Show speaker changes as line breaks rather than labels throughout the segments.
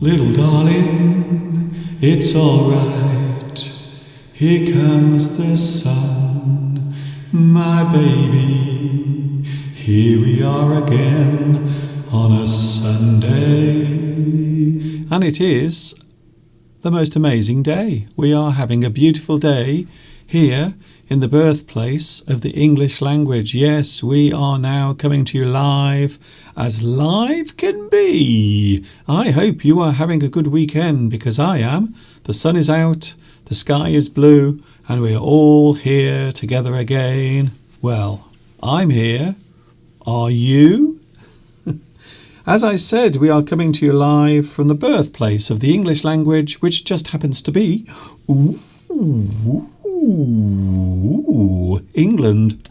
Little darling, it's alright. Here comes the sun, my baby. Here we are again on a Sunday. And it is the most amazing day. We are having a beautiful day here in the birthplace of the English language. Yes, we are now coming to you live can be. I hope you are having a good weekend, because I am. The sun is out, the sky is blue, and we are all here together again. Well, I'm here. Are you? As I said, we are coming to you live from the birthplace of the English language, which just happens to be England.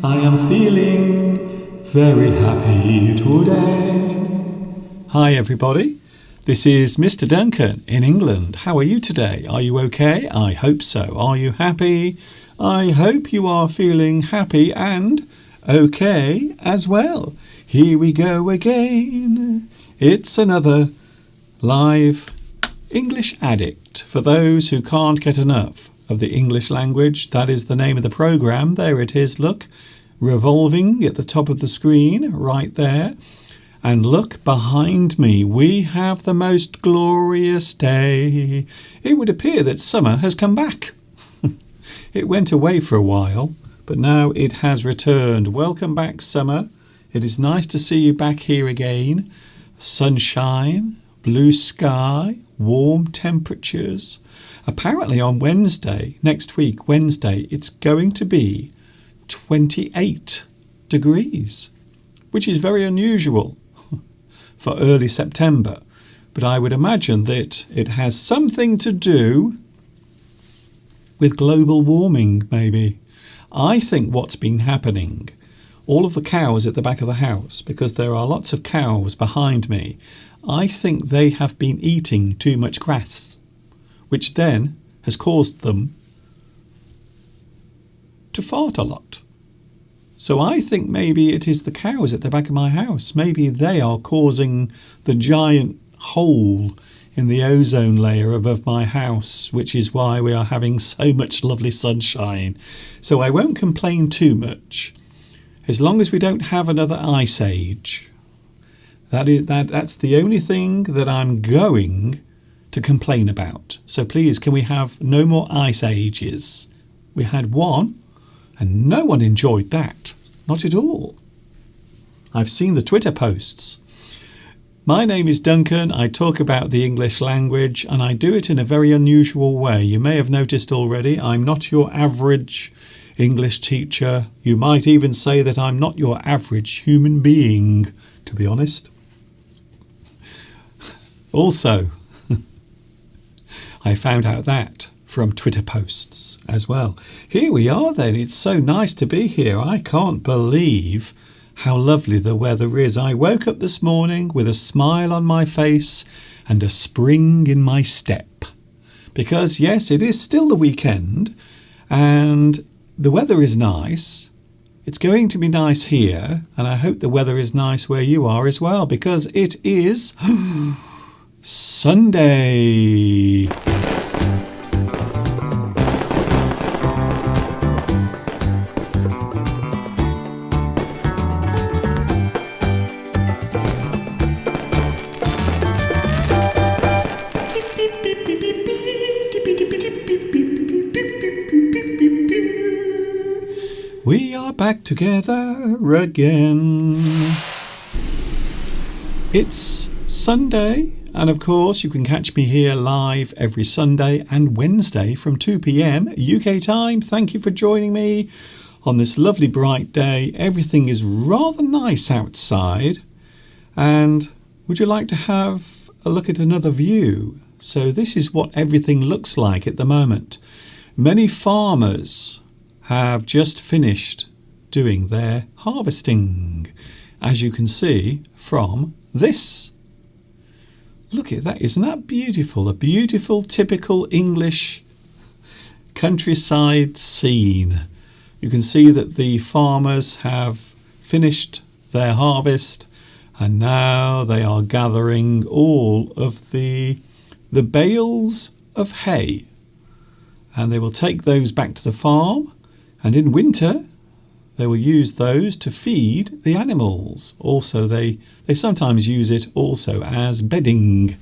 I am feeling very happy today. Hi everybody, this is Mr. Duncan in England. How are you today? Are you okay? I hope so. Are you happy? I hope you are feeling happy and okay as well. Here we go again. It's another live English addict. For those who can't get enough of the English language, that is the name of the program. There it is, look, revolving at the top of the screen right there. And look behind me, we have the most glorious day. It would appear that summer has come back. It went away for a while, but now it has returned. Welcome back, summer. It is nice to see you back here again. Sunshine, blue sky, warm temperatures. Apparently on Wednesday, next week, Wednesday, it's going to be 28 degrees, which is very unusual for early September. But I would imagine that it has something to do with global warming, maybe. I think what's been happening, all of the cows at the back of the house, because there are lots of cows behind me, I think they have been eating too much grass, which then has caused them to fart a lot. So I think maybe it is the cows at the back of my house. Maybe they are causing the giant hole in the ozone layer above my house, which is why we are having so much lovely sunshine. So I won't complain too much, as long as we don't have another ice age. That's the only thing that I'm going to complain about. So please, can we have no more ice ages? We had one, and no one enjoyed that. Not at all. I've seen the Twitter posts. My name is Duncan. I talk about the English language, and I do it in a very unusual way. You may have noticed already, I'm not your average English teacher. You might even say that I'm not your average human being, to be honest. Also, I found out that from Twitter posts as well. Here we are then. It's so nice to be here. I can't believe how lovely the weather is. I woke up this morning with a smile on my face and a spring in my step. Because yes, it is still the weekend and the weather is nice. It's going to be nice here, and I hope the weather is nice where you are as well, because it is Sunday. We are back together again. It's Sunday, and of course you can catch me here live every Sunday and Wednesday from 2 p.m. UK time. Thank you for joining me on this lovely bright day. Everything is rather nice outside, and would you like to have a look at another view? So this is what everything looks like at the moment. Many farmers have just finished doing their harvesting, as you can see from this. Look at that. Isn't that beautiful? A beautiful, typical English countryside scene. You can see that the farmers have finished their harvest and now they are gathering all of the bales of hay, and they will take those back to the farm, and in winter they will use those to feed the animals. Also, they sometimes use it also as bedding,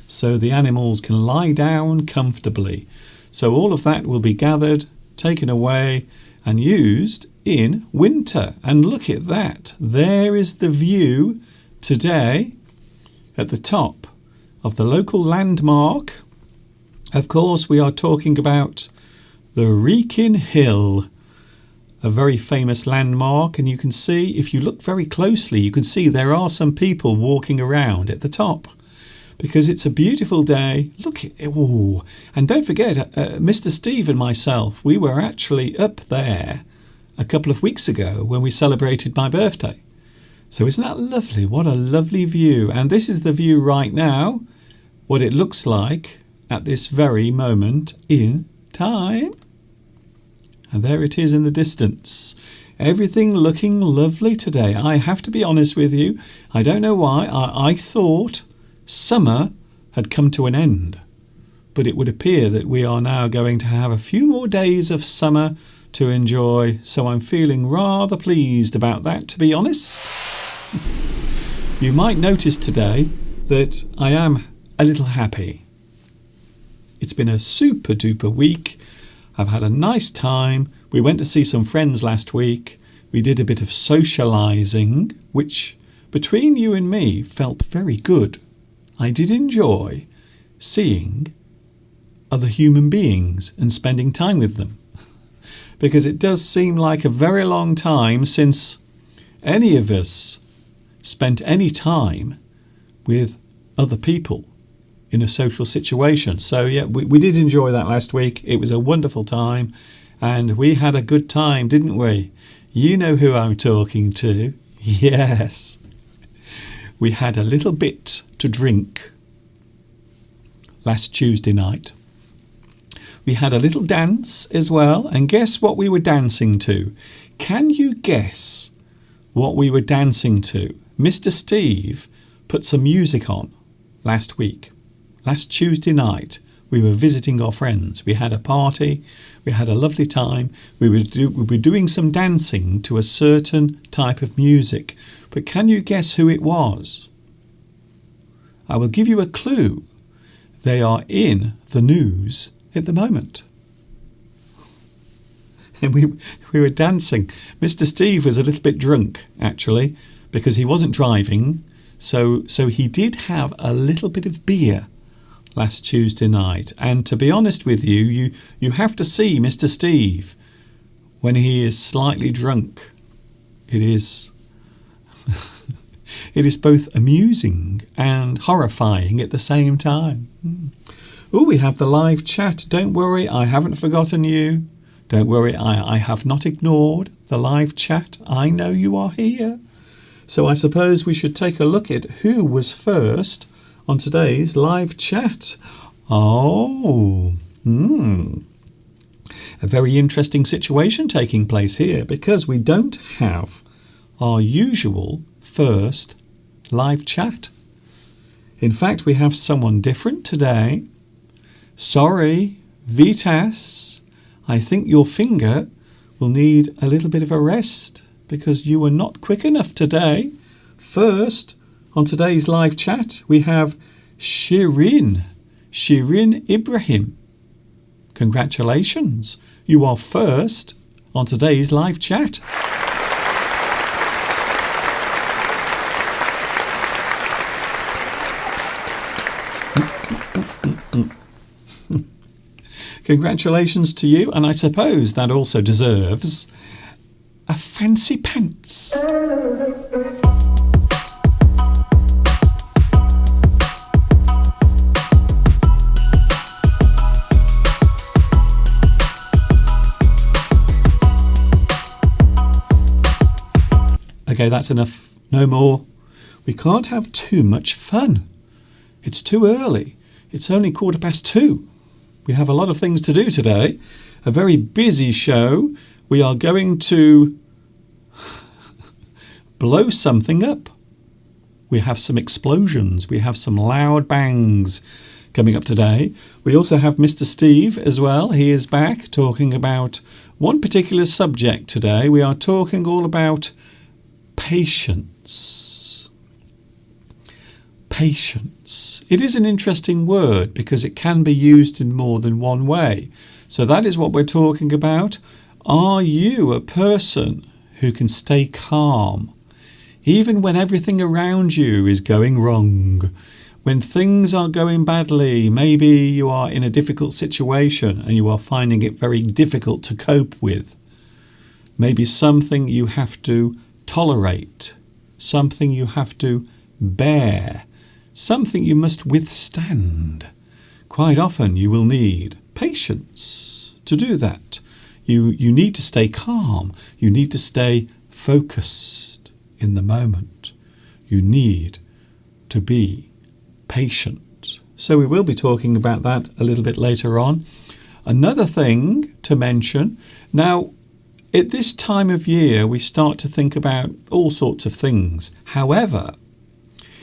so the animals can lie down comfortably. So all of that will be gathered, taken away, and used in winter. And look at that. There is the view today at the top of the local landmark. Of course, we are talking about the Wrekin Hill, a very famous landmark, and you can see, if you look very closely, you can see there are some people walking around at the top because it's a beautiful day. Look at it. Oh, and don't forget, Mr. Steve and myself, we were actually up there a couple of weeks ago when we celebrated my birthday. So isn't that lovely? What a lovely view. And this is the view right now, what it looks like at this very moment in time. And there it is in the distance. Everything looking lovely today. I have to be honest with you. I don't know why. I thought summer had come to an end. But it would appear that we are now going to have a few more days of summer to enjoy. So I'm feeling rather pleased about that, to be honest. You might notice today that I am a little happy. It's been a super duper week. I've had a nice time. We went to see some friends last week. We did a bit of socialising, which between you and me felt very good. I did enjoy seeing other human beings and spending time with them. Because it does seem like a very long time since any of us spent any time with other people in a social situation. So yeah, we did enjoy that last week. It was a wonderful time and we had a good time, didn't we? You know who I'm talking to. Yes. We had a little bit to drink last Tuesday night. We had a little dance as well, and guess what we were dancing to? Can you guess what we were dancing to? Mr. Steve put some music on last week. Last Tuesday night, we were visiting our friends. We had a party. We had a lovely time. We were doing some dancing to a certain type of music. But can you guess who it was? I will give you a clue. They are in the news at the moment. And we were dancing. Mr. Steve was a little bit drunk, actually, because he wasn't driving. So he did have a little bit of beer last Tuesday night. And to be honest with you, you have to see Mr. Steve when he is slightly drunk. It is it is both amusing and horrifying at the same time. Oh, we have the live chat. Don't worry, I haven't forgotten you. Don't worry, I have not ignored the live chat. I know you are here. So I suppose we should take a look at who was first on today's live chat. A very interesting situation taking place here because we don't have our usual first live chat. In fact, we have someone different today. Sorry, Vitas, I think your finger will need a little bit of a rest because you were not quick enough today. First, on today's live chat, we have Shirin Ibrahim. Congratulations, you are first on today's live chat. Congratulations to you, and I suppose that also deserves a fancy pants. Okay, that's enough. No more. We can't have too much fun. It's too early. It's only 2:15. We have a lot of things to do today. A very busy show. We are going to blow something up. We have some explosions. We have some loud bangs coming up today. We also have Mr. Steve as well. He is back talking about one particular subject today. We are talking all about patience. Patience. It is an interesting word because it can be used in more than one way. So that is what we're talking about. Are you a person who can stay calm even when everything around you is going wrong? When things are going badly, maybe you are in a difficult situation and you are finding it very difficult to cope with. Maybe something you have to tolerate, something you have to bear, something you must withstand. Quite often you will need patience to do that. You need to stay calm. You need to stay focused in the moment. You need to be patient. So we will be talking about that a little bit later on. Another thing to mention, now at this time of year we start to think about all sorts of things. However,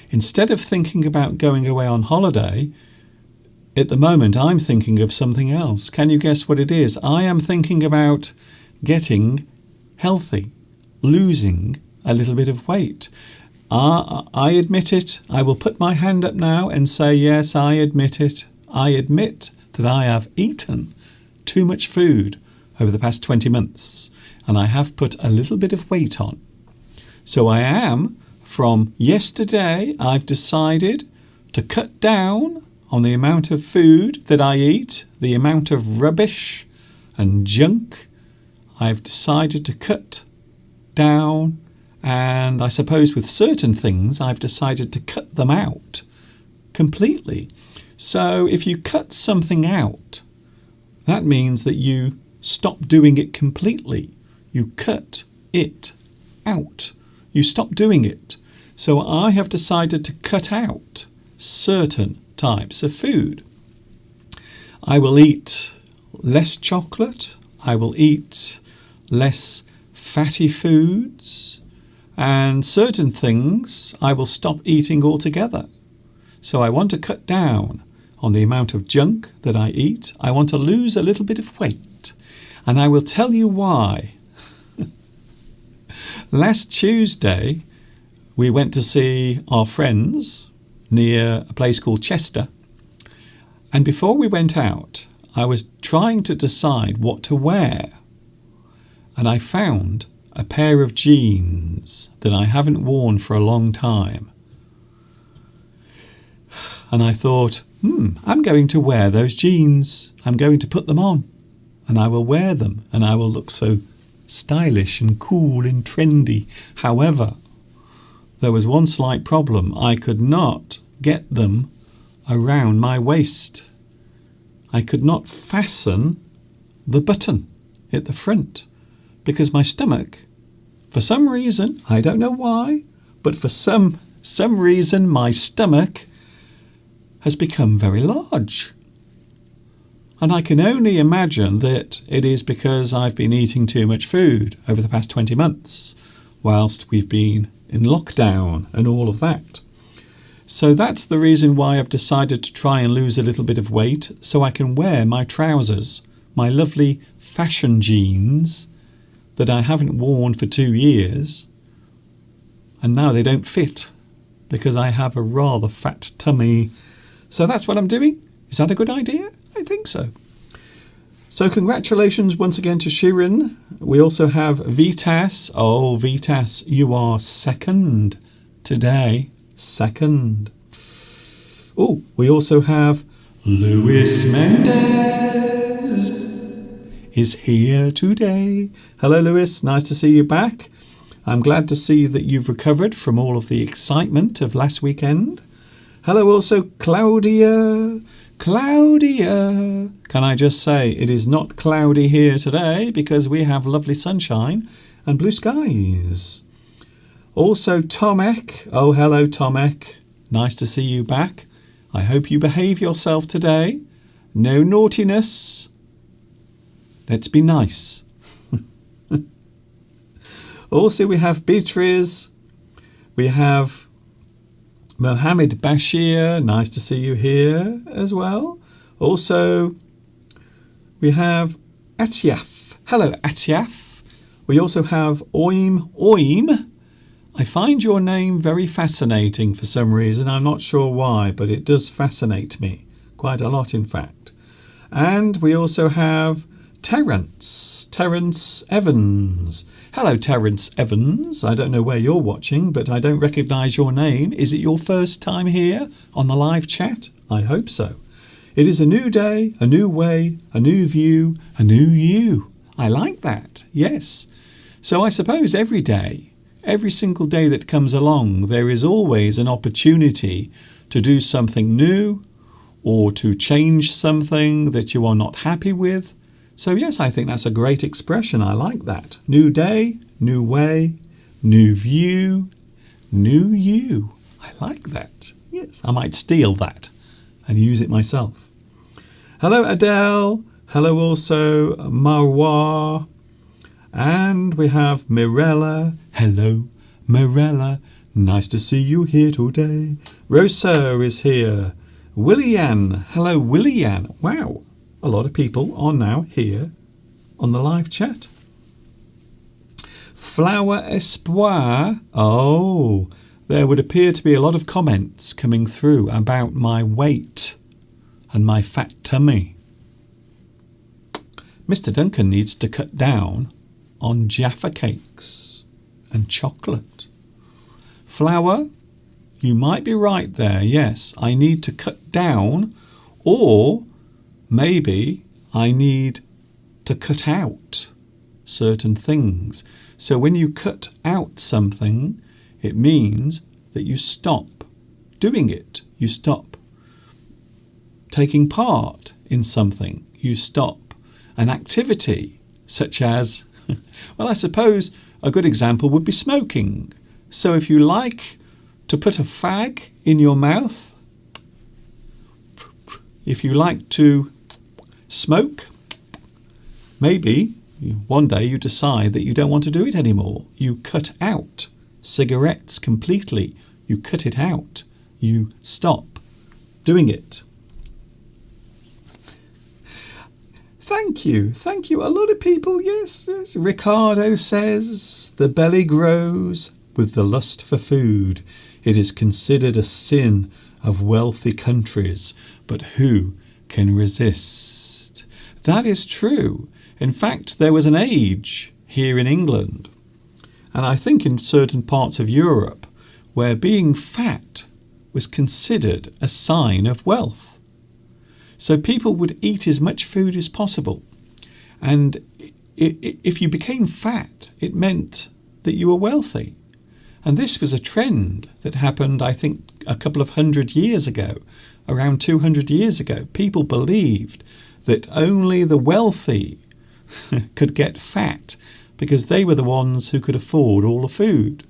instead of thinking about going away on holiday, at the moment I'm thinking of something else. Can you guess what it is? I am thinking about getting healthy, losing a little bit of weight. I admit it. I will put my hand up now and say, yes, I admit it. I admit that I have eaten too much food over the past 20 months and I have put a little bit of weight on. So I am, from yesterday, I've decided to cut down on the amount of food that I eat, the amount of rubbish and junk. I've decided to cut down. And I suppose with certain things, I've decided to cut them out completely. So if you cut something out, that means that you stop doing it completely. You cut it out. You stop doing it. So I have decided to cut out certain types of food. I will eat less chocolate. I will eat less fatty foods. And certain things I will stop eating altogether. So I want to cut down on the amount of junk that I eat. I want to lose a little bit of weight. And I will tell you why. Last Tuesday, we went to see our friends near a place called Chester. And before we went out, I was trying to decide what to wear. And I found a pair of jeans that I haven't worn for a long time. And I thought, I'm going to wear those jeans. I'm going to put them on and I will wear them and I will look so stylish and cool and trendy. However, there was one slight problem. I could not get them around my waist. I could not fasten the button at the front because my stomach, for some reason, I don't know why, but for some reason my stomach has become very large. And I can only imagine that it is because I've been eating too much food over the past 20 months whilst we've been in lockdown and all of that. So that's the reason why I've decided to try and lose a little bit of weight so I can wear my trousers, my lovely fashion jeans that I haven't worn for 2 years, and now they don't fit because I have a rather fat tummy. So that's what I'm doing. Is that a good idea? I think so. So congratulations once again to Shirin. We also have Vitas. Oh, Vitas, you are second today. Second. Oh, we also have Luis Mendez is here today. Hello, Luis. Nice to see you back. I'm glad to see that you've recovered from all of the excitement of last weekend. Hello also, Claudia. Claudia. Can I just say it is not cloudy here today because we have lovely sunshine and blue skies. Also Tomek. Oh, hello Tomek. Nice to see you back. I hope you behave yourself today. No naughtiness. Let's be nice. Also, we have Beatrice. We have Mohammed Bashir. Nice to see you here as well. Also, we have Atyaf. Hello, Atyaf. We also have Oim. I find your name very fascinating for some reason. I'm not sure why, but it does fascinate me. Quite a lot, in fact. And we also have Terence Evans. Hello, Terence Evans. I don't know where you're watching, but I don't recognise your name. Is it your first time here on the live chat? I hope so. It is a new day, a new way, a new view, a new you. I like that, yes. So I suppose every day, every single day that comes along, there is always an opportunity to do something new or to change something that you are not happy with. So yes, I think that's a great expression. I like that. New day, new way, new view, new you. I like that. Yes, I might steal that and use it myself. Hello, Adele. Hello also, Marwa. And we have Mirella. Hello, Mirella. Nice to see you here today. Rosa is here. Willian. Hello, Willian. Wow. A lot of people are now here on the live chat. Flower Espoir. Oh, there would appear to be a lot of comments coming through about my weight and my fat tummy. Mr. Duncan needs to cut down on Jaffa cakes and chocolate. Flower, you might be right there. Yes, I need to cut down, or maybe I need to cut out certain things. So when you cut out something, it means that you stop doing it. You stop taking part in something. You stop an activity such as, well, I suppose a good example would be smoking. So if you like to put a fag in your mouth, if you like to smoke, maybe one day you decide that you don't want to do it anymore. You cut out cigarettes completely. You cut it out. You stop doing it. Thank you. Thank you. A lot of people, yes. Ricardo says, the belly grows with the lust for food. It is considered a sin of wealthy countries, but who can resist? That is true. In fact, there was an age here in England, and I think in certain parts of Europe, where being fat was considered a sign of wealth. So people would eat as much food as possible. And if you became fat, it meant that you were wealthy. And this was a trend that happened, I think, a couple of hundred years ago, around 200 years ago. People believed that only the wealthy could get fat because they were the ones who could afford all the food.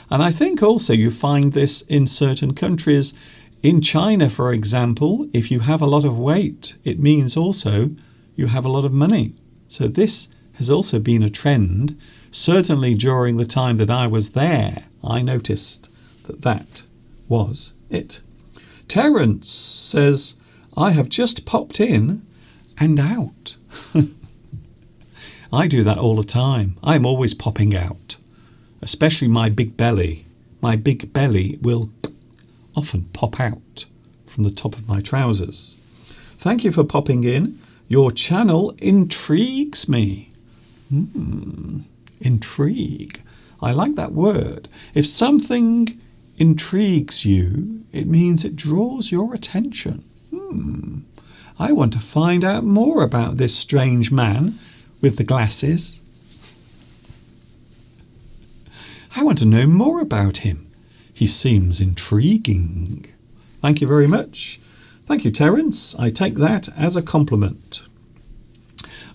And I think also you find this in certain countries. In China, for example, if you have a lot of weight, it means also you have a lot of money. So this has also been a trend. Certainly during the time that I was there, I noticed that was it. Terence says, I have just popped in and out. I do that all the time. I'm always popping out, especially my big belly. My big belly will often pop out from the top of my trousers. Thank you for popping in. Your channel intrigues me. Intrigue. I like that word. If something intrigues you, it means it draws your attention. I want to find out more about this strange man with the glasses. I want to know more about him. He seems intriguing. Thank you very much. Thank you, Terence. I take that as a compliment.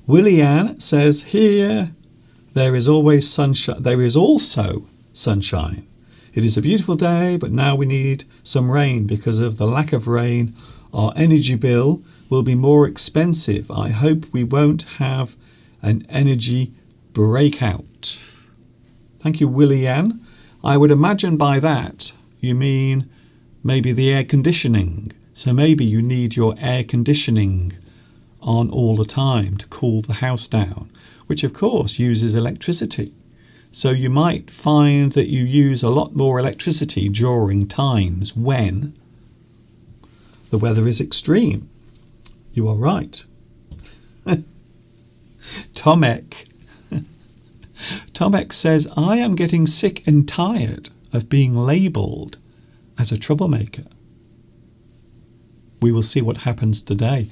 Willian says, here there is always sunshine. There is also sunshine. It is a beautiful day, but now we need some rain. Because of the lack of rain, our energy bill will be more expensive. I hope we won't have an energy breakout. Thank you, Willie Ann. I would imagine by that you mean maybe the air conditioning. So maybe you need your air conditioning on all the time to cool the house down, which of course uses electricity. So you might find that you use a lot more electricity during times when the weather is extreme. You are right. Tomek. Tomek says, I am getting sick and tired of being labelled as a troublemaker. We will see what happens today.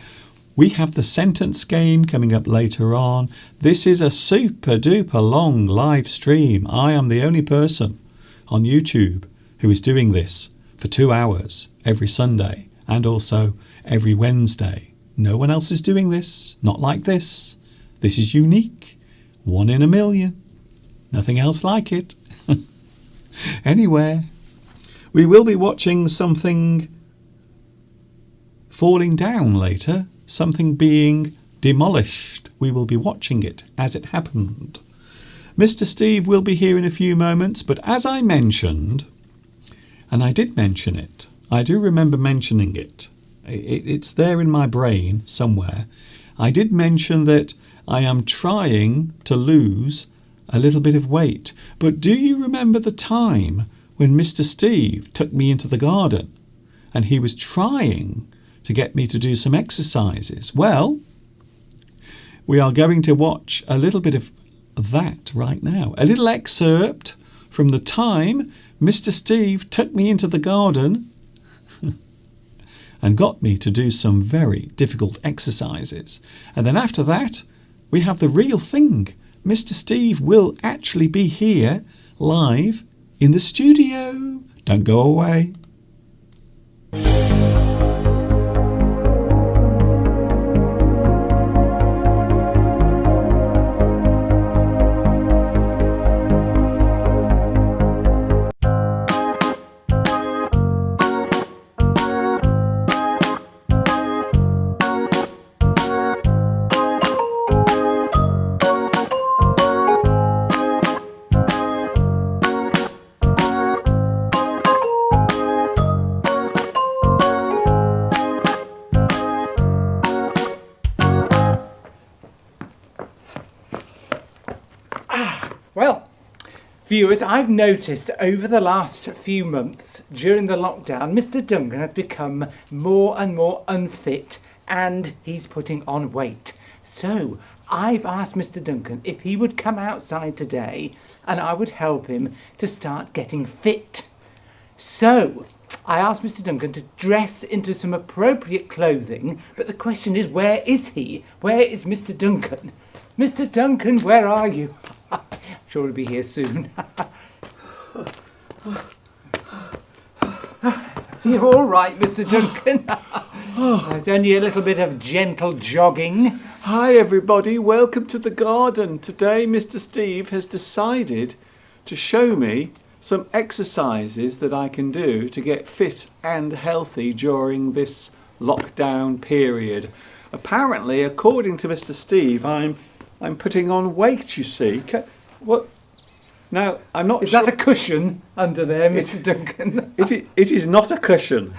We have the sentence game coming up later on. This is a super duper long live stream. I am the only person on YouTube who is doing this for 2 hours every Sunday and also every Wednesday. No one else is doing this, not like this. This is unique. 1 in a million. Nothing else like it. Anyway, we will be watching something falling down later. Something being demolished. We will be watching it as it happened. Mr. Steve will be here in a few moments, but as I mentioned, and I did mention it, I do remember mentioning it. It's there in my brain somewhere. I did mention that I am trying to lose a little bit of weight. But do you remember the time when Mr. Steve took me into the garden and he was trying to get me to do some exercises? Well, we are going to watch a little bit of that right now. A little excerpt from the time Mr. Steve took me into the garden and got me to do some very difficult exercises. And then after that, we have the real thing. Mr. Steve will actually be here live in the studio. Don't go away.
Well, viewers, I've noticed over the last few months during the lockdown, Mr. Duncan has become more and more unfit and he's putting on weight. So I've asked Mr. Duncan if he would come outside today and I would help him to start getting fit. So I asked Mr. Duncan to dress into some appropriate clothing, but the question is, where is he? Where is Mr. Duncan? Mr. Duncan, where are you? Sure he'll be here soon. You're all right, Mr. Duncan. There's only a little bit of gentle jogging.
Hi everybody, welcome to the garden. Today Mr. Steve has decided to show me some exercises that I can do to get fit and healthy during this lockdown period. Apparently, according to Mr. Steve, I'm putting on weight, you see. What? Now, I'm not
Is that a cushion under there, Mr. Duncan?
It is not a cushion.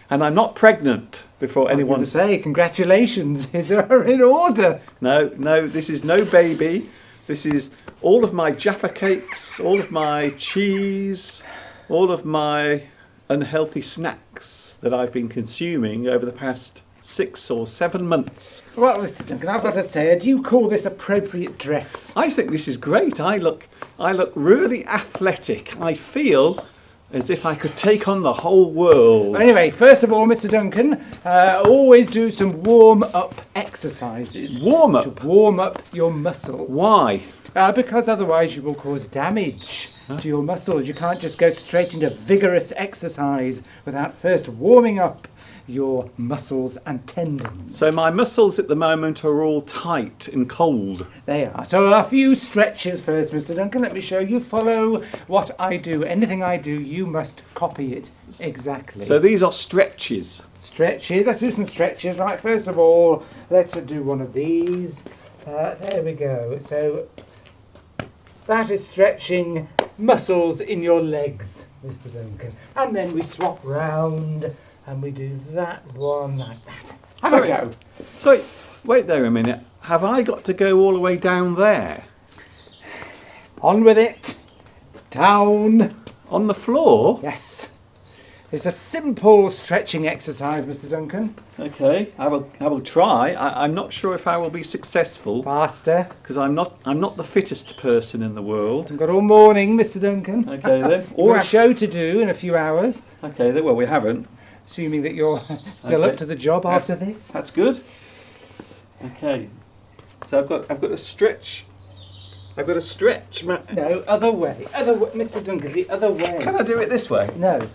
And I'm not pregnant before anyone...
I was going to say, congratulations, is in order.
No, this is no baby. This is all of my Jaffa cakes, all of my cheese, all of my unhealthy snacks that I've been consuming over the past 6 or 7 months.
Well, Mr. Duncan, I've got to say, do you call this appropriate dress?
I think this is great. I look really athletic. I feel as if I could take on the whole world.
Anyway, first of all, Mr. Duncan, always do some warm-up exercises.
Warm-up?
To warm up your muscles.
Why?
Because otherwise you will cause damage to your muscles. You can't just go straight into vigorous exercise without first warming up. your muscles and tendons.
So my muscles at the moment are all tight and cold.
They are. So a few stretches first, Mr. Duncan. Let me show you. Follow what I do. Anything I do, you must copy it exactly.
So these are stretches.
Stretches. Let's do some stretches. Right, first of all, let's do one of these. There we go. So that is stretching muscles in your legs, Mr. Duncan. And then we swap round and we do that one like that. Have a go.
So, wait there a minute. Have I got to go all the way down there?
On with it. Down.
On the floor?
Yes. It's a simple stretching exercise, Mr. Duncan.
Okay, I will try. I'm not sure if I will be successful
Faster.
because I'm not the fittest person in the world.
We've got all morning, Mr. Duncan.
Okay then.
Or a show to do in a few hours,
Okay then. Well, we haven't.
assuming that you're still
Okay.
up to the job after this.
That's good. Okay. So I've got a stretch. I've got a stretch.
No, other way. Other way. Mr. Duncan, the other way.
Can I do it this way?
No.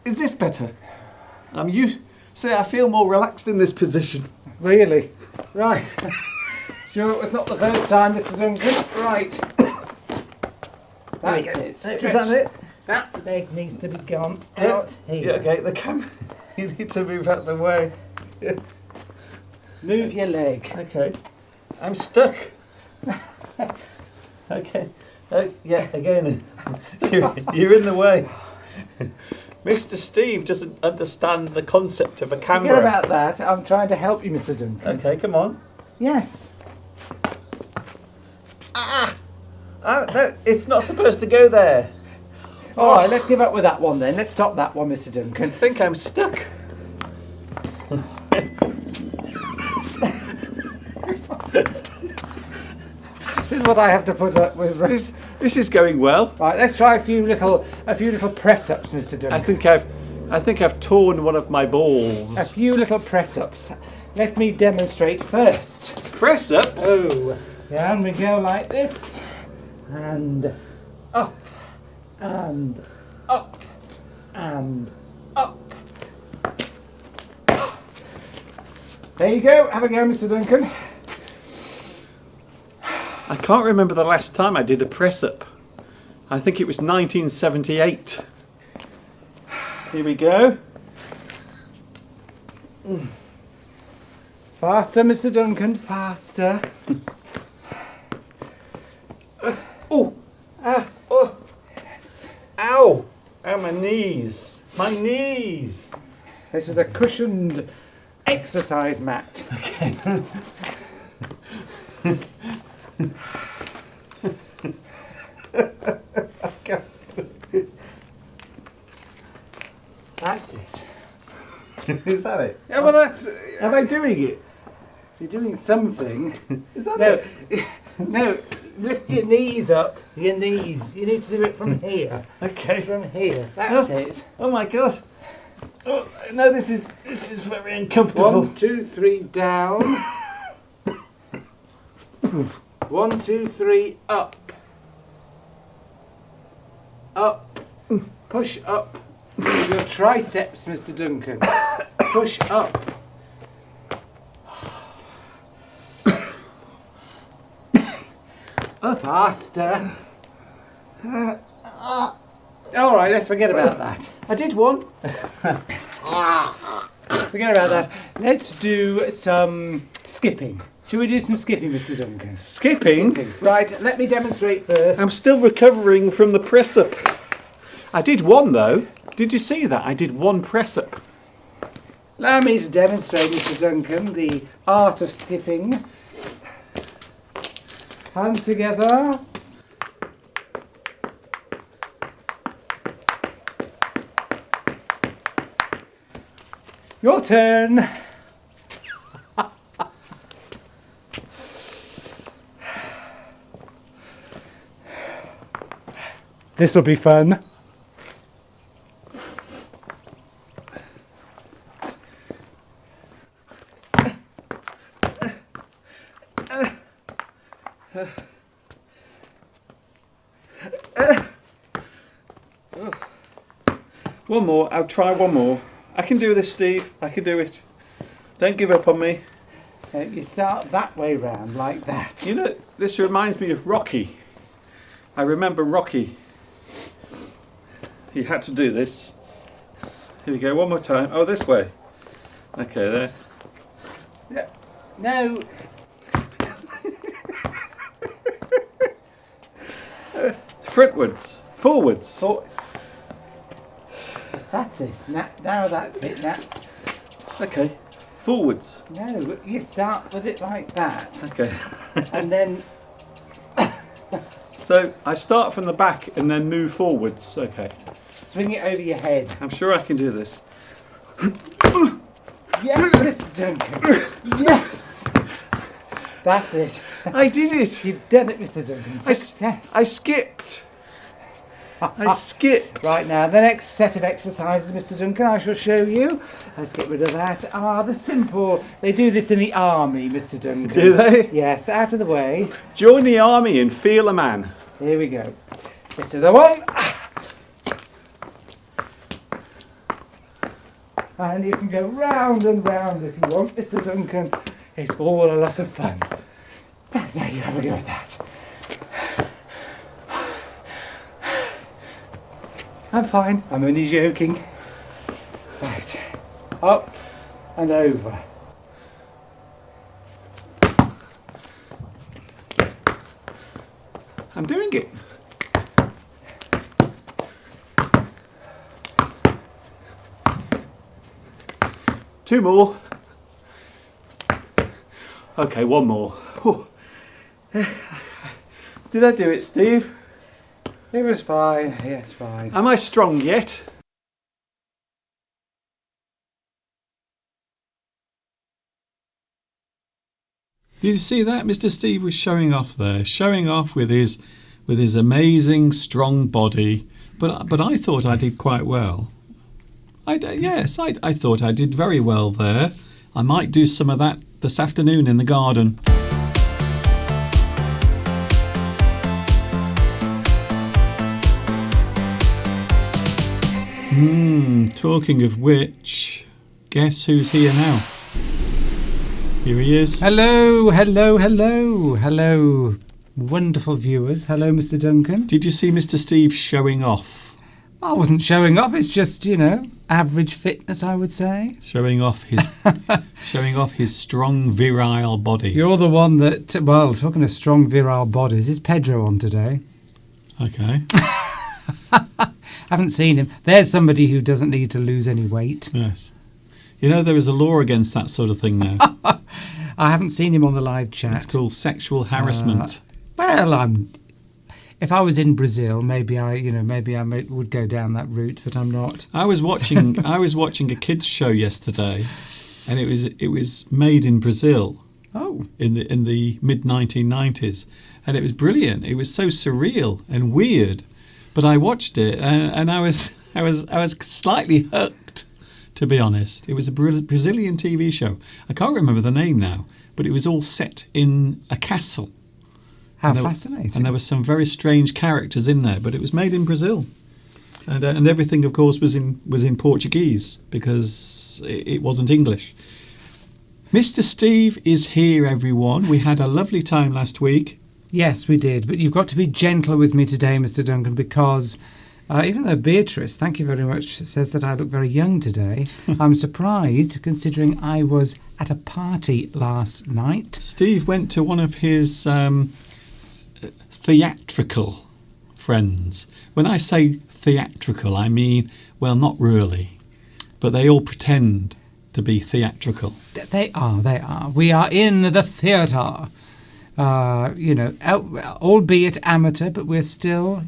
Is this better? See, I feel more relaxed in this position.
Really? Right. Sure, it was not the first time, Mr. Duncan. Right. That's it.
Is that
Stretch.
it?
That leg needs to be gone
Yeah.
out here.
Yeah. Okay. The camera. You need to move out the way.
Move your leg.
Okay. I'm stuck. Okay. Yeah. Again. You're in the way. Mr. Steve doesn't understand the concept of a camera.
Forget about that. I'm trying to help you, Mr. Duncan.
Okay, come on.
Yes.
Oh, no, it's not supposed to go there.
All right, let's give up with that one then. Let's stop that one, Mr.
I
Duncan.
think I'm stuck.
This is what I have to put up with.
This is going well.
Right, let's try a few little press-ups, Mr. Duncan.
I think I've torn one of my balls.
A few little press-ups. Let me demonstrate first.
Press ups.
Oh, down we go like this, and up, and up, and up. There you go. Have a go, Mr. Duncan.
I can't remember the last time I did a press up. I think it was 1978. Here we go.
Faster, Mr. Duncan, faster.
Oh, oh,
Yes.
ow, ow, my knees, my knees.
This is a cushioned exercise mat. That's it.
Is that it?
Yeah, well, that's.
Am I doing it?
You're doing something.
Is that
No,
it?
no. Lift your knees up. Your knees. You need to do it from here.
Okay.
From here. That's
Oh.
it.
Oh my god. Oh, no, this is very uncomfortable.
1, 2, 3, down. 1, 2, 3, up. Up. Push up. Your triceps, Mr. Duncan. Push up. Faster. All right, let's forget about that.
I did one.
Forget about that. Let's do some skipping. Should we do some skipping, Mr. Duncan?
Skipping?
Right, let me demonstrate first.
I'm still recovering from the press up. I did one though. Did you see that? I did one press up.
Allow me to demonstrate, Mr. Duncan, the art of skipping. Hands together. Your turn. This'll be fun.
One more. I'll try one more. I can do this, Steve. I can do it. Don't give up on me.
You start that way round, like that.
You know, this reminds me of Rocky. I remember Rocky. He had to do this. Here we go, one more time. Oh, this way. Okay, there.
No.
Frontwards. Forwards.
That's it. Now that's it. Now.
Okay. Forwards.
No, you start with it like that.
Okay.
And then...
So I start from the back and then move forwards. Okay.
Swing it over your head.
I'm sure I can do this.
Yes, Mr. Duncan. Yes. That's it.
I did it.
You've done it, Mr. Duncan. Success.
I skipped. I skipped.
Right now, the next set of exercises, Mr. Duncan, I shall show you. Let's get rid of that. The simple. They do this in the army, Mr. Duncan.
Do they?
Yes, out of the way.
Join the army and feel a man.
Here we go. This is the one. And you can go round and round if you want, Mr. Duncan. It's all a lot of fun. Now you have a go at that. I'm fine. I'm only joking. Right. Up and over.
I'm doing it. Two more. Okay, one more. Whew. Did I do it, Steve?
It was fine. Yes, fine.
Am I strong yet? Did you see that? Mr. Steve was showing off there, showing off with his amazing strong body. But I thought I did quite well. I thought I did very well there. I might do some of that this afternoon in the garden. Talking of which, guess who's here now? Here he is.
Hello, hello, hello, hello, wonderful viewers. Hello, Mr. Duncan.
Did you see Mr. Steve showing off?
I wasn't showing off. It's just, average fitness, I would say.
Showing off his strong virile body.
You're the one that, well, talking of strong virile bodies, is Pedro on today?
Okay.
Haven't seen him. There's somebody who doesn't need to lose any weight.
Yes. You know, there is a law against that sort of thing now.
I haven't seen him on the live chat.
It's called sexual harassment.
If I was in Brazil, maybe I would go down that route, but I'm not.
I was watching a kids show yesterday, and it was made in Brazil.
Oh.
In the mid 1990s, and it was brilliant. It was so surreal and weird, but I watched it and I was slightly hooked, to be honest. It was a Brazilian TV show. I can't remember the name now, but it was all set in a castle.
How fascinating!
And there were some very strange characters in there, but it was made in Brazil, and everything, of course, was in Portuguese because it wasn't English. Mr. Steve is here, everyone. We had a lovely time last week.
Yes, we did. But you've got to be gentle with me today, Mr. Duncan, because even though Beatrice, thank you very much, says that I look very young today, I'm surprised considering I was at a party last night.
Steve went to one of his theatrical friends. When I say theatrical, I mean, well, not really, but they all pretend to be theatrical.
They are. We are in the theatre. Albeit amateur, but we're still,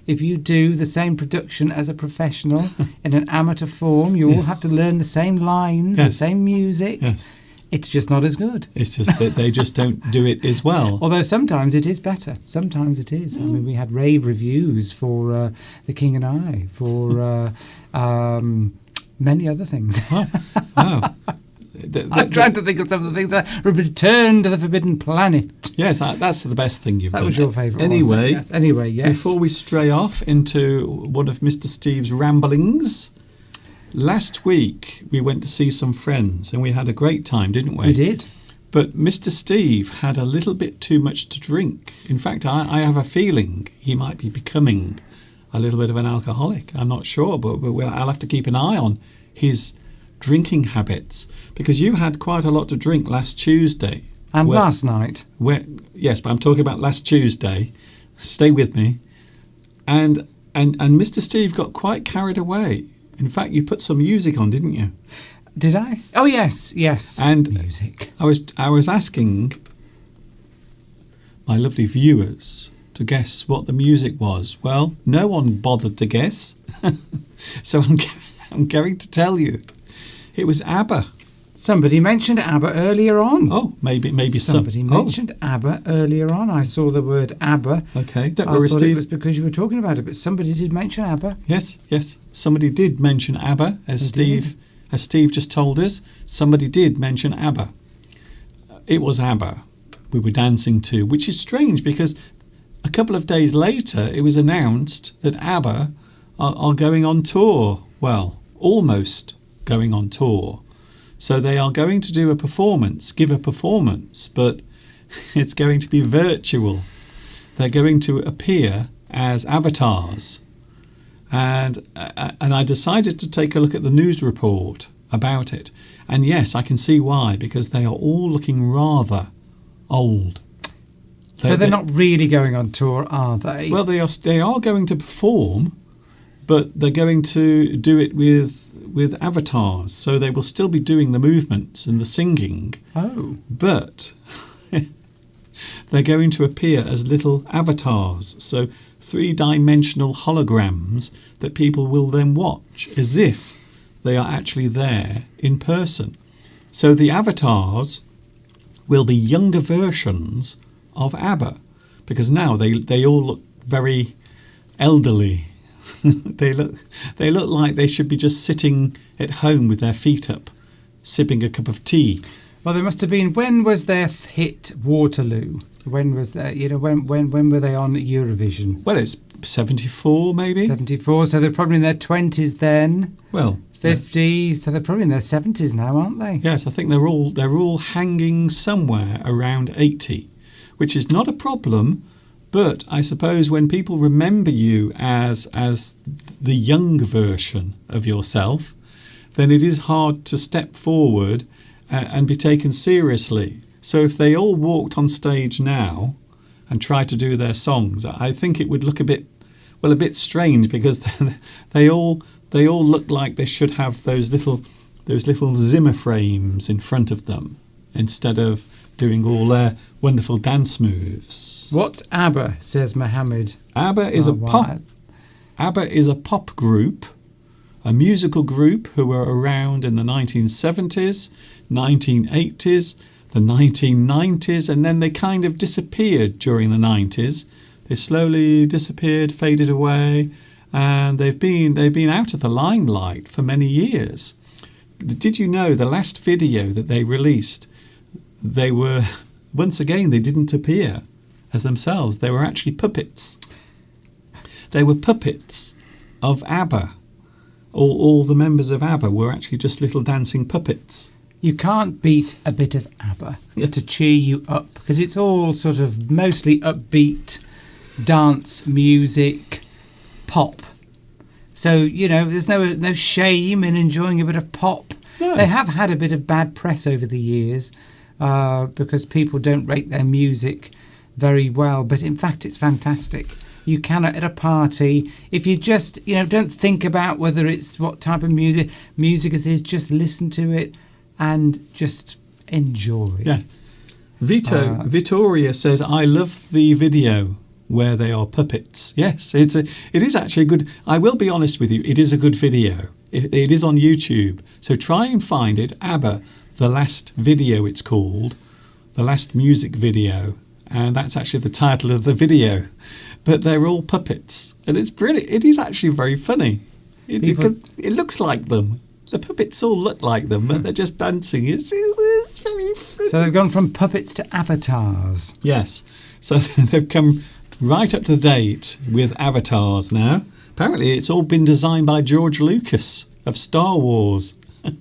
if you do the same production as a professional in an amateur form, you all have to learn the same lines, the same music.
Yes.
It's just not as good.
It's just that they just don't do it as well.
Although sometimes it is better. Sometimes it is. I mean, we had rave reviews for The King and I, for many other things.
Wow.
I'm trying to think of some of the things. Return to the Forbidden Planet.
Yes, that's the best thing you've done.
That was your favourite.
Anyway,
yes. Anyway, yes.
Before we stray off into one of Mr. Steve's ramblings, last week we went to see some friends and we had a great time, didn't we?
We did.
But Mr. Steve had a little bit too much to drink. In fact, I have a feeling he might be becoming a little bit of an alcoholic. I'm not sure, but I'll have to keep an eye on his drinking habits, because you had quite a lot to drink last Tuesday.
And last night.
Yes, but I'm talking about last Tuesday. Stay with me. And Mr. Steve got quite carried away. In fact, you put some music on, didn't you?
Did I? Oh, yes.
And
music.
I was asking my lovely viewers to guess what the music was. Well, no one bothered to guess. So I'm going to tell you. It was ABBA.
Somebody mentioned ABBA earlier on.
Oh, maybe
somebody mentioned ABBA earlier on. I saw the word ABBA.
Okay, don't
I
worry,
thought
Steve.
it was because you were talking about it, but somebody did mention ABBA.
Yes. Somebody did mention ABBA, as Steve just told us. Somebody did mention ABBA. It was ABBA we were dancing to, which is strange because a couple of days later it was announced that ABBA are going on tour. Well, almost going on tour. So they are going to do give a performance, but it's going to be virtual. They're going to appear as avatars. And I decided to take a look at the news report about it. And yes, I can see why, because they are all looking rather old.
So they're not really going on tour, are they?
Well, they are going to perform, but they're going to do it with avatars. So they will still be doing the movements and the singing.
Oh.
But they're going to appear as little avatars. So three-dimensional holograms that people will then watch as if they are actually there in person. So the avatars will be younger versions of ABBA, because now they all look very elderly. They look like they should be just sitting at home with their feet up, sipping a cup of tea.
Well, there must have been. When was their hit Waterloo? When was that? When were they on Eurovision?
Well, it's 74 maybe.
74. So they're probably in their 20s then.
Well,
50. Yeah. So they're probably in their 70s now, aren't they?
Yes, I think they're all hanging somewhere around 80, which is not a problem. But I suppose when people remember you as the young version of yourself, then it is hard to step forward and be taken seriously. So if they all walked on stage now and tried to do their songs, I think it would look a bit strange, because they all look like they should have those little Zimmer frames in front of them instead of doing all their wonderful dance moves.
What's ABBA, says Mohammed?
ABBA is ABBA is a pop group, a musical group who were around in the 1970s, 1980s, the 1990s, and then they kind of disappeared during the 90s. They slowly disappeared, faded away, and they've been out of the limelight for many years. Did you know the last video that they released, they were, once again, they didn't appear as themselves. They were actually puppets. They were puppets of ABBA. All the members of ABBA were actually just little dancing puppets.
You can't beat a bit of ABBA to cheer you up, because it's all sort of mostly upbeat dance music, pop. So, there's no shame in enjoying a bit of pop. No. They have had a bit of bad press over the years because people don't rate their music very well. But in fact, it's fantastic. You cannot, at a party, if you just, don't think about whether it's what type of music it is, just listen to it and just enjoy.
Yeah. Vittoria says, I love the video where they are puppets. Yes, it is actually a good. I will be honest with you, it is a good video. It is on YouTube, so try and find it. ABBA, the last video, it's called, the last music video, and that's actually the title of the video. But they're all puppets, and it's brilliant. It is actually very funny. It looks like them. The puppets all look like them, but they're just dancing. It's very funny.
So they've gone from puppets to avatars.
Yes, so they've come right up to date with avatars now. Apparently it's all been designed by George Lucas. of Star Wars.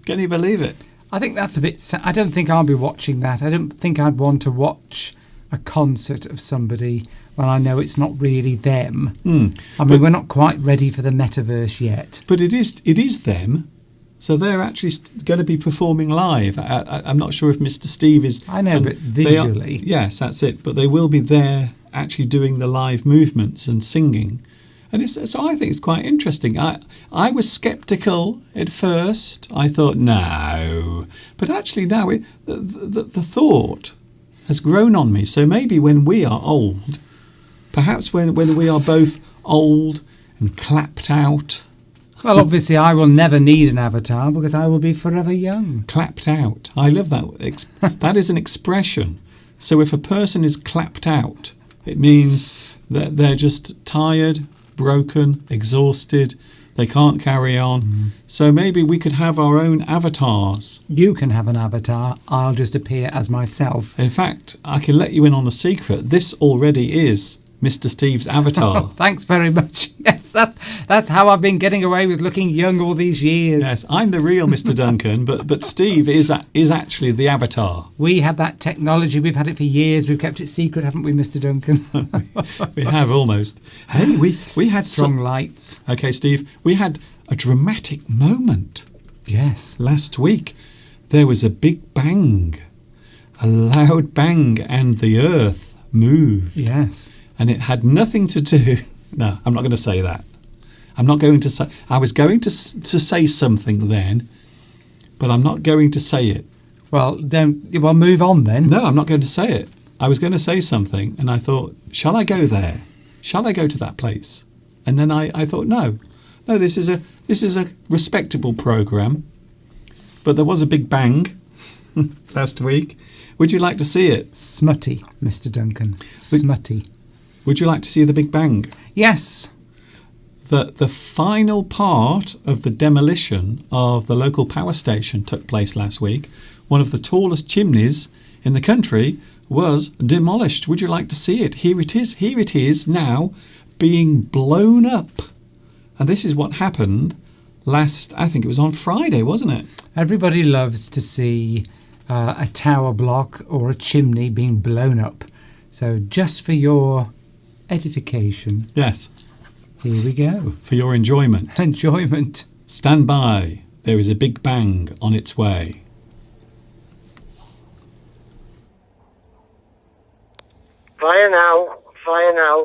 Can you believe it?
I think that's a bit. I don't think I'll be watching that. I don't think I'd want to watch a concert of somebody when I know it's not really them. I mean, we're not quite ready for the metaverse yet.
But it is them. So they're actually going to be performing live. I'm not sure if Mr. Steve is.
I know, but visually.
Yes, that's it. But they will be there actually doing the live movements and singing. And so I think it's quite interesting. I was sceptical at first. I thought, no. But actually now the thought has grown on me. So maybe when we are old, perhaps when we are both old and clapped out.
Well, obviously, I will never need an avatar because I will be forever young.
Clapped out. I love that. That is an expression. So if a person is clapped out, it means that they're just tired, broken, exhausted. They can't carry on. So maybe we could have our own avatars.
You can have an avatar. I'll just appear as myself.
In fact, I can let you in on a secret. This already is Mr. Steve's avatar.
Oh, thanks very much. Yes, that's how I've been getting away with looking young all these years.
Yes, I'm the real Mr. Duncan, but Steve is actually the avatar.
We have that technology. We've had it for years. We've kept it secret, haven't we, Mr. Duncan?
We have almost. Hey, we had
strong lights.
Okay, Steve, we had a dramatic moment.
Yes.
Last week, there was a big bang, a loud bang, and the earth moved.
Yes.
And it had nothing to do. No, I'm not going to say that. I'm not going to say. I was going to say something then, but I'm not going to say it.
Well, move on then.
No, I'm not going to say it. I was going to say something, and I thought, shall I go there? Shall I go to that place? And then I thought, no, this is a respectable program. But there was a big bang last week. Would you like to see it?
Smutty, Mr. Duncan. Smutty.
Would you like to see the Big Bang?
Yes.
The final part of the demolition of the local power station took place last week. One of the tallest chimneys in the country was demolished. Would you like to see it? Here it is. Here it is now being blown up. And this is what happened I think it was on Friday, wasn't it?
Everybody loves to see a tower block or a chimney being blown up. So just for your edification.
Yes.
Here we go.
For your enjoyment.
Enjoyment.
Stand by. There is a big bang on its way.
Fire now. Fire now.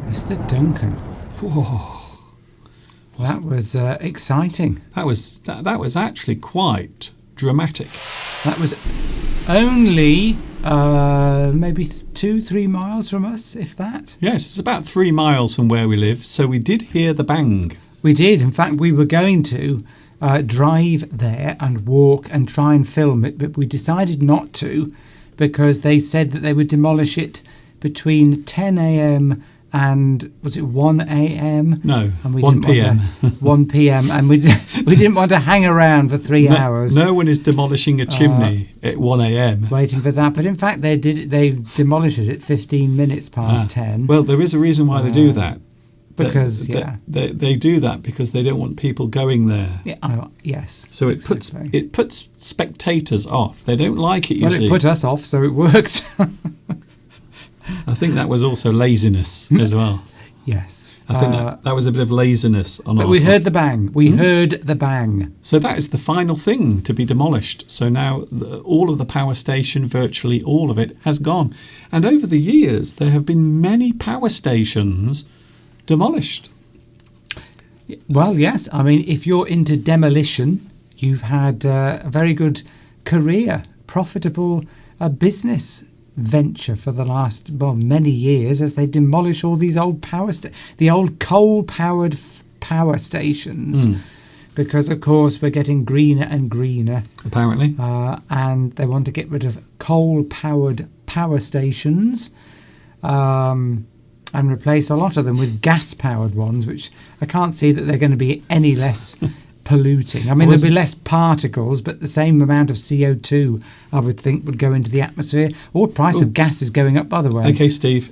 Mr. Duncan.
Whoa.
That was exciting.
That was actually quite dramatic.
That was only maybe 2-3 miles from us, if that.
Yes, it's about 3 miles from where we live, so we did hear the bang.
We did. In fact, we were going to drive there and walk and try and film it, but we decided not to because they said that they would demolish it between 10 a.m. and was it 1 a.m.?
No,
and we
1
didn't
p.m.
Want to, 1 p.m. and we didn't want to hang around for 3 hours.
No one is demolishing a chimney at 1 a.m.
waiting for that. But in fact, they demolished it at 15 minutes past 10.
Well, there is a reason why they do that.
Because
they do that because they don't want people going there.
Yeah, yes.
So it puts spectators off. They don't like it.
It put us off, so it worked.
I think that was also laziness as well.
Yes.
I think that was a bit of laziness on our part.
But we heard the bang. We heard the bang.
So that is the final thing to be demolished. So now all of the power station, virtually all of it, has gone. And over the years, there have been many power stations demolished.
Well, yes. I mean, if you're into demolition, you've had a very good career, profitable business venture for the last many years as they demolish all these old the old coal-powered power stations, because of course we're getting greener and greener
apparently,
and they want to get rid of coal-powered
power stations and replace a lot of them with gas-powered ones, which I can't see that they're going to be any less polluting. I mean, there'll be less particles, but the same amount of CO2, I would think, would go into the atmosphere. Or price of gas is going up, by the way.
Okay, Steve,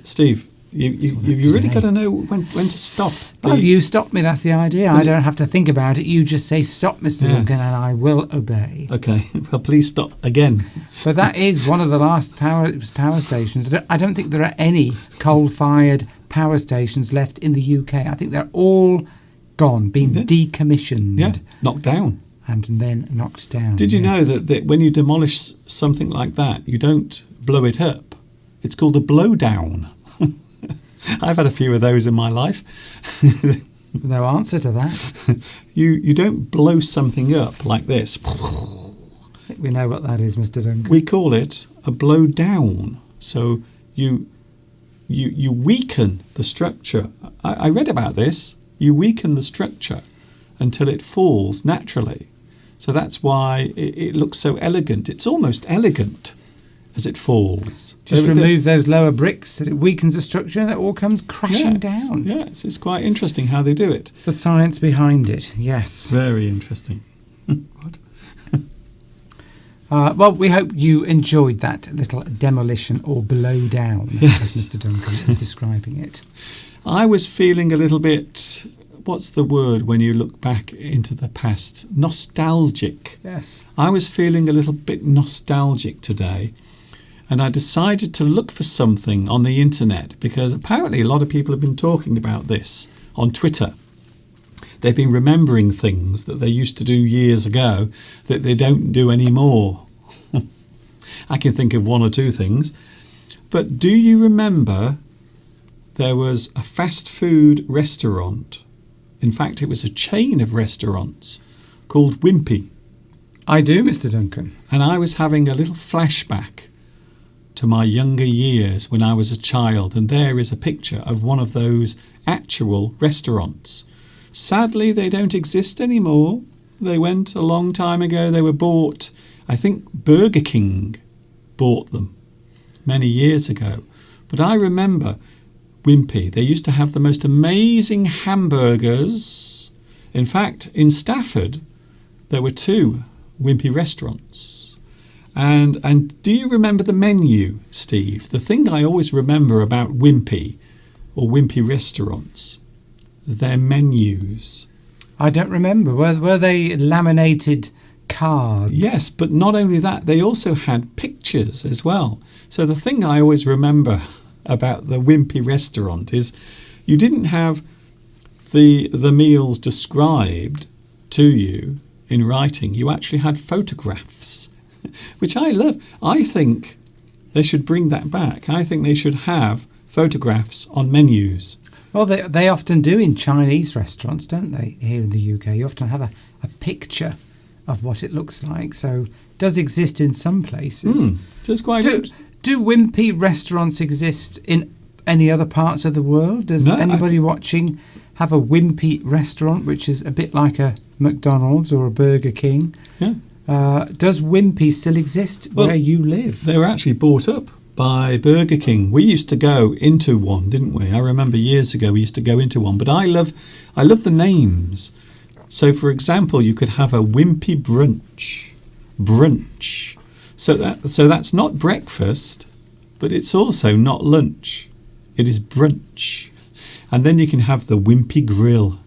you really got to know when to stop.
Well, you stop me, that's the idea. I don't have to think about it. You just say, stop, Mr. Duncan, and I will obey.
Okay, well, please stop again.
But that is one of the last power stations. I don't think there are any coal-fired power stations left in the UK. I think they're all gone, being decommissioned.
Yeah, knocked down.
And then knocked down.
Did you know that when you demolish something like that, you don't blow it up? It's called a blowdown. I've had a few of those in my life.
No answer to that.
You don't blow something up like this.
I think we know what that is, Mr. Duncan.
We call it a blowdown. So you weaken the structure. I read about this. You weaken the structure until it falls naturally. So that's why it looks so elegant. It's almost elegant as it falls.
Just remove those lower bricks, and it weakens the structure, and it all comes crashing down.
Yes, it's quite interesting how they do it.
The science behind it, yes.
Very interesting. What?
Well, we hope you enjoyed that little demolition or blowdown, as Mr. Duncan is describing it.
I was feeling a little bit, what's the word when you look back into the past? Nostalgic.
Yes.
I was feeling a little bit nostalgic today, and I decided to look for something on the internet because apparently a lot of people have been talking about this on Twitter. They've been remembering things that they used to do years ago that they don't do anymore. I can think of one or two things. But do you remember there was a fast food restaurant? In fact, it was a chain of restaurants called Wimpy.
I do, Mr. Duncan.
And I was having a little flashback to my younger years when I was a child. And there is a picture of one of those actual restaurants. Sadly, they don't exist anymore. They went a long time ago. They were bought, I think Burger King bought them many years ago. But I remember Wimpy. They used to have the most amazing hamburgers. In fact, in Stafford, there were 2 Wimpy restaurants. And do you remember the menu, Steve? The thing I always remember about Wimpy or Wimpy restaurants, their menus.
I don't remember. Were they laminated cards?
Yes, but not only that, they also had pictures as well. So the thing I always remember about the Wimpy restaurant is you didn't have the meals described to you in writing. You actually had photographs, which I love. I think they should bring that back. I think they should have photographs on menus.
Well, they often do in Chinese restaurants, don't they, here in the UK? You often have a picture of what it looks like. So it does exist in some places.
Just quite good.
Do Wimpy restaurants exist in any other parts of the world? Does anybody watching have a Wimpy restaurant, which is a bit like a McDonald's or a Burger King?
Yeah.
Does Wimpy still exist where you live?
They were actually bought up by Burger King. We used to go into one, didn't we? I remember years ago we used to go into one. But I love the names. So, for example, you could have a Wimpy brunch. So that's not breakfast, but it's also not lunch. It is brunch. And then you can have the Wimpy grill,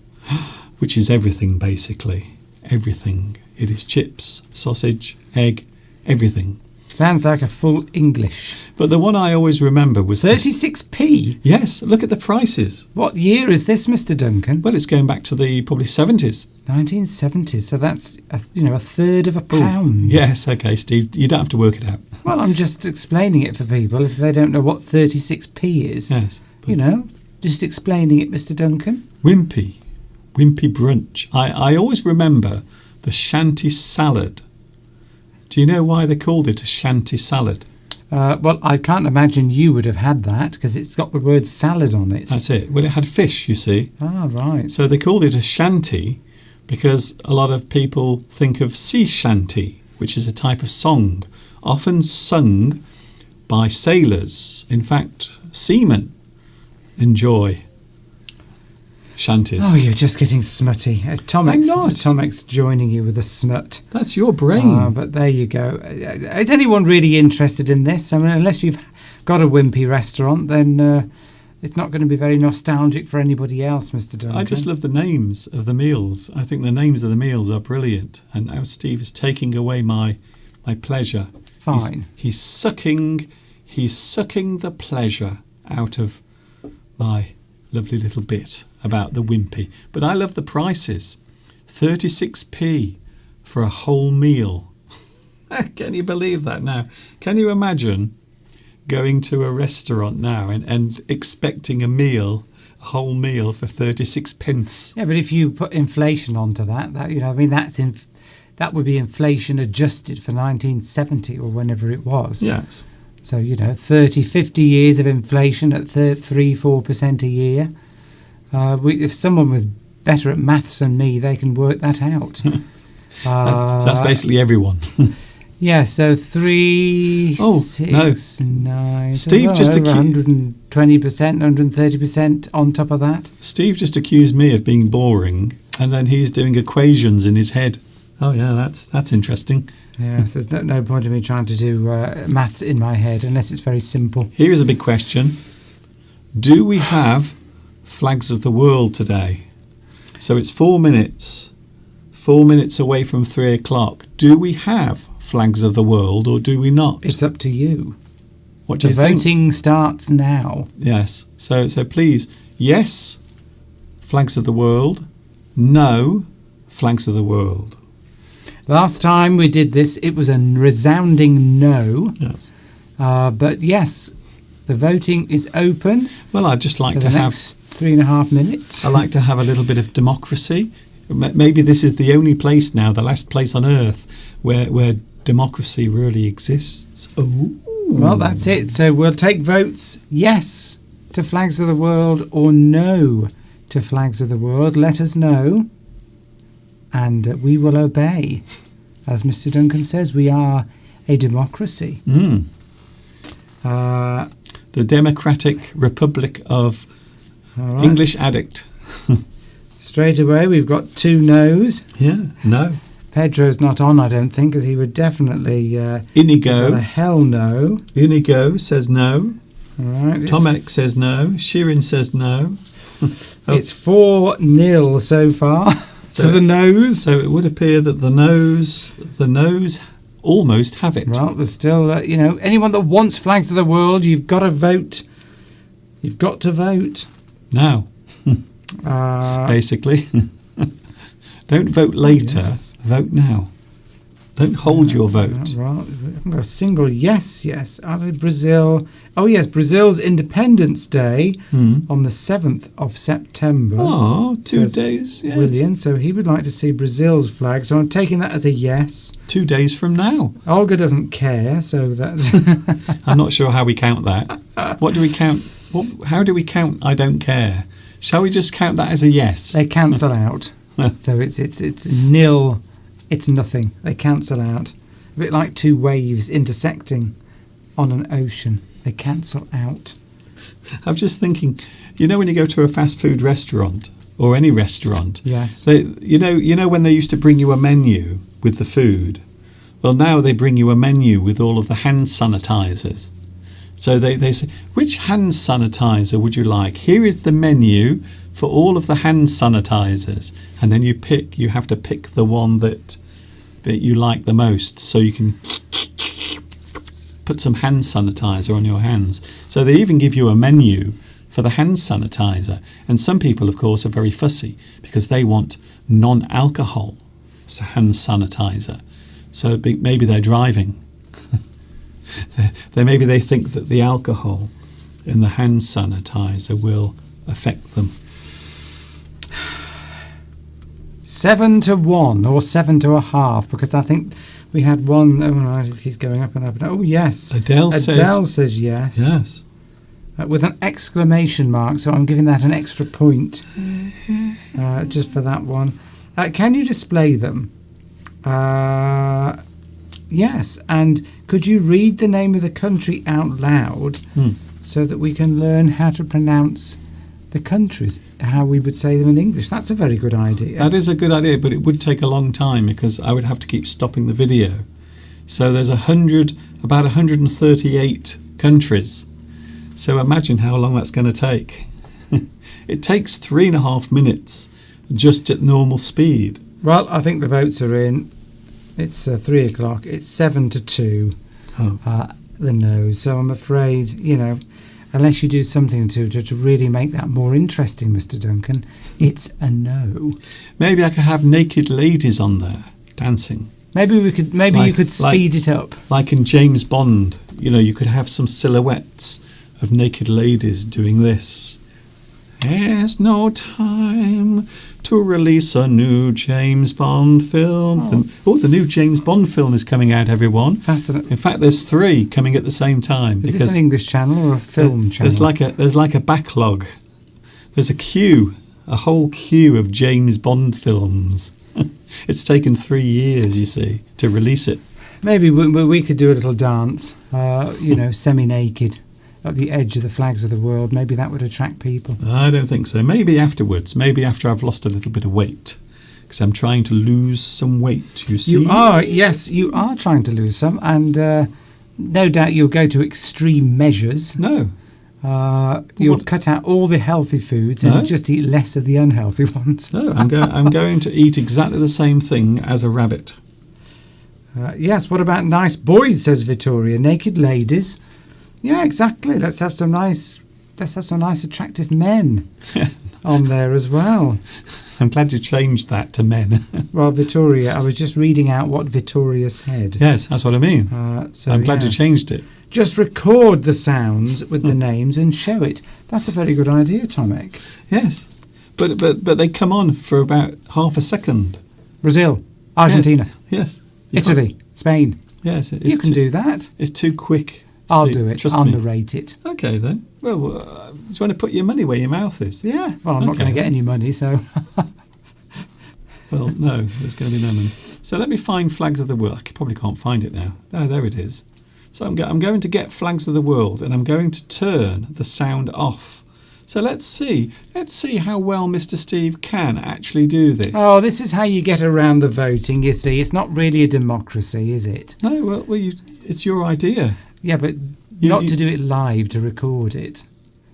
which is everything basically. Everything. It is chips, sausage, egg, everything.
Sounds like a full English.
But the one I always remember was
36p?
Yes, look at the prices.
What year is this, Mr. Duncan?
Well, it's going back to the probably 70s.
1970s, so that's a third of a pound.
Yes, okay, Steve, you don't have to work it out.
Well, I'm just explaining it for people if they don't know what 36p is.
Yes.
Just explaining it, Mr. Duncan.
Wimpy brunch. I always remember the shanty salad. Do you know why they called it a shanty salad?
Well, I can't imagine you would have had that because it's got the word salad on it.
That's it. Well, it had fish, you see.
Ah, right.
So they called it a shanty because a lot of people think of sea shanty, which is a type of song, often sung by sailors. In fact, seamen enjoy shanties.
Oh, you're just getting smutty.
I'm not.
Tomek's joining you with a smut.
That's your brain.
But there you go. Is anyone really interested in this? I mean, unless you've got a wimpy restaurant, then it's not going to be very nostalgic for anybody else, Mr. Duncan.
I just love the names of the meals. I think the names of the meals are brilliant. And now Steve is taking away my pleasure.
Fine.
He's sucking the pleasure out of my lovely little bit about the wimpy. But I love the prices. 36p for a whole meal. Can you believe that now? Can you imagine going to a restaurant now and expecting a whole meal for 36 pence?
Yeah, but if you put inflation onto that that would be inflation adjusted for 1970 or whenever it was.
Yes.
So, 30, 50 years of inflation at 3-4% a year. If someone was better at maths than me, they can work that out.
That's basically everyone.
Yeah, so 3, 6, 9.
Steve just
over 120%, 130% on top of that.
Steve just accused me of being boring, and then he's doing equations in his head. Oh yeah, that's interesting.
Yes, there's no point in me trying to do maths in my head unless it's very simple.
Here is a big question. Do we have flags of the world today? So it's 4 minutes away from 3 o'clock. Do we have flags of the world or do we not?
It's up to you.
What do
the
you think?
voting starts now.
Yes. So please, yes, flags of the world. No, flags of the world.
Last time we did this, it was a resounding no.
Yes.
But yes, the voting is open.
Well, I'd just like
for
to
the
have
next 3.5 minutes.
I like to have a little bit of democracy. Maybe this is the only place now, the last place on earth, where democracy really exists. Ooh.
Well, that's it. So we'll take votes yes to flags of the world or no to flags of the world. Let us know. And we will obey. As Mr. Duncan says, we are a democracy.
The Democratic Republic of
All right.
English Addict.
Straight away, we've got 2 no's.
Yeah, no.
Pedro's not on, I don't think, because he would definitely... got a
Inigo.
hell no.
Inigo says no.
All right.
Tomek says no. Shirin says no.
It's 4-0 so far to the no's.
So it would appear that the no's almost have it.
Well, there's still, anyone that wants flags of the world, you've got to vote. You've got to vote.
Now, basically. Don't vote later.
Yes.
Vote now. Don't hold your vote.
Well, I've got a single yes. Brazil. Oh, yes, Brazil's Independence Day on the 7th of September.
Oh, 2
Says
days. Yes.
Brilliant. So he would like to see Brazil's flag. So I'm taking that as a yes.
2 days from now.
Olga doesn't care, so that's...
I'm not sure how we count that. What do we count? How do we count I don't care? Shall we just count that as a yes?
They cancel out. So it's nil. It's nothing. They cancel out. A bit like 2 waves intersecting on an ocean. They cancel out.
I'm just thinking, when you go to a fast food restaurant or any restaurant,
Yes.
you know when they used to bring you a menu with the food. Well, now they bring you a menu with all of the hand sanitizers. So they say, which hand sanitizer would you like? Here is the menu for all of the hand sanitizers, and then you have to pick the one that you like the most, so you can put some hand sanitizer on your hands. So they even give you a menu for the hand sanitizer, and some people, of course, are very fussy because they want non-alcohol hand sanitizer. So maybe they're driving. Maybe they think that the alcohol in the hand sanitizer will affect them.
7-1 or 7-1/2, because I think we had one. Oh, no, he's going up and up and up. Oh, yes.
Adele
says yes.
Yes.
With an exclamation mark, so I'm giving that an extra point just for that one. Can you display them? Yes, and Could you read the name of the country out loud so that we can learn how to pronounce the countries, how we would say them in English? That's a very good idea.
That is a good idea, but it would take a long time because I would have to keep stopping the video. So there's about 138 countries. So imagine how long that's going to take. It takes 3.5 minutes just at normal speed.
Well, I think the votes are in. It's 3 o'clock. It's 7-2. The no. So I'm afraid, unless you do something to really make that more interesting, Mr. Duncan, it's a no.
Maybe I could have naked ladies on there dancing.
Maybe we could. Maybe you could speed it up.
Like in James Bond, you could have some silhouettes of naked ladies doing this. There's no time to release a new James Bond film. The new James Bond film is coming out, everyone.
Fascinating.
In fact, there's 3 coming at the same time.
Is this an English channel or a film channel?
There's like a backlog. There's a whole queue of James Bond films. It's taken 3 years, you see, to release it.
Maybe we could do a little dance, semi-naked, at the edge of the flags of the world. Maybe that would attract people.
I don't think so. Maybe afterwards. Maybe after I've lost a little bit of weight. Because I'm trying to lose some weight, you see.
Yes, you are trying to lose some. And no doubt you'll go to extreme measures.
No.
You'll cut out all the healthy foods and just eat less of the unhealthy ones.
No, I'm going to eat exactly the same thing as a rabbit.
Yes, what about nice boys, says Vittoria. Naked ladies. Yeah, exactly. Let's have some nice attractive men on there as well.
I'm glad you changed that to men.
Well, Vittoria, I was just reading out what Vittoria said.
Yes, that's what I mean. I'm glad you changed it.
Just record the sounds with the names and show it. That's a very good idea, Tomek.
Yes, but they come on for about half a second.
Brazil, Argentina,
yes.
Italy, Spain.
Yes,
you can do that.
It's too quick.
I'll do it.
Trust
I'll
me.
narrate it.
Okay then. Well, do you want to put your money where your mouth is?
Yeah. Well, I'm not going to get any money, so.
Well, no, there's going to be no money. So let me find Flags of the World. I probably can't find it now. Oh, there it is. So I'm going to get Flags of the World, and I'm going to turn the sound off. So let's see how well Mr. Steve can actually do this.
Oh, this is how you get around the voting. You see, it's not really a democracy, is it?
No, well, it's your idea.
Yeah, but not to do it live, to record it.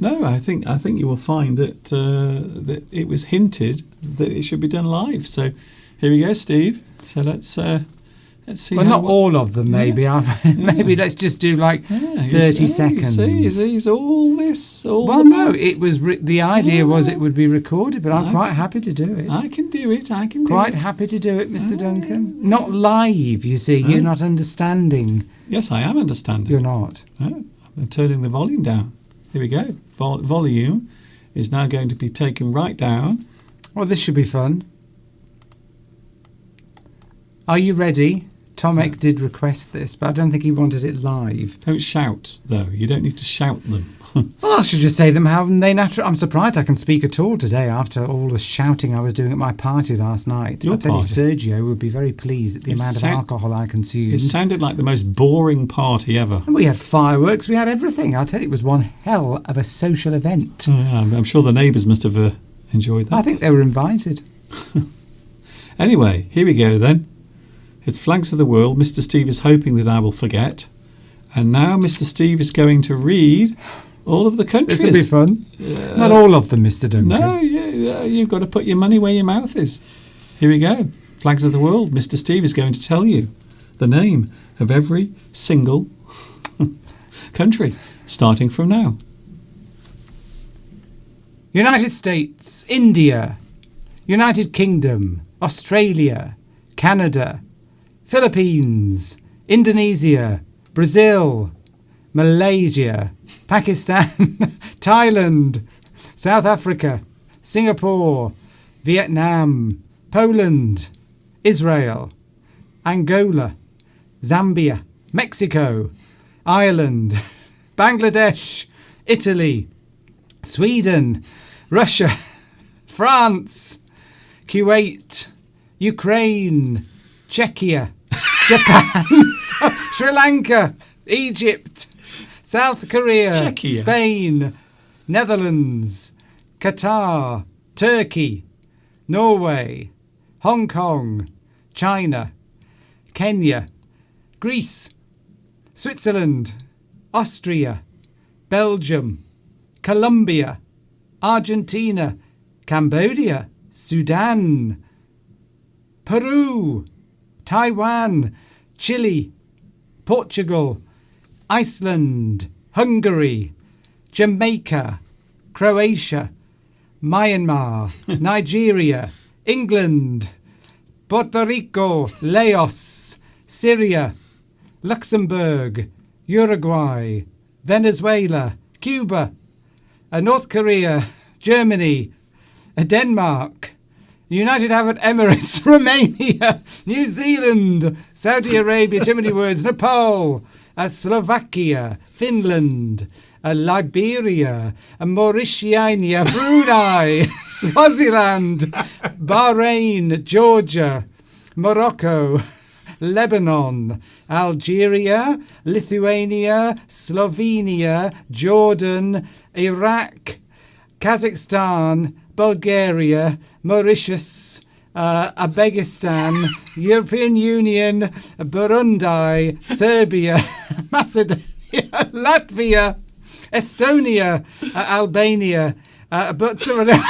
No, I think you will find that that it was hinted that it should be done live. So here we go, Steve. So let's see.
Well, not all of them, maybe. Yeah. Maybe let's just do like 30 seconds.
You see, all this.
Well, no, it was the idea was it would be recorded, but I'm quite happy to do it.
I can do it.
Quite happy to do it, Mr. Duncan. Not live, you see. You're not understanding.
Yes, I am understanding.
You're not.
No, I'm turning the volume down. Here we go. Volume is now going to be taken right down.
Well, this should be fun. Are you ready? Tomek did request this, but I don't think he wanted it live.
Don't shout, though. You don't need to shout them.
Well, I should just say them how they naturally. I'm surprised I can speak at all today after all the shouting I was doing at my party last night. I tell you, Sergio would be very pleased at the amount of alcohol I consumed.
It sounded like the most boring party ever.
And we had fireworks, we had everything. I'll tell you, it was one hell of a social event.
I'm sure the neighbours must have enjoyed that.
I think they were invited.
Anyway, here we go then. It's Flags of the World. Mr. Steve is hoping that I will forget. And now Mr. Steve is going to read all of the countries.
This will be fun. Not all of them, Mr. Duncan.
No, you've got to put your money where your mouth is. Here we go. Flags of the World. Mr. Steve is going to tell you the name of every single country, starting from now.
United States, India, United Kingdom, Australia, Canada, Philippines, Indonesia, Brazil, Malaysia, Pakistan, Thailand, South Africa, Singapore, Vietnam, Poland, Israel, Angola, Zambia, Mexico, Ireland, Bangladesh, Italy, Sweden, Russia, France, Kuwait, Ukraine, Czechia, Japan, Sri Lanka, Egypt, South Korea,
Czechia.
Spain, Netherlands, Qatar, Turkey, Norway, Hong Kong, China, Kenya, Greece, Switzerland, Austria, Belgium, Colombia, Argentina, Cambodia, Sudan, Peru, Taiwan, Chile, Portugal, Iceland, Hungary, Jamaica, Croatia, Myanmar, Nigeria, England, Puerto Rico, Laos, Syria, Luxembourg, Uruguay, Venezuela, Cuba, North Korea, Germany, Denmark, United Arab Emirates, Romania, New Zealand, Saudi Arabia, too many words, Nepal, Slovakia, Finland, Liberia, Mauritania, Brunei, Swaziland, Bahrain, Georgia, Morocco, Lebanon, Algeria, Lithuania, Slovenia, Jordan, Iraq, Kazakhstan, Bulgaria, Mauritius, Uzbekistan, European Union, Burundi, Serbia, Macedonia, Latvia, Estonia, Albania, Armenia,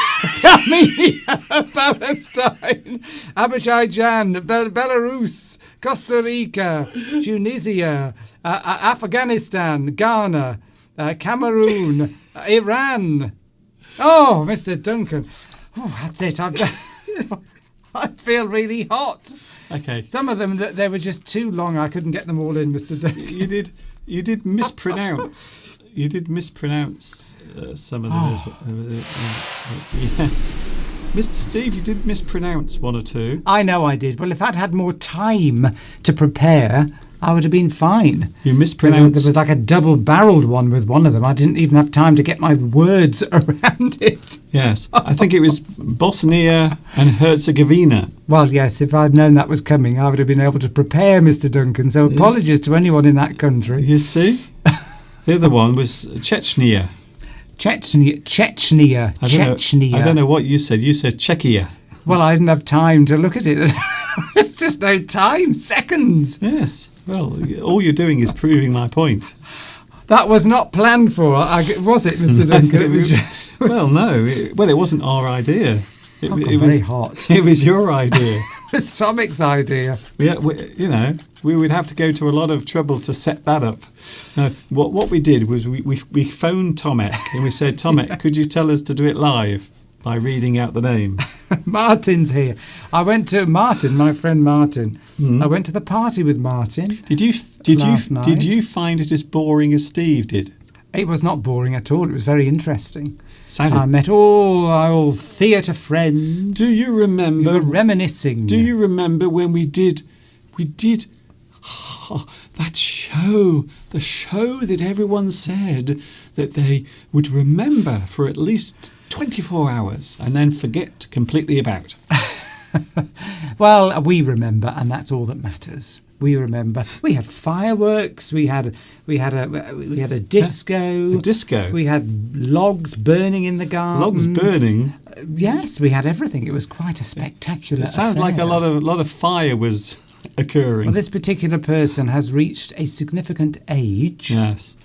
Palestine, Azerbaijan, Belarus, Costa Rica, Tunisia, Afghanistan, Ghana, Cameroon, Iran. Oh, Mr. Duncan. Oh, that's it. I feel really hot.
Okay.
Some of them, they were just too long. I couldn't get them all in, Mr. Duncan.
You did mispronounce. You did mispronounce some of them as well. Yes. Mr. Steve, you did mispronounce one or two.
I know I did. Well, if I'd had more time to prepare, I would have been fine.
You mispronounced.
There was like a double-barreled one with one of them. I didn't even have time to get my words around it.
Yes. I think it was Bosnia and Herzegovina.
Well, yes, if I'd known that was coming, I would have been able to prepare, Mr. Duncan. So apologies to anyone in that country.
You see? The other one was Chechnya.
Chechnya.
I don't know what you said. You said Czechia.
Well, I didn't have time to look at it. It's just no time. Seconds.
Yes. Well, all you're doing is proving my point.
That was not planned for, was it, Mr. Duncan? It was
well, no. It wasn't our idea. It was
very hot.
It was your idea.
It was Tomic's idea.
We would have to go to a lot of trouble to set that up. What we did was we phoned Tomek and we said, Tomek, could you tell us to do it live by reading out the names?
Martin's here. I went to Martin, my friend Martin. I went to the party with Martin.
Did you find it as boring as Steve did?
It was not boring at all. It was very interesting.
Sounded.
I met all our old theatre friends.
Do you remember?
We were reminiscing.
Do you remember when we did that show, the show that everyone said that they would remember for at least 24 hours and then forget completely about?
Well, we remember, and that's all that matters. We remember. We had fireworks. We had a disco.
A disco.
We had logs burning in the garden.
Logs burning.
Yes, we had everything. It was quite a spectacular.
It sounds like a lot of fire was occurring.
Well, this particular person has reached a significant age.
Yes.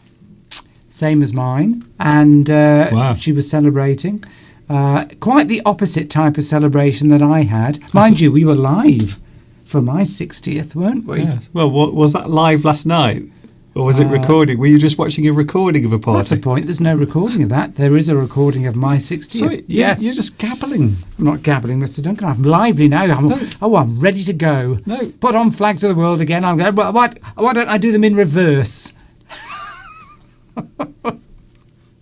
Same as mine, and
Wow.
she was celebrating. Quite the opposite type of celebration that I had. Mind you, we were live for my 60th, weren't we?
Yes. Well, was that live last night? Or was it recorded? Were you just watching a recording of a party?
What's the point? There's no recording of that. There is a recording of my 60th.
So
yes.
You're just gabbling.
I'm not gabbling, Mr. Duncan. I'm lively now. I'm ready to go.
No.
Put on Flags of the World again. I'm going, why don't I do them in reverse?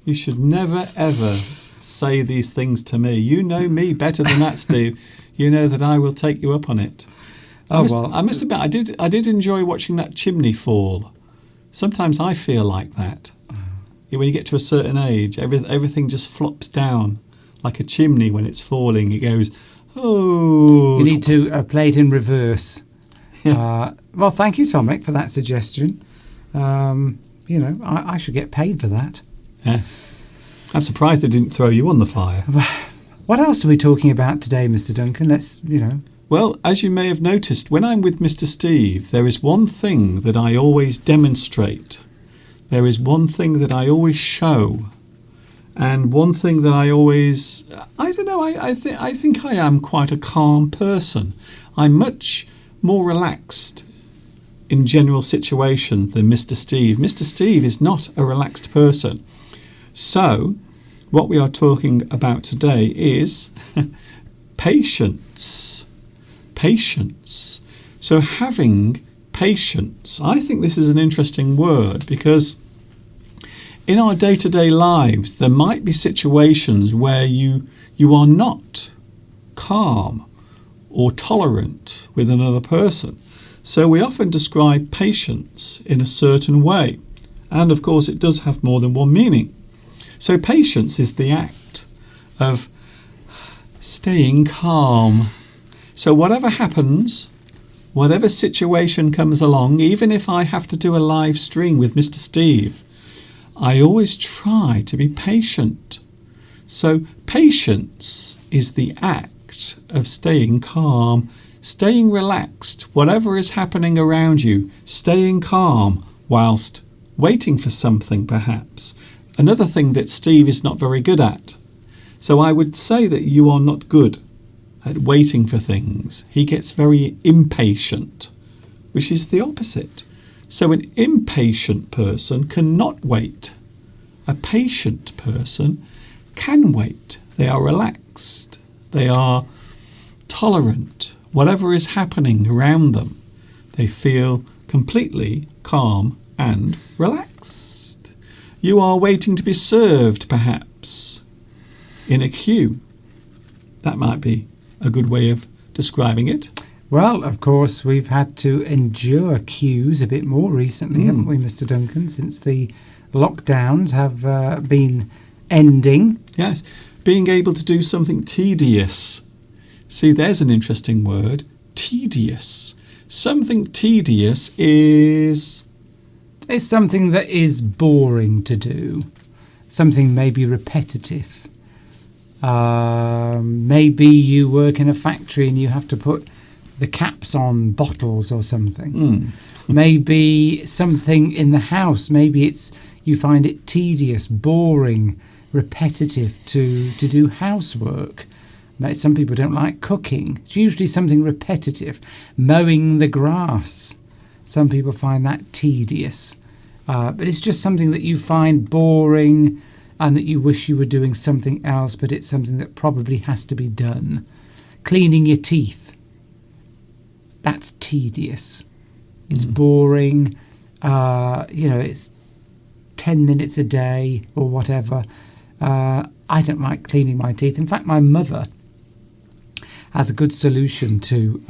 You should never, ever say these things to me. You know me better than that, Steve. You know that I will take you up on it. I must admit, I did enjoy watching that chimney fall. Sometimes I feel like that. When you get to a certain age, everything just flops down like a chimney when it's falling. It goes, oh.
You need to play it in reverse. Well, thank you, Tomic, for that suggestion. I should get paid for that.
Yeah. I'm surprised they didn't throw you on the fire.
What else are we talking about today, Mr. Duncan?
Well, as you may have noticed, when I'm with Mr. Steve, there is one thing that I always demonstrate. There is one thing that I always show. And one thing that I always... I don't know, I think I am quite a calm person. I'm much more relaxed in general situations than Mr. Steve. Mr. Steve is not a relaxed person. So, what we are talking about today is patience. Patience. So having patience. I think this is an interesting word because in our day-to-day lives there might be situations where you are not calm or tolerant with another person. So we often describe patience in a certain way. And of course it does have more than one meaning. So patience is the act of staying calm. So whatever happens, whatever situation comes along, even if I have to do a live stream with Mr. Steve, I always try to be patient. So patience is the act of staying calm, staying relaxed, whatever is happening around you, staying calm whilst waiting for something perhaps. Another thing that Steve is not very good at. So I would say that you are not good at waiting for things. He gets very impatient, which is the opposite. So an impatient person cannot wait. A patient person can wait. They are relaxed. They are tolerant. Whatever is happening around them, they feel completely calm and relaxed. You are waiting to be served, perhaps, in a queue. That might be a good way of describing it.
Well, of course, we've had to endure queues a bit more recently, haven't we, Mr. Duncan, since the lockdowns have been ending.
Yes, being able to do something tedious. See, there's an interesting word, tedious. Something tedious is...
It's something that is boring to do. Something maybe repetitive. Maybe you work in a factory and you have to put the caps on bottles or something. Maybe something in the house. Maybe you find it tedious, boring, repetitive to do housework. Some people don't like cooking. It's usually something repetitive. Mowing the grass. Some people find that tedious. But it's just something that you find boring and that you wish you were doing something else, but it's something that probably has to be done. Cleaning your teeth. That's tedious. It's boring. It's 10 minutes a day or whatever. I don't like cleaning my teeth. In fact, my mother has a good solution to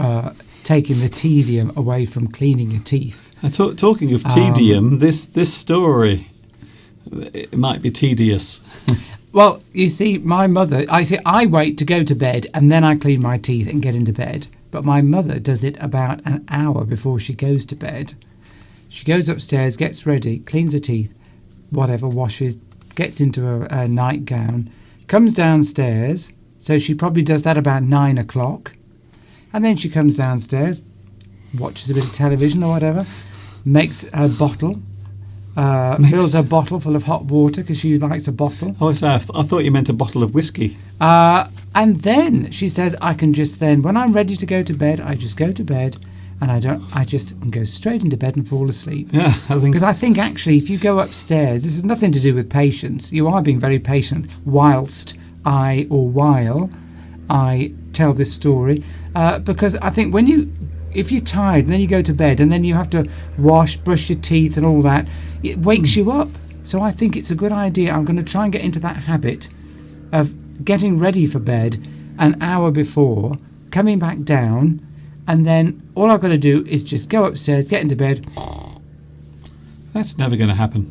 taking the tedium away from cleaning your teeth.
Talking of tedium, this story, it might be tedious.
Well, you see, my mother, I wait to go to bed and then I clean my teeth and get into bed. But my mother does it about an hour before she goes to bed. She goes upstairs, gets ready, cleans her teeth, whatever, washes, gets into a nightgown, comes downstairs. So she probably does that about 9 o'clock. And then she comes downstairs, watches a bit of television or whatever, makes her bottle, fills her bottle full of hot water because she likes a bottle.
Oh, I thought you meant a bottle of whiskey.
And then she says, when I'm ready to go to bed, I just go to bed and I just can go straight into bed and fall asleep.
Yeah,
Because I think actually if you go upstairs, this has nothing to do with patience. You are being very patient while I tell this story. Because I think if you're tired and then you go to bed and then you have to brush your teeth and all that, it wakes you up. So I think it's a good idea. I'm going to try and get into that habit of getting ready for bed an hour before, coming back down, and then all I've got to do is just go upstairs, get into bed.
That's never going to happen.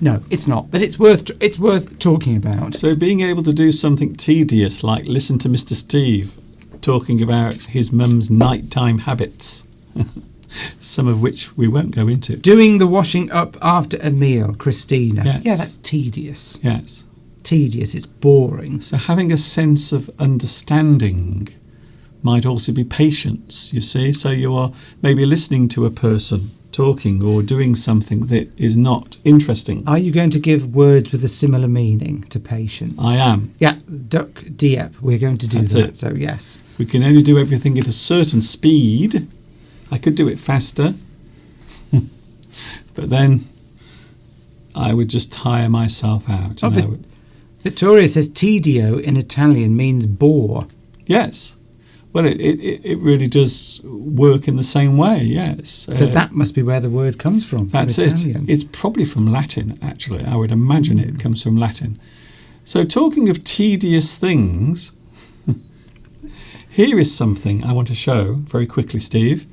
No, it's not. But it's worth talking about.
So being able to do something tedious, like listen to Mr. Steve talking about his mum's nighttime habits. some of which we won't go into.
Doing the washing up after a meal, Christina.
Yes.
Yeah, that's tedious.
Yes.
Tedious, it's boring.
So having a sense of understanding might also be patience, you see. So you are maybe listening to a person talking or doing something that is not interesting.
Are you going to give words with a similar meaning to patience?
I am.
Yeah, Duck Diep, we're going to do
That's
that.
it.
So, yes.
We can only do everything at a certain speed. I could do it faster, but then I would just tire myself out.
Oh,
and I
but-
would-
Victoria says tedio in Italian means bore.
Yes. Well, it really does work in the same way, yes.
So that must be where the word comes from.
That's
from
it.
Italian.
It's probably from Latin, actually. I would imagine it comes from Latin. So talking of tedious things, here is something I want to show very quickly, Steve.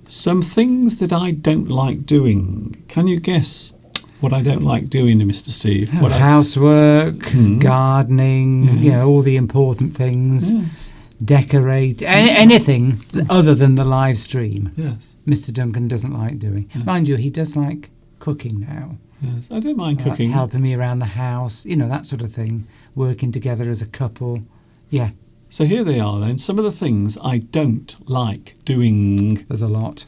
Some things that I don't like doing. Can you guess what I don't like doing, Mr. Steve? What
Housework, gardening, you know, all the important things. Decorate, anything other than the live stream.
Yes,
Mr. Duncan doesn't like doing. Mind you, he does like cooking now.
yes. I don't mind cooking.
Helping me around the house, you know, that sort of thing. Working together as a couple. Yeah,
So here they are then, some of the things I don't like doing.
there's a lot.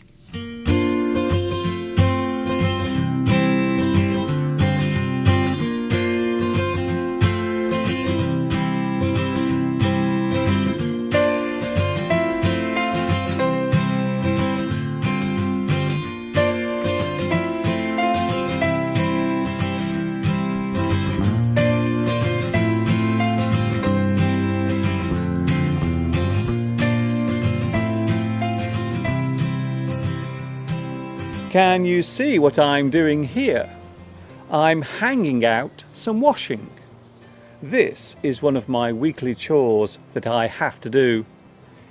Can you see what I'm doing here? I'm hanging out some washing. This is one of my weekly chores that I have to do.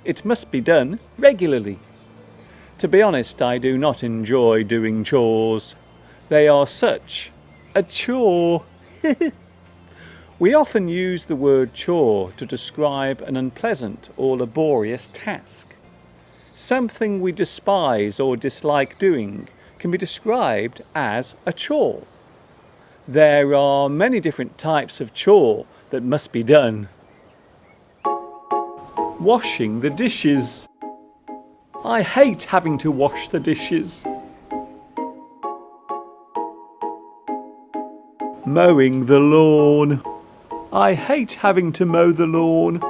It must be done regularly. To be honest, I do not enjoy doing chores. They are such a chore. We often use the word chore to describe an unpleasant or laborious task. Something we despise or dislike doing can be described as a chore. There are many different types of chore that must be done. Washing the dishes. I hate having to wash the dishes. Mowing the lawn. I hate having to mow the lawn.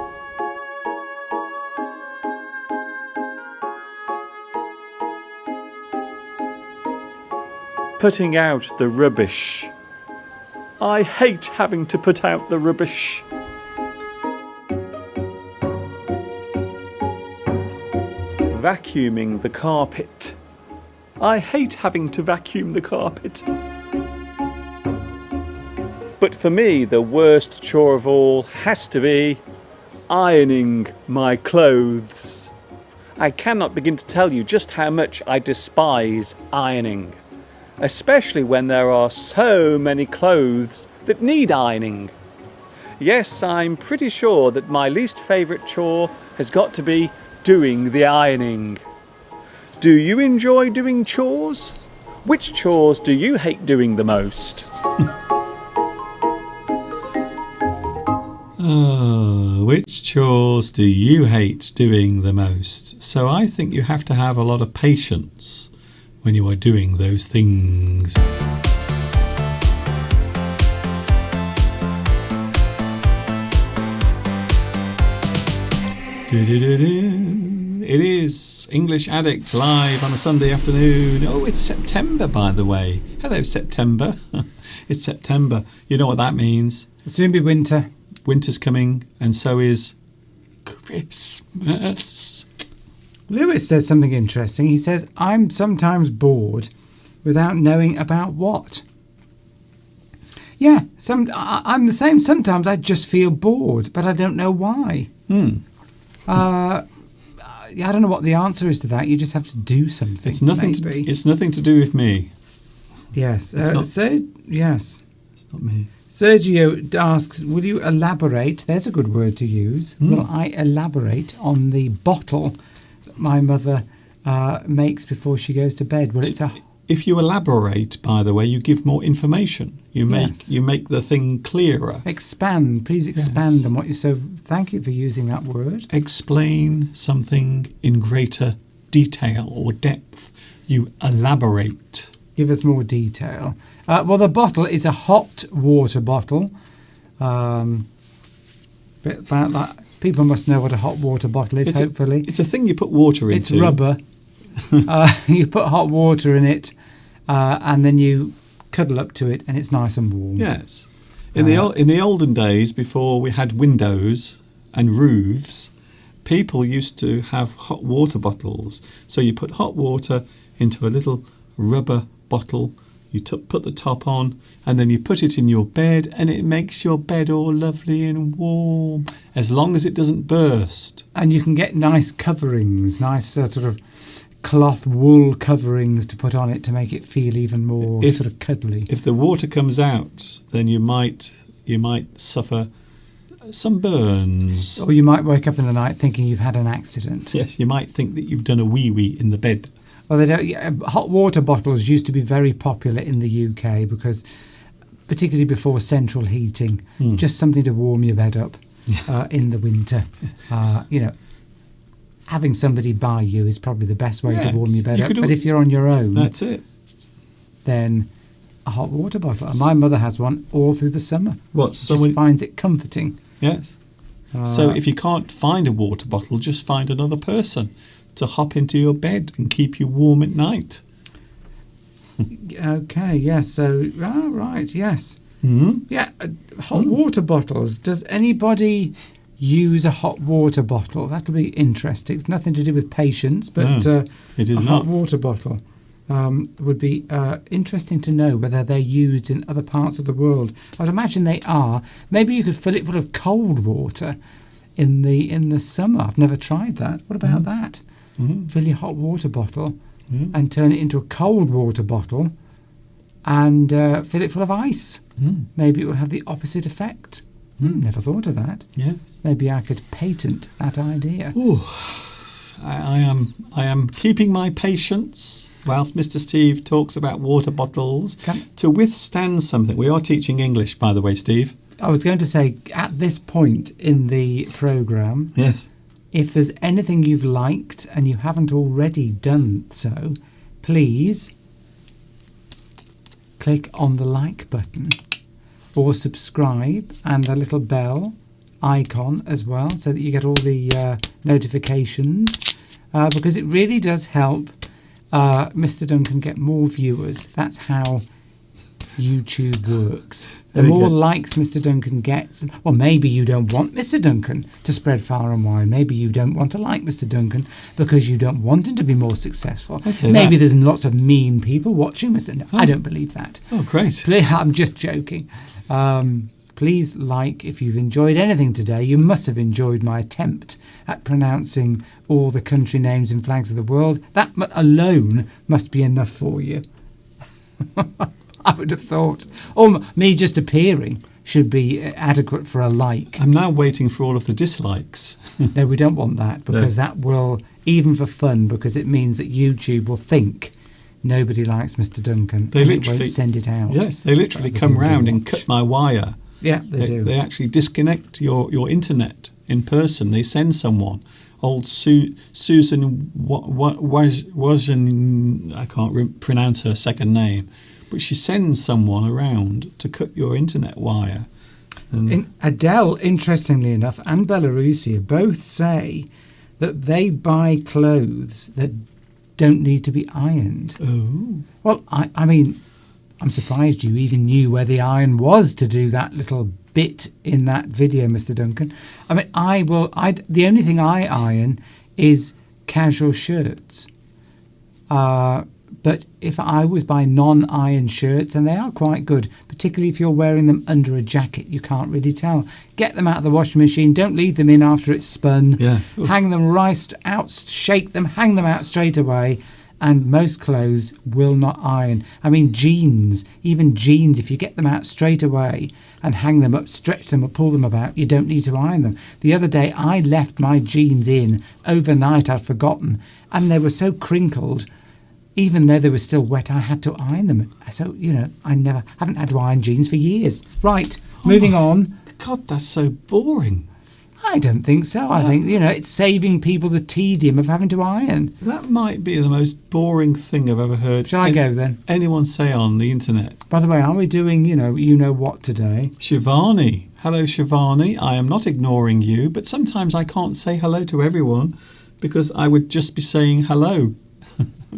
Putting out the rubbish. I hate having to put out the rubbish. Vacuuming the carpet. I hate having to vacuum the carpet. But for me, the worst chore of all has to be ironing my clothes. I cannot begin to tell you just how much I despise ironing, especially when there are so many clothes that need ironing. Yes, I'm pretty sure that my least favourite chore has got to be doing the ironing. Do you enjoy doing chores? Which chores do you hate doing the most? Which chores do you hate doing the most? So I think you have to have a lot of patience when you are doing those things. It is English Addict live on a Sunday afternoon. Oh, it's September, by the way. Hello, September. It's September. You know what that means.
It'll soon be winter.
Winter's coming, and so is Christmas.
Lewis says something interesting. He says, I'm sometimes bored without knowing about what. Yeah, I'm the same. Sometimes I just feel bored, but I don't know why. I don't know what the answer is to that. You just have to do something.
It's nothing. It's nothing to do with me.
Yes.
It's not.
Yes.
It's not me.
Sergio asks, will you elaborate? There's a good word to use. Will I elaborate on the bottle that my mother makes before she goes to bed. Well, it's a
If you elaborate, by the way, you give more information.
Yes.
You make the thing clearer.
expand. Please expand
Yes.
on what you. So thank you for using that word.
Explain something in greater detail or depth. You elaborate.
Give us more detail. Well, the bottle is a hot water bottle. Bit about that. People must know what a hot water bottle is. Hopefully,
It's a thing you put water into.
it's rubber. You put hot water in it, and then you cuddle up to it, and it's nice and warm.
Yes. In the olden days, before we had windows and roofs, people used to have hot water bottles. So you put hot water into a little rubber bottle. You put the top on, and then you put it in your bed, and it makes your bed all lovely and warm, as long as it doesn't burst.
And you can get nice coverings, nice sort of cloth wool coverings to put on it to make it feel even more sort of cuddly.
If the water comes out, then you might suffer some burns.
Or you might wake up in the night thinking you've had an accident.
Yes, you might think that you've done a wee in the bed.
Well, they don't, hot water bottles used to be very popular in the UK because, particularly before central heating, just something to warm your bed up in the winter. Having somebody by you is probably the best way to warm your bed up. But if you're on your own,
that's it.
Then a hot water bottle. And my mother has one all through the summer.
What?
Just finds it comforting.
Yes. So if you can't find a water bottle, just find another person to hop into your bed and keep you warm at night.
Okay, yes. So, right, yes.
Mm-hmm.
Yeah, hot water bottles. Does anybody use a hot water bottle? That'll be interesting. It's nothing to do with patience, but
it is
a
not.
hot water bottle would be interesting to know whether they're used in other parts of the world. I'd imagine they are. Maybe you could fill it full of cold water in the summer. I've never tried that. What about that?
Mm-hmm.
Fill your hot water bottle and turn it into a cold water bottle and fill it full of ice. Maybe it will have the opposite effect. Never thought of that.
Yeah.
Maybe I could patent that idea.
Ooh. I am keeping my patience whilst Mr. Steve talks about water bottles to withstand something. We are teaching English, by the way, Steve.
I was going to say, at this point in the programme,
Yes.
if there's anything you've liked and you haven't already done so, please click on the like button or subscribe and the little bell icon as well so that you get all the notifications because it really does help Mr. Duncan get more viewers. That's how YouTube works. The more likes Mr. Duncan gets, well, maybe you don't want Mr. Duncan to spread far and wide. Maybe you don't want to like Mr. Duncan because you don't want him to be more successful. Maybe there's lots of mean people watching Mr. Duncan. I don't believe that.
Oh, great.
I'm just joking. Please like if you've enjoyed anything today. You must have enjoyed my attempt at pronouncing all the country names and flags of the world. That alone must be enough for you. I would have thought. Or me just appearing should be adequate for a like.
I'm now waiting for all of the dislikes.
No, we don't want that because that will, even for fun, because it means that YouTube will think nobody likes Mr. Duncan.
They literally
won't send it out.
Yes, they literally come round and cut my wire.
Yeah, they do.
They actually disconnect your internet in person. They send someone. Old Susan wasn't, I can't pronounce her second name, but she sends someone around to cut your internet wire.
Adele, interestingly enough, and Belarusia both say that they buy clothes that don't need to be ironed.
Oh.
Well, I mean, I'm surprised you even knew where the iron was to do that little bit in that video, Mr. Duncan. I mean, the only thing I iron is casual shirts. But if I was buying non-iron shirts, and they are quite good, particularly if you're wearing them under a jacket, you can't really tell. Get them out of the washing machine. Don't leave them in after it's spun.
Yeah.
Hang them right out, shake them, hang them out straight away. And most clothes will not iron. I mean, jeans, even jeans, if you get them out straight away and hang them up, stretch them or pull them about, you don't need to iron them. The other day, I left my jeans in overnight, I'd forgotten, and they were so crinkled, even though they were still wet, I had to iron them. So, I haven't had to iron jeans for years. Right, moving on.
God, that's so boring.
I don't think so. I think, it's saving people the tedium of having to iron.
That might be the most boring thing I've ever heard.
Shall I go then?
Anyone say on the internet.
By the way, are we doing, you know what today?
Shivani. Hello, Shivani. I am not ignoring you, but sometimes I can't say hello to everyone because I would just be saying hello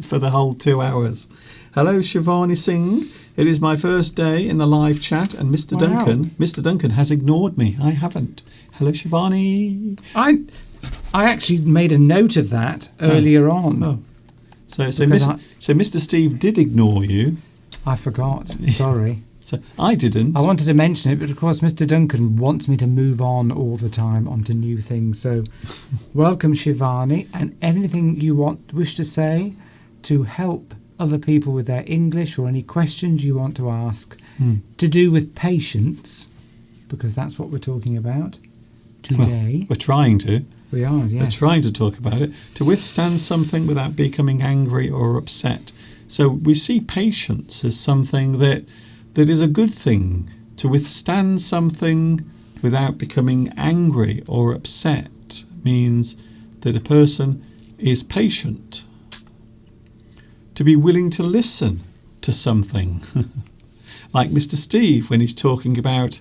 for the whole 2 hours. Hello, Shivani Singh. It is my first day in the live chat, and Mr. Mr. Duncan has ignored me. I haven't. Hello, Shivani.
I actually made a note of that earlier on.
Oh. So Mr. Steve did ignore you.
I forgot. Sorry.
So I didn't.
I wanted to mention it, but of course Mr. Duncan wants me to move on all the time onto new things. So welcome, Shivani, and anything you wish to say to help other people with their English or any questions you want to ask to do with patience, because that's what we're talking about today.
Well, we're trying to.
We are, yes.
We're trying to talk about it. To withstand something without becoming angry or upset. So we see patience as something that is a good thing. To withstand something without becoming angry or upset means that a person is patient. To be willing to listen to something. Like Mr. Steve when he's talking about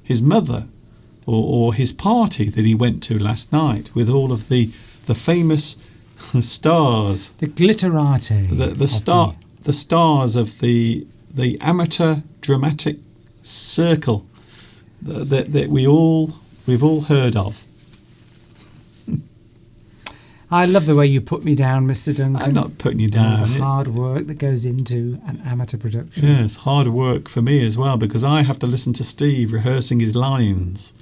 his mother or his party that he went to last night with all of the famous stars.
The glitterati.
The stars of the amateur dramatic circle that we've all heard of.
I love the way you put me down, Mr. Duncan.
I'm not putting you down.
The hard work that goes into an amateur production.
Yes, hard work for me as well, because I have to listen to Steve rehearsing his lines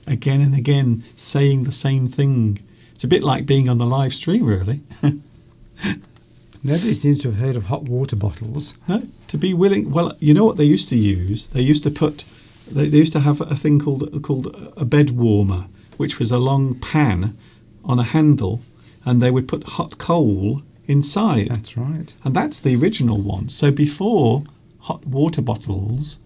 again and again, saying the same thing. It's a bit like being on the live stream, really.
Nobody seems to have heard of hot water bottles.
No, to be willing. Well, you know what they used to use? They used to have a thing called a bed warmer, which was a long pan on a handle, and they would put hot coal inside.
That's right.
And that's the original one. So before hot water bottles,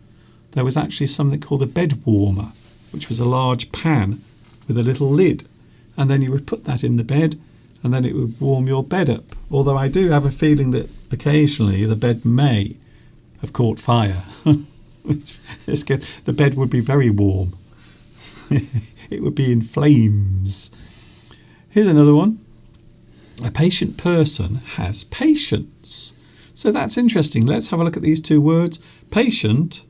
there was actually something called a bed warmer, which was a large pan with a little lid. And then you would put that in the bed, and then it would warm your bed up. Although I do have a feeling that occasionally the bed may have caught fire. The bed would be very warm. It would be in flames. Here's another one. A patient person has patience. So that's interesting. Let's have a look at these two words. Patient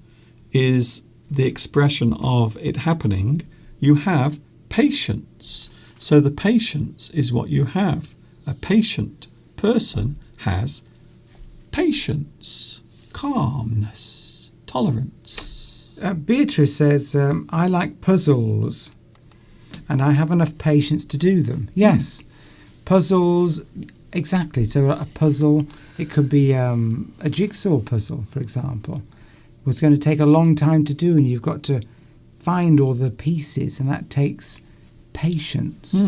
is the expression of it happening. You have patience. So the patience is what you have. A patient person has patience, calmness, tolerance.
Beatrice says, I like puzzles and I have enough patience to do them. Yes. Puzzles, exactly. So a puzzle, it could be a jigsaw puzzle, for example. It's going to take a long time to do, and you've got to find all the pieces, and that takes patience.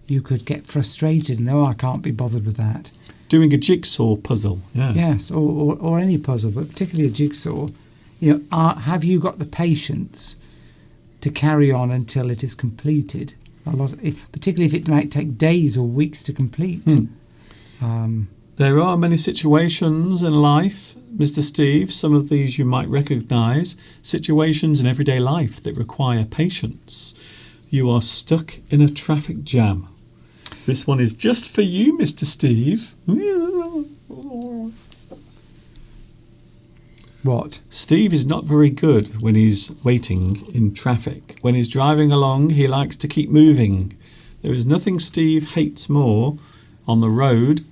You could get frustrated and, I can't be bothered with that.
Doing a jigsaw puzzle, yes.
Yes, or any puzzle, but particularly a jigsaw. Have you got the patience to carry on until it is completed? Particularly if it might take days or weeks to complete.
There are many situations in life, Mr. Steve, some of these you might recognise, situations in everyday life that require patience. You are stuck in a traffic jam. This one is just for you, Mr. Steve.
What?
Steve is not very good when he's waiting in traffic. When he's driving along, he likes to keep moving. There is nothing Steve hates more on the road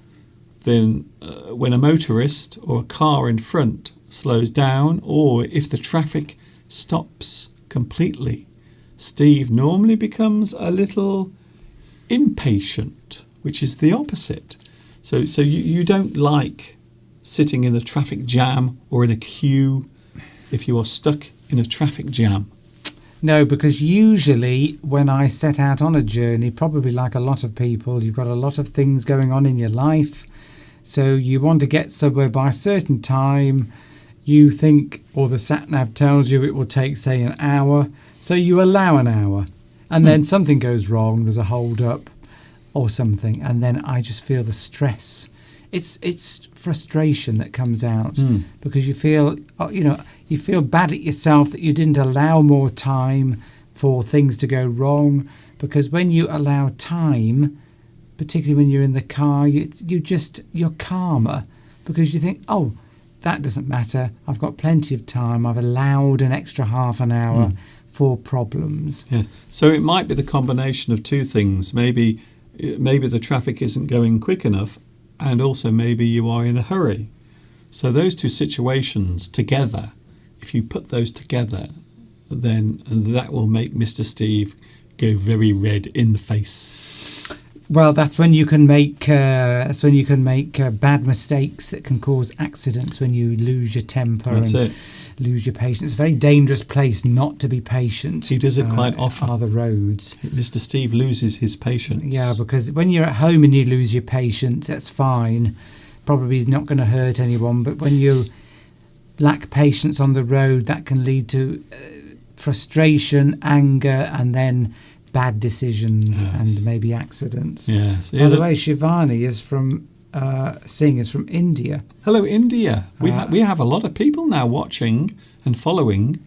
than when a motorist or a car in front slows down, or if the traffic stops completely. Steve normally becomes a little impatient, which is the opposite. So you don't like sitting in a traffic jam or in a queue if you are stuck in a traffic jam.
No, because usually when I set out on a journey, probably like a lot of people, you've got a lot of things going on in your life. So you want to get somewhere by a certain time. You think, or the sat-nav tells you it will take, say, an hour. So you allow an hour. And then something goes wrong, there's a hold-up or something. And then I just feel the stress. It's frustration that comes out because you feel, you feel bad at yourself that you didn't allow more time for things to go wrong. Because when you allow time, particularly when you're in the car, you're calmer because you think, oh, that doesn't matter. I've got plenty of time. I've allowed an extra half an hour for problems.
Yes. So it might be the combination of two things. Maybe the traffic isn't going quick enough, and also maybe you are in a hurry. So those two situations together, if you put those together, then that will make Mr. Steve go very red in the face.
Well, that's when you can make bad mistakes that can cause accidents. When you lose your temper lose your patience, it's a very dangerous place not to be patient.
He does it quite often.
Are the roads?
Mr. Steve loses his patience.
Yeah, because when you're at home and you lose your patience, that's fine. Probably not going to hurt anyone. But when you lack patience on the road, that can lead to frustration, anger, and then bad decisions and maybe accidents.
Yes.
By the way, Shivani is from Singh is from India.
Hello, India. We have a lot of people now watching and following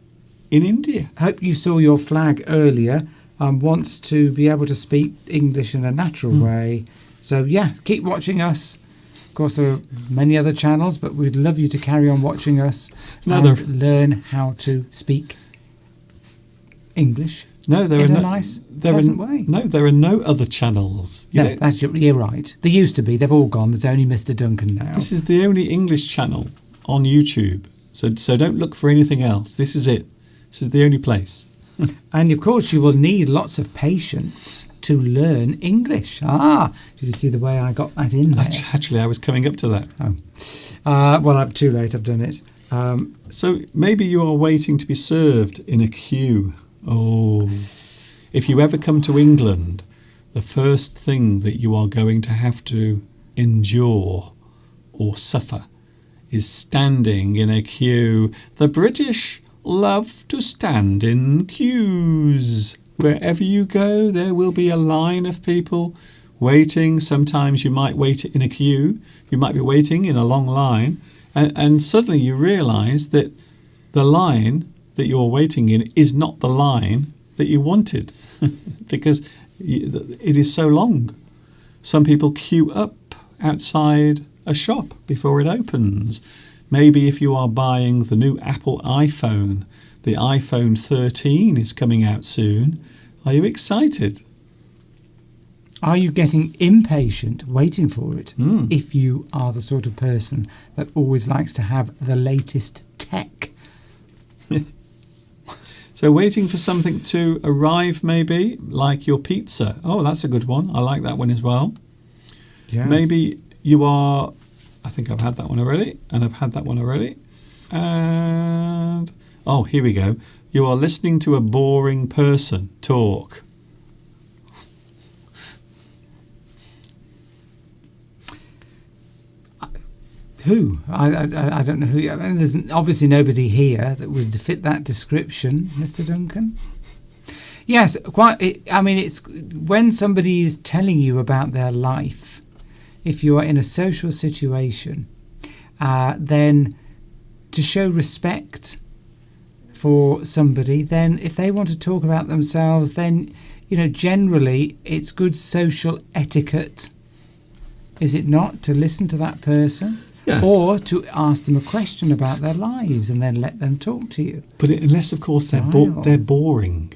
in India.
I hope you saw your flag earlier. Wants to be able to speak English in a natural way. So yeah, keep watching us. Of course, there are many other channels, but we'd love you to carry on watching us and learn how to speak English.
No, there
in
are
a nice, pleasant way.
No, there are no other channels.
You're right. There used to be. They've all gone. There's only Mr. Duncan now.
This is the only English channel on YouTube. So don't look for anything else. This is it. This is the only place.
And of course, you will need lots of patience to learn English. Did you see the way I got that in there?
Actually, I was coming up to that.
Well, I'm too late. I've done it.
So maybe you are waiting to be served in a queue. Oh, if you ever come to England, the first thing that you are going to have to endure or suffer is standing in a queue. The British love to stand in queues. Wherever you go, there will be a line of people waiting. Sometimes you might wait in a queue. You might be waiting in a long line. And suddenly you realise that the line that you're waiting in is not the line that you wanted because it is so long. Some people queue up outside a shop before it opens. Maybe if you are buying the new Apple iPhone, the iPhone 13 is coming out soon. Are you excited?
Are you getting impatient waiting for it? If you are the sort of person that always likes to have the latest tech.
So waiting for something to arrive, maybe, like your pizza. Oh, that's a good one. I like that one as well.
Yes.
Maybe you are... I think I've had that one already, and I've had that one already. And... oh, here we go. You are listening to a boring person talk.
Who? I don't know who. I mean, there's obviously nobody here that would fit that description, Mr. Duncan. Yes, quite. I mean, it's when somebody is telling you about their life. If you are in a social situation, then to show respect for somebody, then if they want to talk about themselves, then generally it's good social etiquette, is it not, to listen to that person?
Yes.
Or to ask them a question about their lives and then let them talk to you.
But unless, of course, they're boring.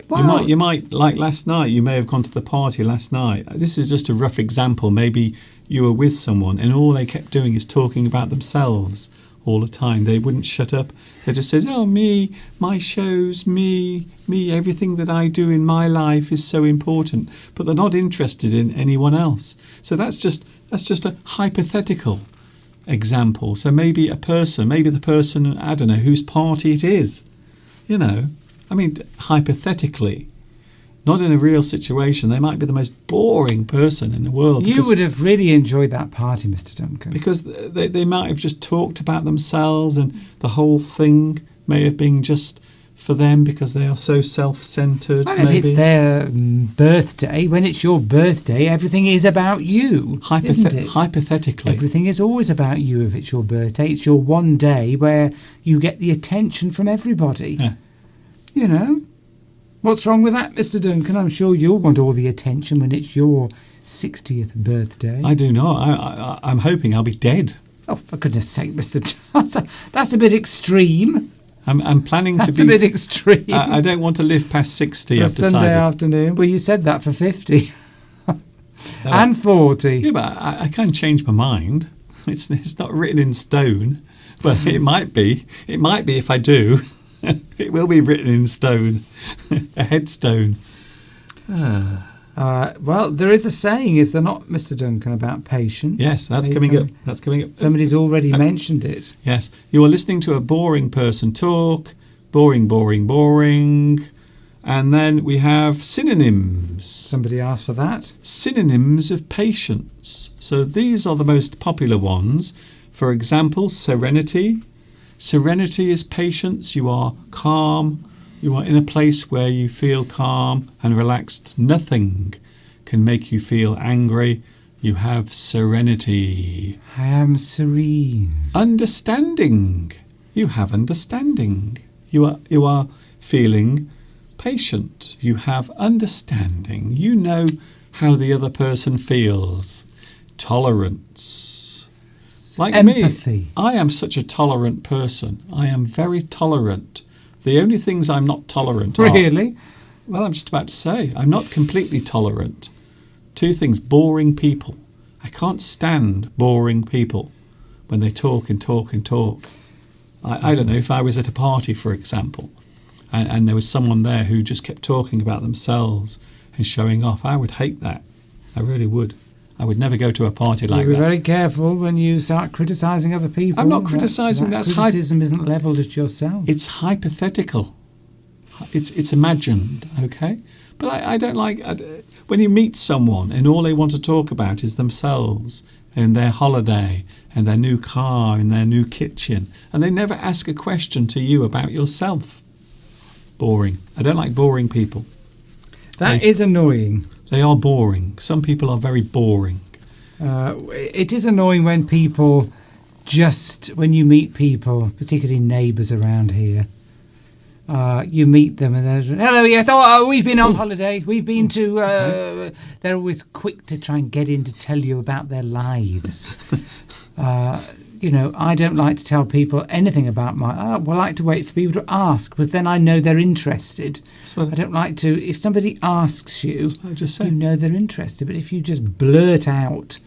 You might, like last night, you may have gone to the party last night. This is just a rough example. Maybe you were with someone and all they kept doing is talking about themselves all the time. They wouldn't shut up. They just said, oh, me, my shows, me, everything that I do in my life is so important. But they're not interested in anyone else. So that's just That's just a hypothetical example. So maybe the person, I don't know whose party it is. You know, I mean, hypothetically, not in a real situation, they might be the most boring person in the world.
You would have really enjoyed that party, Mr. Duncan.
Because they might have just talked about themselves, and the whole thing may have been just for them because they are so self-centred.
Well, if it's their birthday, when it's your birthday, everything is about you, isn't it?
Hypothetically.
Everything is always about you if it's your birthday. It's your one day where you get the attention from everybody.
Yeah.
You know? What's wrong with that, Mr. Duncan? I'm sure you'll want all the attention when it's your 60th birthday.
I do not. I'm hoping I'll be dead.
Oh, for goodness sake, Mr. Johnson. That's a bit extreme.
I'm planning to be...
That's a bit extreme.
I don't want to live past 60,
For
I've
a Sunday
decided.
afternoon. Well, you said that for 50. And 40.
Yeah, but I can change my mind. It's not written in stone, but it might be. It might be if I do. It will be written in stone. A headstone.
Well, there is a saying, is there not, Mr. Duncan, about patience?
Yes, that's coming up. That's coming up.
Somebody's already mentioned it.
Yes. You are listening to a boring person talk. Boring, boring, boring. And then we have synonyms.
Somebody asked for that.
Synonyms of patience. So these are the most popular ones. For example, serenity. Serenity is patience. You are calm. You are in a place where you feel calm and relaxed. Nothing can make you feel angry. You have serenity.
I am serene.
Understanding. You have understanding. You are feeling patient. You have understanding. You know how the other person feels. Tolerance. Like
Empathy.
me, I am such a tolerant person. I am very tolerant. The only things I'm not tolerant are...
Really?
Well, I'm just about to say, I'm not completely tolerant. Two things, boring people. I can't stand boring people when they talk and talk and talk. I don't know, if I was at a party, for example, and there was someone there who just kept talking about themselves and showing off, I would hate that. I really would. I would never go to a party like
Be
that.
very careful when you start criticising other people.
I'm not criticising. That's
criticism isn't levelled at yourself.
It's hypothetical. It's imagined, okay? But I don't like... when you meet someone and all they want to talk about is themselves and their holiday and their new car and their new kitchen, and they never ask a question to you about yourself. Boring. I don't like boring people.
That is annoying.
They are boring. Some people are very boring.
It is annoying when people when you meet people, particularly neighbours around here, you meet them and they're, hello, yes, we've been on holiday. We've been to... They're always quick to try and get in to tell you about their lives. You know, I don't like to tell people anything about I like to wait for people to ask, because then I know they're interested. I don't like to... If somebody asks you, you know they're interested. But if you just blurt out,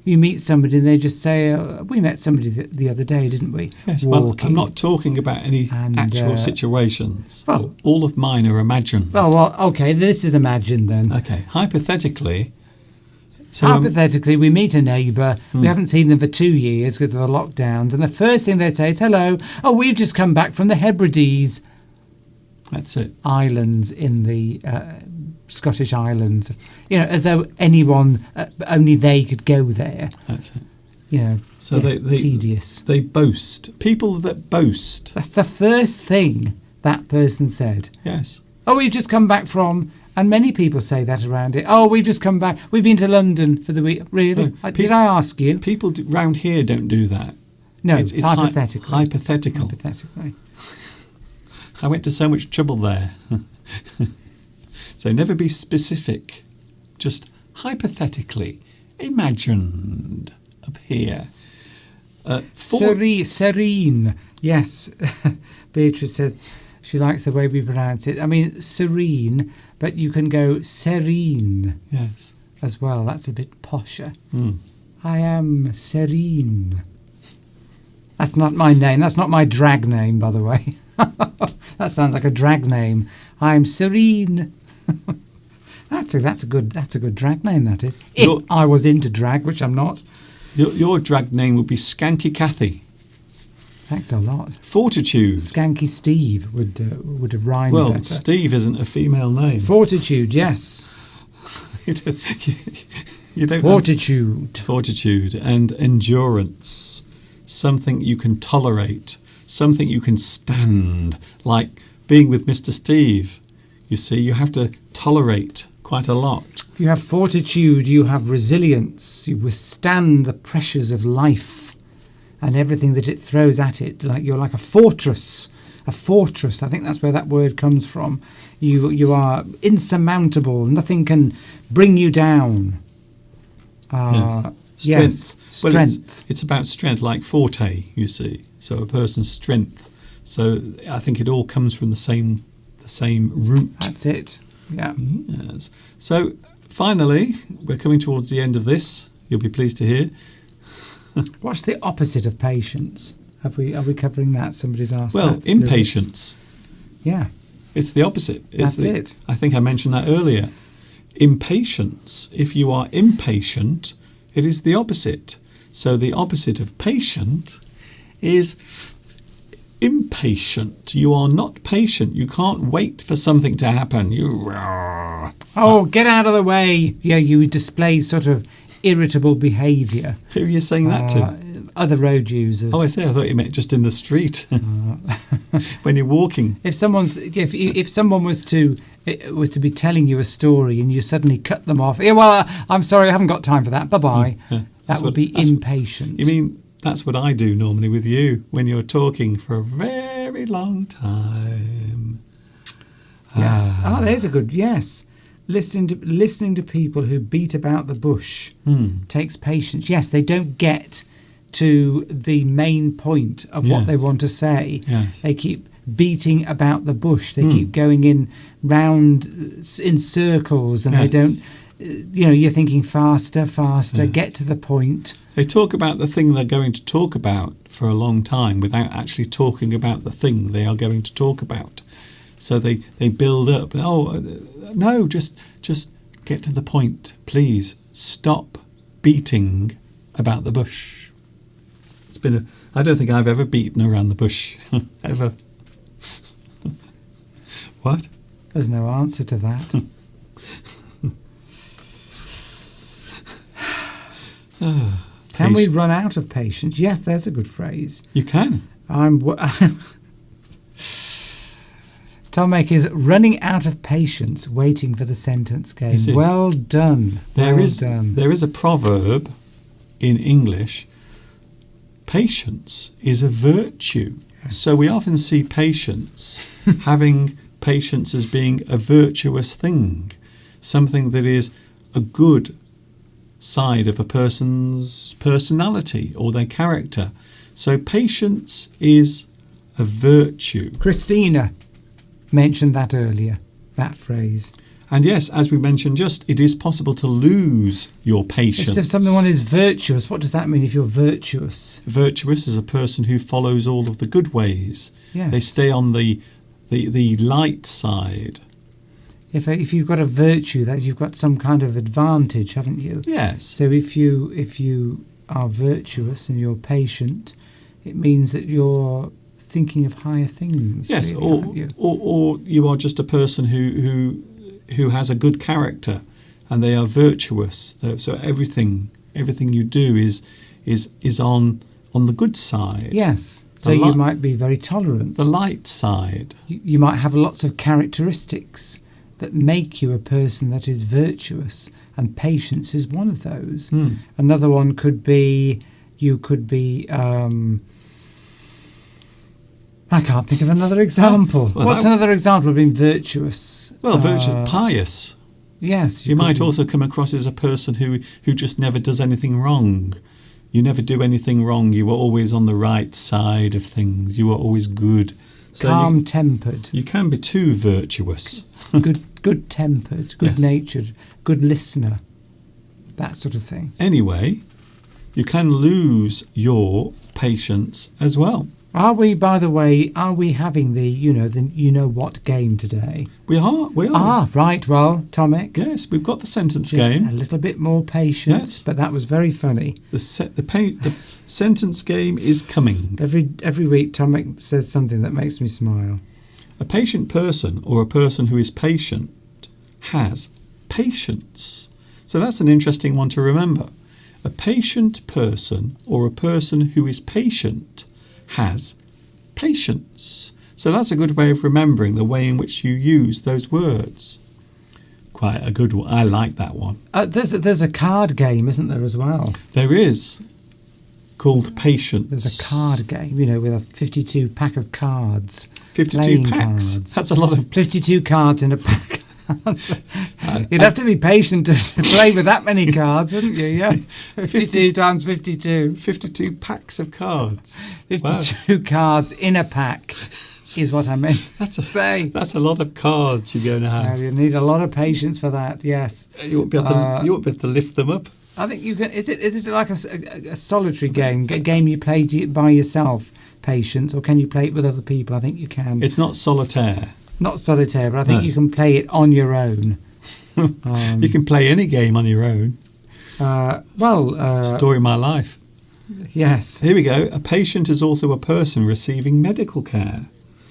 you meet somebody and they just say, we met somebody the other day, didn't we?
Yes, well, I'm not talking about any actual situations. Well, all of mine are imagined.
Well, okay, this is imagined then.
Okay, hypothetically...
Hypothetically, we meet a neighbour. We haven't seen them for 2 years because of the lockdowns. And the first thing they say is, hello, we've just come back from the Hebrides.
That's it.
Islands in the Scottish Islands. You know, as though anyone, only they could go there.
That's it.
You know,
so they
tedious.
They boast. People that boast.
That's the first thing that person said.
Yes.
We've just come back from... And many people say that around it. We've just come back. We've been to London for the week. Really? No, did I ask you?
People round here don't do that.
No, it's hypothetically.
Hypothetical.
Hypothetically.
I went to so much trouble there. So never be specific. Just hypothetically imagined up here.
Serene. Yes. Beatrice said she likes the way we pronounce it. I mean, serene, but you can go serene.
Yes.
As well. That's a bit posher.
Mm.
I am serene. That's not my name. That's not my drag name, by the way. That sounds like a drag name. I'm serene. That's a good drag name. That is.
Your-
If I was into drag, which I'm not.
Your drag name would be Skanky Cathy.
Thanks a lot.
Fortitude.
Skanky Steve would have rhymed
Well,
better.
Steve isn't a female name.
Fortitude, yes.
You don't
Fortitude.
Fortitude and endurance. Something you can tolerate. Something you can stand. Like being with Mr. Steve. You see, you have to tolerate quite a lot.
If you have fortitude, you have resilience. You withstand the pressures of life and everything that it throws at it. Like you're like a fortress. A fortress. I think that's where that word comes from. You are insurmountable. Nothing can bring you down.
Yes.
Yes.
Well,
Strength.
it's about strength, like forte, you see. So a person's strength. So I think it all comes from the same root.
That's it. Yeah.
Yes. So finally, we're coming towards the end of this. You'll be pleased to hear.
What's the opposite of patience? Are we covering that? Somebody's asked.
Well,
that.
impatience.
Yeah.
It's the opposite.
That's it.
I think I mentioned that earlier. Impatience. If you are impatient, it is the opposite. So the opposite of patient is impatient. You are not patient. You can't wait for something to happen.
Oh, get out of the way. Yeah, you display sort of irritable behaviour.
Who are you saying that to?
Other road users.
Oh, I see. I thought you meant just in the street when you're walking.
If someone was to be telling you a story and you suddenly cut them off, yeah, well, I'm sorry, I haven't got time for that. Bye bye.
Yeah.
That would be impatient.
You mean that's what I do normally with you when you're talking for a very long time.
Yes. There's a good yes. Listening to people who beat about the bush takes patience. Yes, they don't get to the main point of what they want to say.
Yes.
They keep beating about the bush. They keep going in round in circles, and they don't. You're thinking faster, get to the point.
They talk about the thing they're going to talk about for a long time without actually talking about the thing they are going to talk about. So they build up. No, just get to the point, please. Stop beating about the bush. I don't think I've ever beaten around the bush, ever. What?
There's no answer to that. Can we run out of patience? Yes, there's a good phrase.
You can.
Tom Maker's running out of patience, waiting for the sentence game. Well done.
There is a proverb in English. Patience is a virtue. Yes. So we often see patience, having patience as being a virtuous thing, something that is a good side of a person's personality or their character. So patience is a virtue.
Christina mentioned that earlier, that phrase.
And yes, as we mentioned it is possible to lose your patience.
If someone is virtuous, what does that mean if you're virtuous?
Virtuous is a person who follows all of the good ways. Yes. They stay on the light side.
If you've got a virtue, that you've got some kind of advantage, haven't you?
Yes.
So if you are virtuous and you're patient, it means that you're thinking of higher things.
Yes,
really,
or you are just a person who has a good character, and they are virtuous. So everything you do is on the good side.
Yes. So you might be very tolerant.
The light side.
You might have lots of characteristics that make you a person that is virtuous, and patience is one of those. Another one could be you could be. I can't think of another example. What's another example of being virtuous?
Well, pious.
Yes.
You might also come across as a person who just never does anything wrong. You never do anything wrong. You are always on the right side of things. You are always good. So
calm-tempered.
You can be too virtuous.
Good-tempered, good-natured, good listener. That sort of thing.
Anyway, you can lose your patience as well.
Are we, by the way, are we having the you know what game today?
We are.
Ah, right. Well, Tomek,
Yes, we've got the sentence
just
game.
a little bit more patience,
Yes.
but that was very funny.
The sentence game is coming.
Every week, Tomek says something that makes me smile.
A patient person or a person who is patient has patience. So that's an interesting one to remember. A patient person or a person who is patient has patience. So that's a good way of remembering the way in which you use those words. Quite a good one. I like that one.
There's a card game, isn't there, as well?
There is, called Patience.
There's a card game, with a 52 pack of cards.
52
playing
packs.
cards.
That's a lot of...
52 cards in a pack. You'd have to be patient to play with that many cards, wouldn't you? Yeah. 52 times 52.
52 packs of cards.
52 cards in a pack is what I meant to say.
That's a lot of cards you're going to have.
You need a lot of patience for that, yes.
You won't be able to lift them up.
I think you can. Is it like a solitary game, a game you play by yourself, Patience, or can you play it with other people? I think you can.
It's not solitaire.
Not solitaire, but I think
No.
you can play it on your own.
You can play any game on your own. Story of my life.
Yes.
Here we go. A patient is also a person receiving medical care.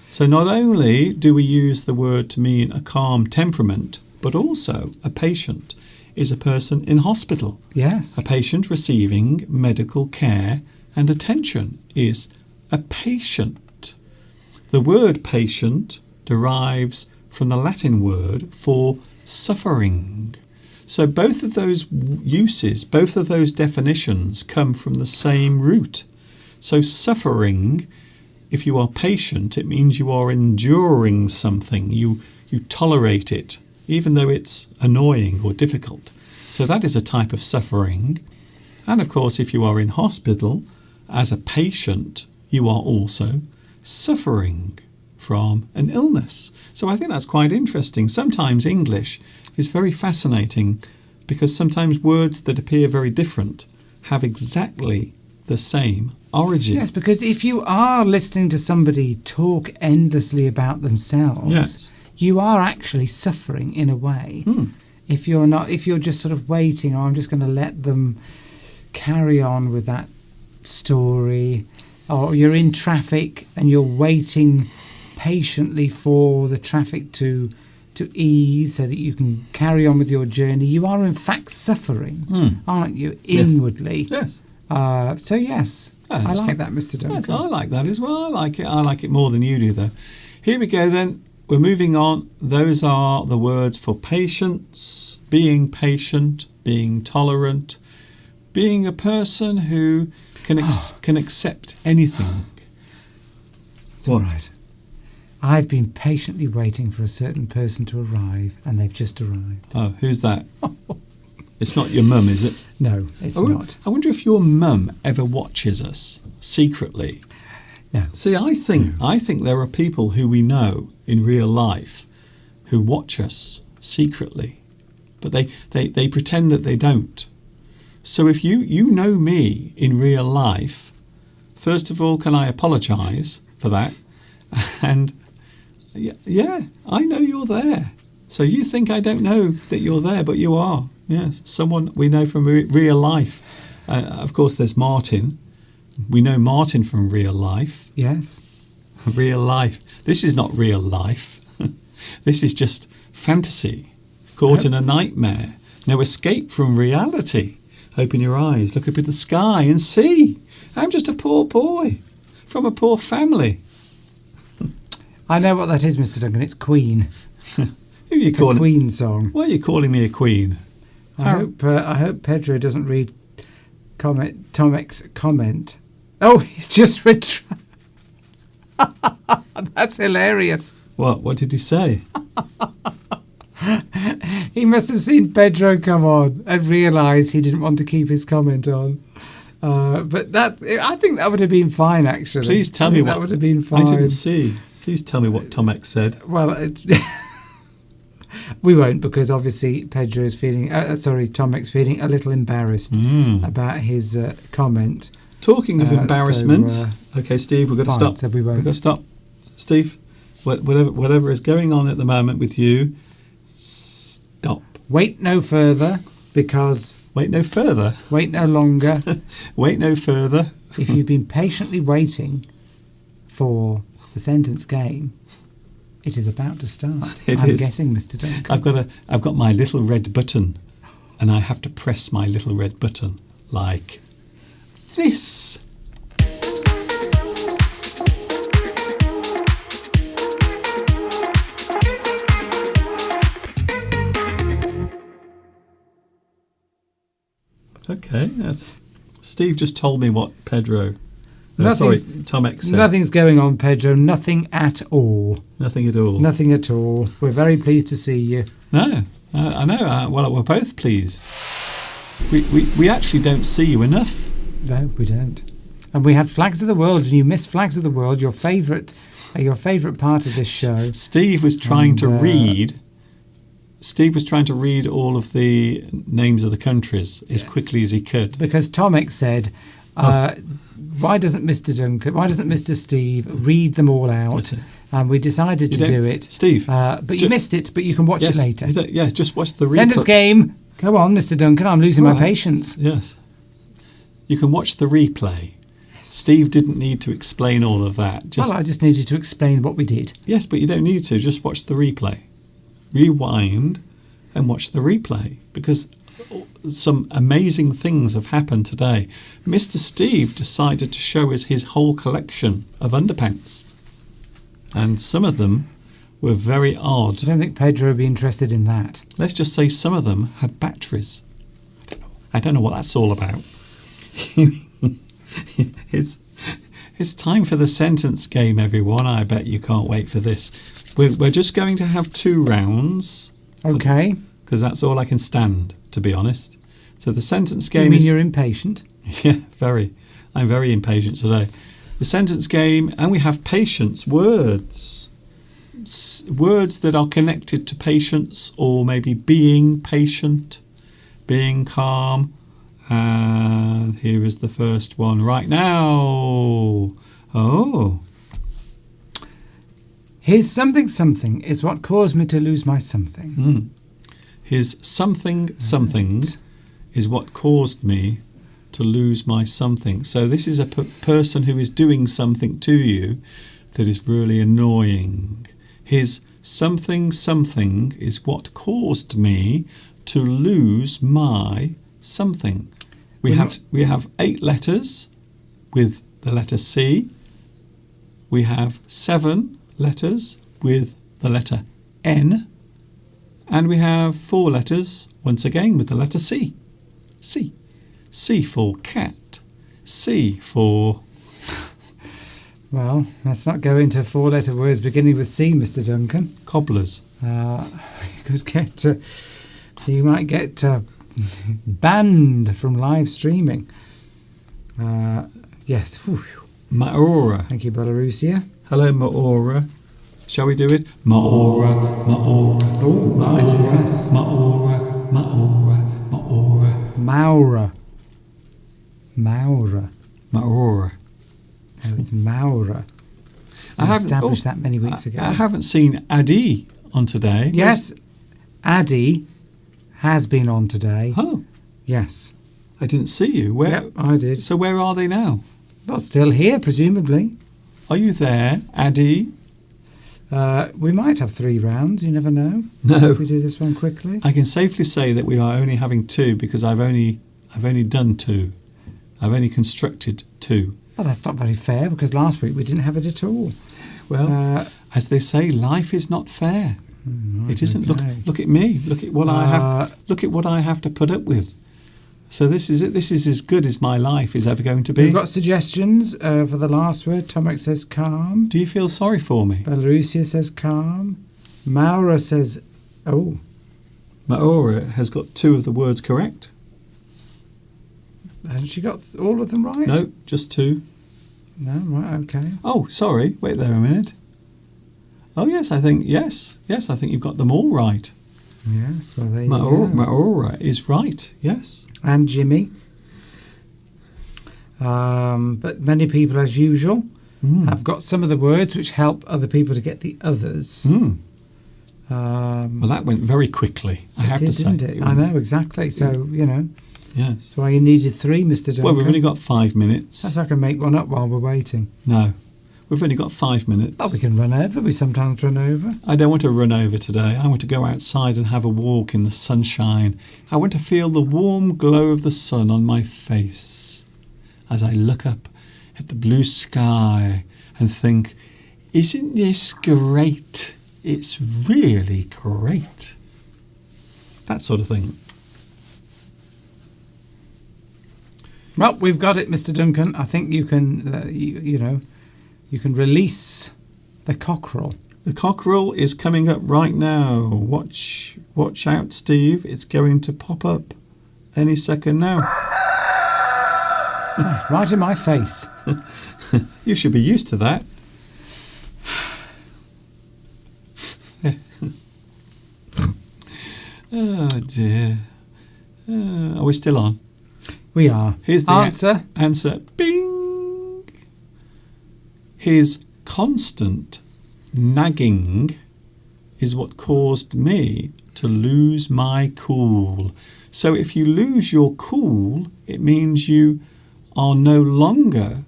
So not only do we use the word to mean a calm temperament, but also a patient is a person in hospital.
Yes.
A patient receiving medical care and attention is a patient. The word patient derives from the Latin word for suffering. So both of those uses, both of those definitions come from the same root. So suffering, if you are patient, it means you are enduring something. You tolerate it, even though it's annoying or difficult. So that is a type of suffering. And of course, if you are in hospital as a patient, you are also suffering from an illness. So I think that's quite interesting. Sometimes English is very fascinating because sometimes words that appear very different have exactly the same origin.
Yes, because if you are listening to somebody talk endlessly about themselves,
Yes.
you are actually suffering in a way. If you're just sort of waiting, I'm just going to let them carry on with that story, or you're in traffic and you're waiting patiently for the traffic to ease so that you can carry on with your journey, you are in fact suffering, aren't you, inwardly?
Yes.
So yes, I like that, Mr. Duncan.
I like that as well. I like it. I like it more than you do, though. Here we go then. We're moving on. Those are the words for patience, being patient, being tolerant, being a person who can accept anything.
It's all right. I've been patiently waiting for a certain person to arrive, and they've just arrived.
Oh, who's that? It's not your mum, is it?
No, it's not.
I wonder if your mum ever watches us secretly.
No.
See, I think there are people who we know in real life who watch us secretly, but they pretend that they don't. So if you know me in real life, first of all, can I apologise for that? And yeah, I know you're there. So you think I don't know that you're there, but you are. Yes, someone we know from real life. Of course, there's Martin. We know Martin from real life.
Yes.
Real life. This is not real life. This is just fantasy. Caught in a nightmare. No escape from reality. Open your eyes, look up at the sky and see. I'm just a poor boy from a poor family.
I know what that is, Mr. Duncan. It's Queen.
Who are you
It's a
calling?
Queen song.
Why are you calling me a queen?
I hope Pedro doesn't read Tomek's comment. Oh, he's just read. That's hilarious.
What did he say?
He must have seen Pedro come on and realised he didn't want to keep his comment on. But I think that would have been fine, actually.
Please tell me what
that would have been fine.
I didn't see. Please tell me what Tomek said.
Well, we won't, because obviously Pedro is feeling. Tomek's feeling a little embarrassed about his comment.
Talking of embarrassment.
so,
Okay, Steve, we've got to
fine,
stop.
so we won't.
We've got to stop. Steve, whatever is going on at the moment with you, stop.
Wait no further, because
Wait no further.
wait no longer.
Wait no further.
If you've been patiently waiting for the sentence game, it is about to start.
It
I'm
is.
guessing, Mr. Duncan.
I've got my little red button, and I have to press my little red button like this. Okay, that's Steve just told me what Pedro. Sorry, Tom X said.
Nothing's going on, Pedro. Nothing at all.
Nothing at all.
Nothing at all. We're very pleased to see you.
No, I know. Well, we're both pleased. We actually don't see you enough.
No, we don't. And we had Flags of the World, and you missed Flags of the World, your favourite part of this show.
Steve was trying to
And,
read. Steve was trying to read all of the names of the countries as quickly as he could.
Because Tomek said, why doesn't Mr. Steve read them all out?
That's it.
And we decided to
You don't-
do it.
Steve,
But you missed it, but you can watch it later.
Yes, just watch the
Sentence
replay.
game. Go on, Mr. Duncan. I'm losing
All
my
right.
patience.
Yes. You can watch the replay. Steve didn't need to explain all of that. Just
Well, I just needed to explain what we did.
Yes, but you don't need to. Just watch the replay. Rewind and watch the replay, because some amazing things have happened today. Mr. Steve decided to show us his whole collection of underpants. And some of them were very odd.
I don't think Pedro would be interested in that.
Let's just say some of them had batteries. I don't know what that's all about. It's time for the sentence game, everyone. I bet you can't wait for this. We're just going to have 2 rounds,
Okay.
because that's all I can stand, to be honest. So the sentence
You
game
mean
is...
you're impatient?
Yeah, very. I'm very impatient today. The sentence game, and we have patience, words. Words that are connected to patience, or maybe being patient, being calm. And here is the first one right now. Oh,
His something is what caused me to lose my something.
his something is what caused me to lose my something. So this is a person who is doing something to you that is really annoying. His something is what caused me to lose my something. We have 8 letters with the letter C. We have 7 letters with the letter N. And we have 4 letters, once again, with the letter C. C. C for cat. C for...
Well, let's not go into 4-letter words beginning with C, Mr. Duncan.
cobblers.
You might get banned from live streaming. Yes. Whew.
Maora.
Thank you, Belarusia.
Hello, Maora. Shall we do it? Maora, Maora.
Oh, right, yes.
Maora, Maora, Maora.
Maura. Maura.
Maora.
No, it's Maura. We established that many weeks ago.
I haven't seen Adi on today.
Yes, Addy has been on today.
Oh,
Yes.
I didn't see you. Where?
Yep, I did.
So where are they now?
Well, still here, presumably.
Are you there, Adi?
We might have 3 rounds. You never know.
No.
If we do this one quickly.
I can safely say that we are only having 2 because I've only done 2. I've only constructed 2.
Well, that's not very fair because last week we didn't have it at all.
Well, as they say, life is not fair. It isn't.
okay.
Look at me. Look at what I have. Look at what I have to put up with. So this is it. This is as good as my life is ever going to be.
We've got suggestions for the last word. Tomek says calm.
Do you feel sorry for me?
Belarusia says calm. Maura says, oh,
Maora has got 2 of the words correct.
hasn't she got all of them right?
No, just 2.
No, right, okay.
Oh, sorry. Wait there a minute. Oh yes, I think yes. I think you've got them all right.
Yes, well, there you
Maora,
go.
Maora is right. Yes.
And Jimmy. But many people, as usual, have got some of the words which help other people to get the others.
Well, that went very quickly, I have to say.
Didn't it? I know, exactly. So,
Yes.
that's why you needed 3, Mr. Duncan.
Well, we've only got 5 minutes.
Perhaps I can make one up while we're waiting.
No, we've only got 5 minutes.
Oh, we can run over. We sometimes run over.
I don't want to run over today. I want to go outside and have a walk in the sunshine. I want to feel the warm glow of the sun on my face as I look up at the blue sky and think, isn't this great? It's really great. That sort of thing.
Well, we've got it, Mr. Duncan. I think you can, you can release the cockerel.
The cockerel is coming up right now. Watch out, Steve. It's going to pop up any second now.
Right in my face.
You should be used to that. Oh dear. Are we still on?
We are.
Here's the
answer.
Answer. Bing. His constant nagging is what caused me to lose my cool. So if you lose your cool, it means you are no longer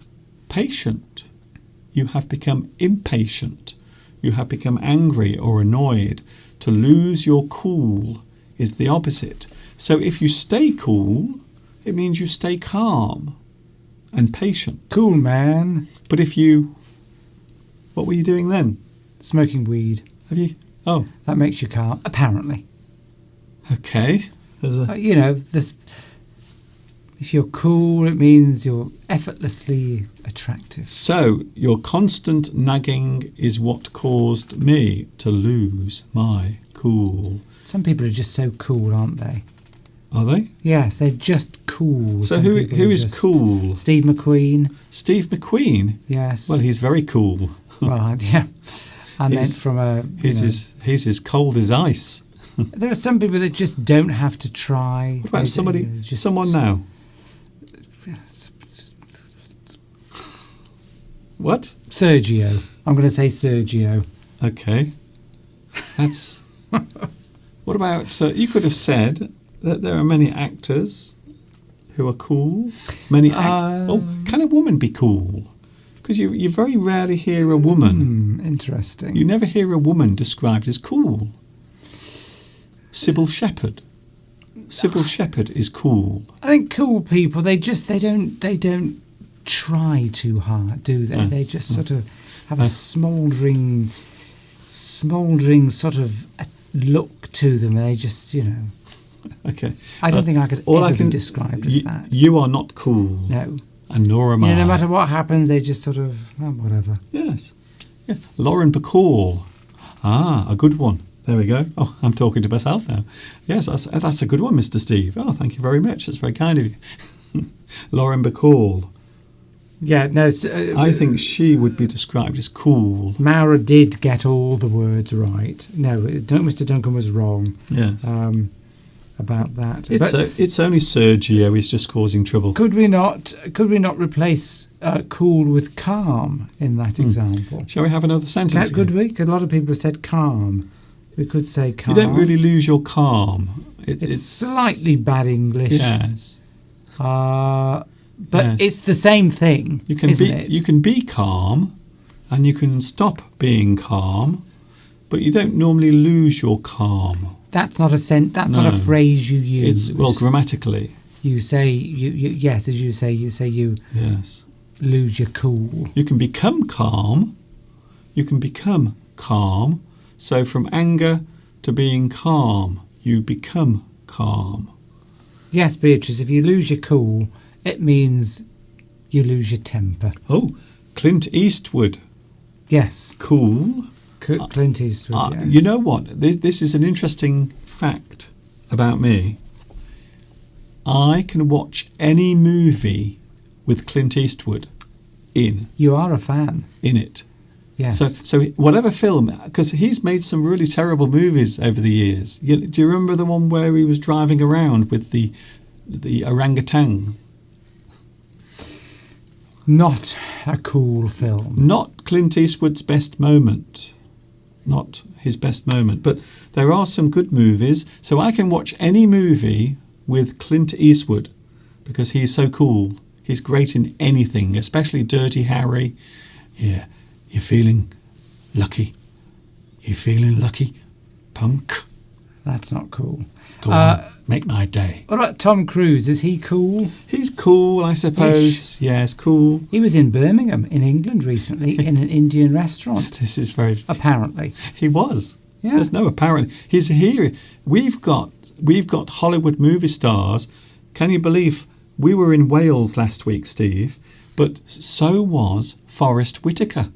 patient. You have become impatient. You have become angry or annoyed. To lose your cool is the opposite. So if you stay cool, it means you stay calm and patient.
Cool, man.
But if you... What were you doing then?
Smoking weed.
Have you... Oh,
That makes you calm, apparently.
okay. There's a...
If you're cool, it means you're effortlessly attractive.
So, your constant nagging is what caused me to lose my cool.
Some people are just so cool, aren't they?
Are they?
Yes, they're just cool.
So
Some
who
people are
is
just-
cool?
Steve McQueen.
Steve McQueen?
Yes.
Well, he's very cool.
Yeah. I meant
He's-
from a.
He's as cold as ice.
There are some people that just don't have to try.
What about someone now? What?
Sergio. I'm going to say Sergio.
Okay. That's... What about... So you could have said that there are many actors who are cool. Can a woman be cool? Because you very rarely hear a woman.
Interesting.
You never hear a woman described as cool. Sybil Shepherd. Sybil Shepherd is cool.
I think cool people, they don't try too hard, do they? They just sort of have a smouldering sort of look to them. They just,
Okay.
I don't think I could
all
ever
I can
be described as that.
You are not cool.
No.
And nor am I.
No matter what happens, they just sort of, whatever.
Yes. Yeah. Lauren Bacall. Ah, a good one. There we go. Oh, I'm talking to myself now. Yes, that's a good one, Mr. Steve. Oh, thank you very much. That's very kind of you. Lauren Bacall.
Yeah, no.
I think she would be described as cool.
Maura did get all the words right. No, Mr. Duncan was wrong.
Yes.
About that.
It's only Sergio. He's just causing trouble.
Could we not replace cool with calm in that example?
Shall we have another sentence?
Could we? 'Cause a lot of people have said calm. We could say calm.
You don't really lose your calm.
It's slightly bad English.
Yes.
But
Yes.
it's the same thing.
You can
isn't
be
it?
you can be calm, and you can stop being calm, but you don't normally lose your calm.
That's not That's not a
No.
phrase you use.
It's grammatically.
You say yes, as you say you
Yes.
lose your cool.
You can become calm. You can become calm. So from anger to being calm, you become calm.
Yes, Beatrice. If you lose your cool, it means you lose your temper.
Oh, Clint Eastwood.
Yes,
Cool.
Clint Eastwood. Yes.
You know what? This is an interesting fact about me. I can watch any movie with Clint Eastwood in
You are a fan.
it.
Yes.
So whatever film, because he's made some really terrible movies over the years. Do you remember the one where he was driving around with the orangutan?
Not a cool film.
Not Clint Eastwood's best moment. Not his best moment. But there are some good movies. So I can watch any movie with Clint Eastwood because he's so cool. He's great in anything, especially Dirty Harry. Yeah, you're feeling lucky. You're feeling lucky, punk.
That's not cool.
Go on, make my day.
What about Tom Cruise? Is he cool?
He's cool, I suppose. Yes, cool.
He was in Birmingham, in England, recently, in an Indian restaurant.
This is very...
Apparently.
He was.
Yeah.
There's no apparent. He's here. We've got Hollywood movie stars. Can you believe we were in Wales last week, Steve? But so was Forrest Whitaker,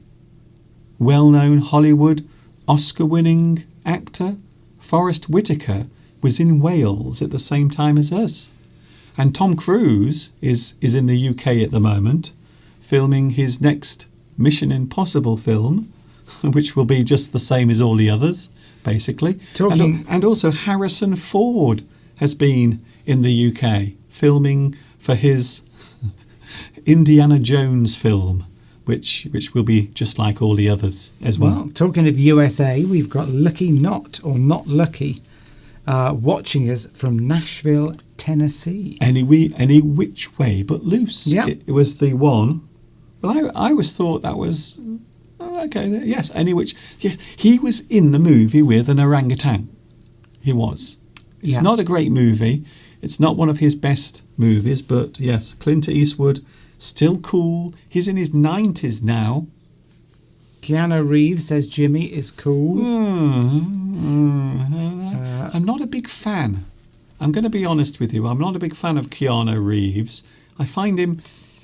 well-known Hollywood Oscar-winning actor. Forrest Whitaker was in Wales at the same time as us. And Tom Cruise is in the UK at the moment, filming his next Mission Impossible film, which will be just the same as all the others, basically. And also Harrison Ford has been in the UK, filming for his Indiana Jones film, which will be just like all the others as well.
Talking of USA, we've got Lucky Not, or Not Lucky, watching us from Nashville, Tennessee.
Any which way but loose.
Yeah.
It was the one. Well, I always thought that was... Okay, yes, any which... Yes, he was in the movie with an orangutan. He was. It's not a great movie. It's not one of his best movies, but yes, Clint Eastwood, still cool. He's in his 90s now.
Keanu Reeves says Jimmy is cool.
I'm not a big fan. I'm going to be honest with you. I'm not a big fan of Keanu Reeves. I find him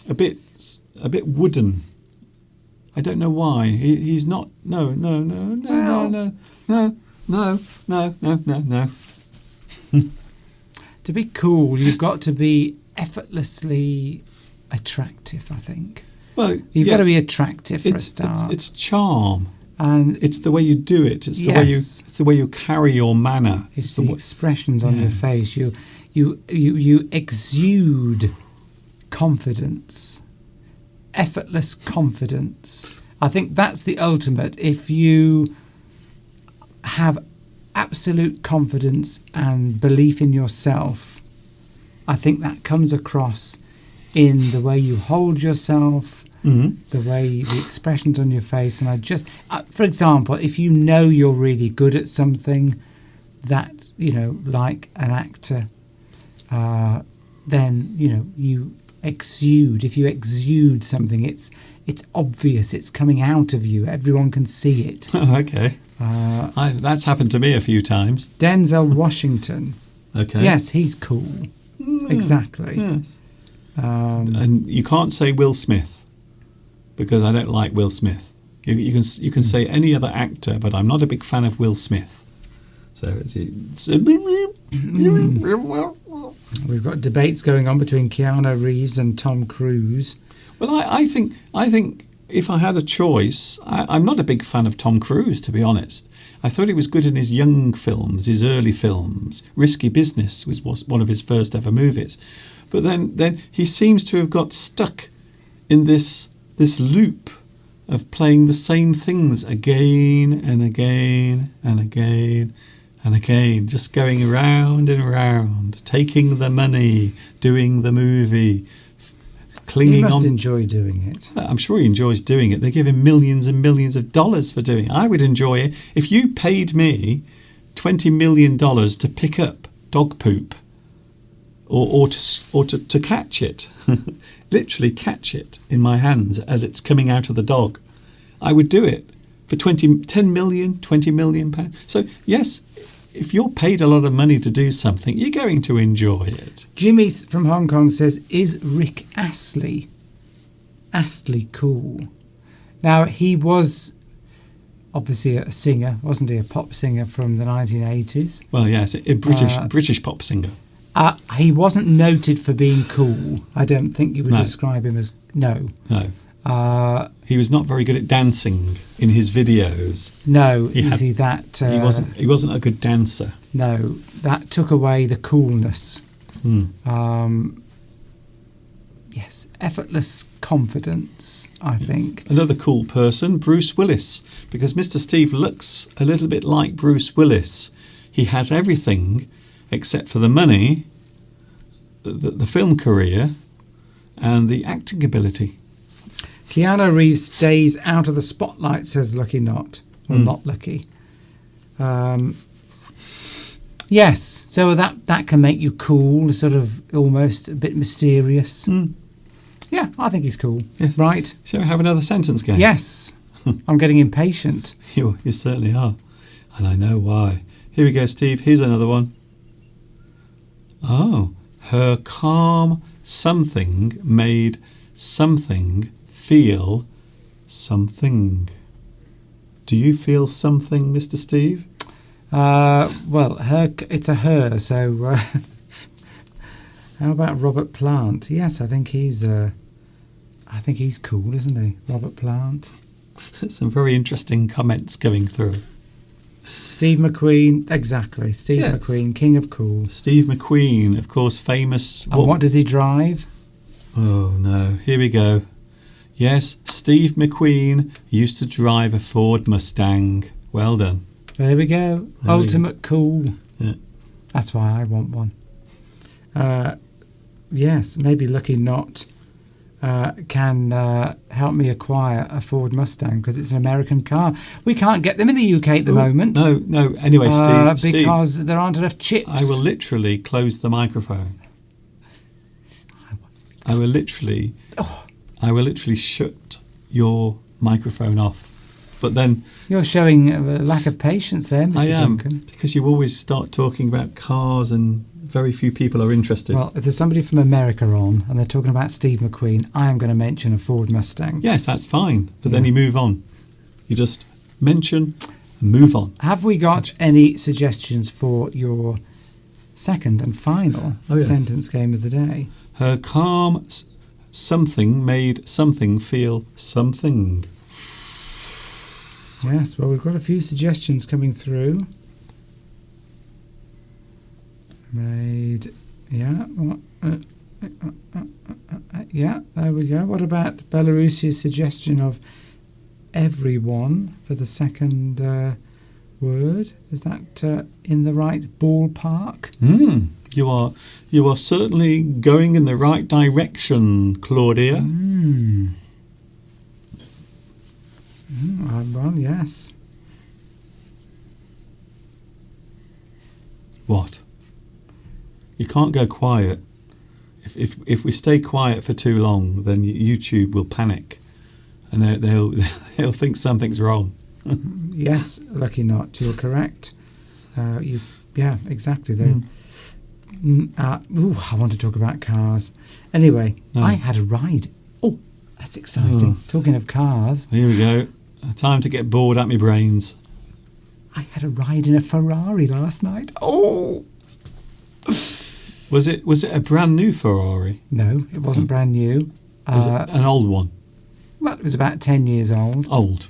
a bit wooden. I don't know why. He's not... No.
To be cool, you've got to be effortlessly attractive, I think.
Well,
You've got to be attractive for a
it's
start.
It's charm.
And
It's the way you do it. It's
Yes.
the way you carry your manner.
it's the expressions on your face. You exude confidence, effortless confidence. I think that's the ultimate. If you have absolute confidence and belief in yourself, I think that comes across in the way you hold yourself, the expressions on your face. And I just, for example, if you know you're really good at something, that, like an actor, then, you exude. If you exude something, it's obvious, it's coming out of you. Everyone can see it.
Okay. That's happened to me a few times.
Denzel Washington.
Okay.
Yes, he's cool. Exactly.
Yes. And you can't say Will Smith because I don't like Will Smith. You can say any other actor, but I'm not a big fan of Will Smith. So
We've got debates going on between Keanu Reeves and Tom Cruise.
Well, I think if I had a choice, I'm not a big fan of Tom Cruise, to be honest. I thought he was good in his young films, his early films. Risky Business was one of his first ever movies. But then he seems to have got stuck in this loop of playing the same things again and again and again and again, just going around and around, taking the money, doing the movie, clinging on.
He must enjoy doing it.
I'm sure he enjoys doing it. They give him millions and millions of dollars for doing it. I would enjoy it. If you paid me $20 million to pick up dog poop or to catch it, literally catch it in my hands as it's coming out of the dog, I would do it for 10 million, 20 million pounds. So, yes, if you're paid a lot of money to do something, you're going to enjoy it.
Jimmy from Hong Kong says, is Rick Astley cool? Now, he was obviously a singer, wasn't he? A pop singer from the 1980s.
Well, yes, a British pop singer.
He wasn't noted for being cool. I don't think you would describe him as... No.
He was not very good at dancing in his videos.
No,
He wasn't a good dancer.
No, that took away the coolness. Yes, effortless confidence, I think.
Another cool person, Bruce Willis, because Mr. Steve looks a little bit like Bruce Willis. He has everything except for the money, the film career, and the acting ability.
Keanu Reeves stays out of the spotlight, says Lucky Not. Well, not Lucky. Yes, so that can make you cool, sort of almost a bit mysterious. Yeah, I think he's cool.
Yes.
Right.
Shall we have another sentence game?
Yes. I'm getting impatient.
You certainly are. And I know why. Here we go, Steve. Here's another one. Oh, her calm something made something feel something. Do you feel something, Mr. Steve?
Well, it's a her, so how about Robert Plant? Yes, I think he's cool, isn't he? Robert Plant.
Some very interesting comments coming through.
Steve McQueen, exactly. Steve
Yes.
McQueen, king of cool.
Steve McQueen, of course, famous.
And what does he drive?
Oh no, here we go. Yes, Steve McQueen used to drive a Ford Mustang. Well done.
There we go.
There we
Ultimate cool.
Yeah.
That's why I want one. Yes, maybe Lucky Not can help me acquire a Ford Mustang because it's an American car. We can't get them in the UK at the moment.
No. Anyway, Steve.
Because there aren't enough chips.
I will literally close the microphone. I will literally shut your microphone off. But then
You're showing a lack of patience there, Mr.
I am,
Duncan.
because you always start talking about cars and very few people are interested.
Well, if there's somebody from America on and they're talking about Steve McQueen, I am going to mention a Ford Mustang.
Yes, that's fine. But then
Yeah.
you move on. You just mention and move on.
Have we got any suggestions for your second and final
Oh, yes.
sentence game of the day?
Her calm something made something feel something.
Yes, well, we've got a few suggestions coming through. Made, yeah, yeah, there we go. What about Belarusia's suggestion of everyone for the second word? Is that in the right ballpark?
You are certainly going in the right direction, Claudia.
Well, yes.
What? You can't go quiet. If we stay quiet for too long, then YouTube will panic, and they'll think something's wrong.
Yes, Lucky Not. You're correct. Yeah, exactly. Though. I want to talk about cars. Anyway,
No.
I had a ride. Oh, that's exciting. Talking of cars,
Here we go. Time to get bored at my brains.
I had a ride in a Ferrari last night. Oh,
Was it a brand new Ferrari?
no, it wasn't brand new.
Was it an old one?
Well, it was about 10 years old.
Old.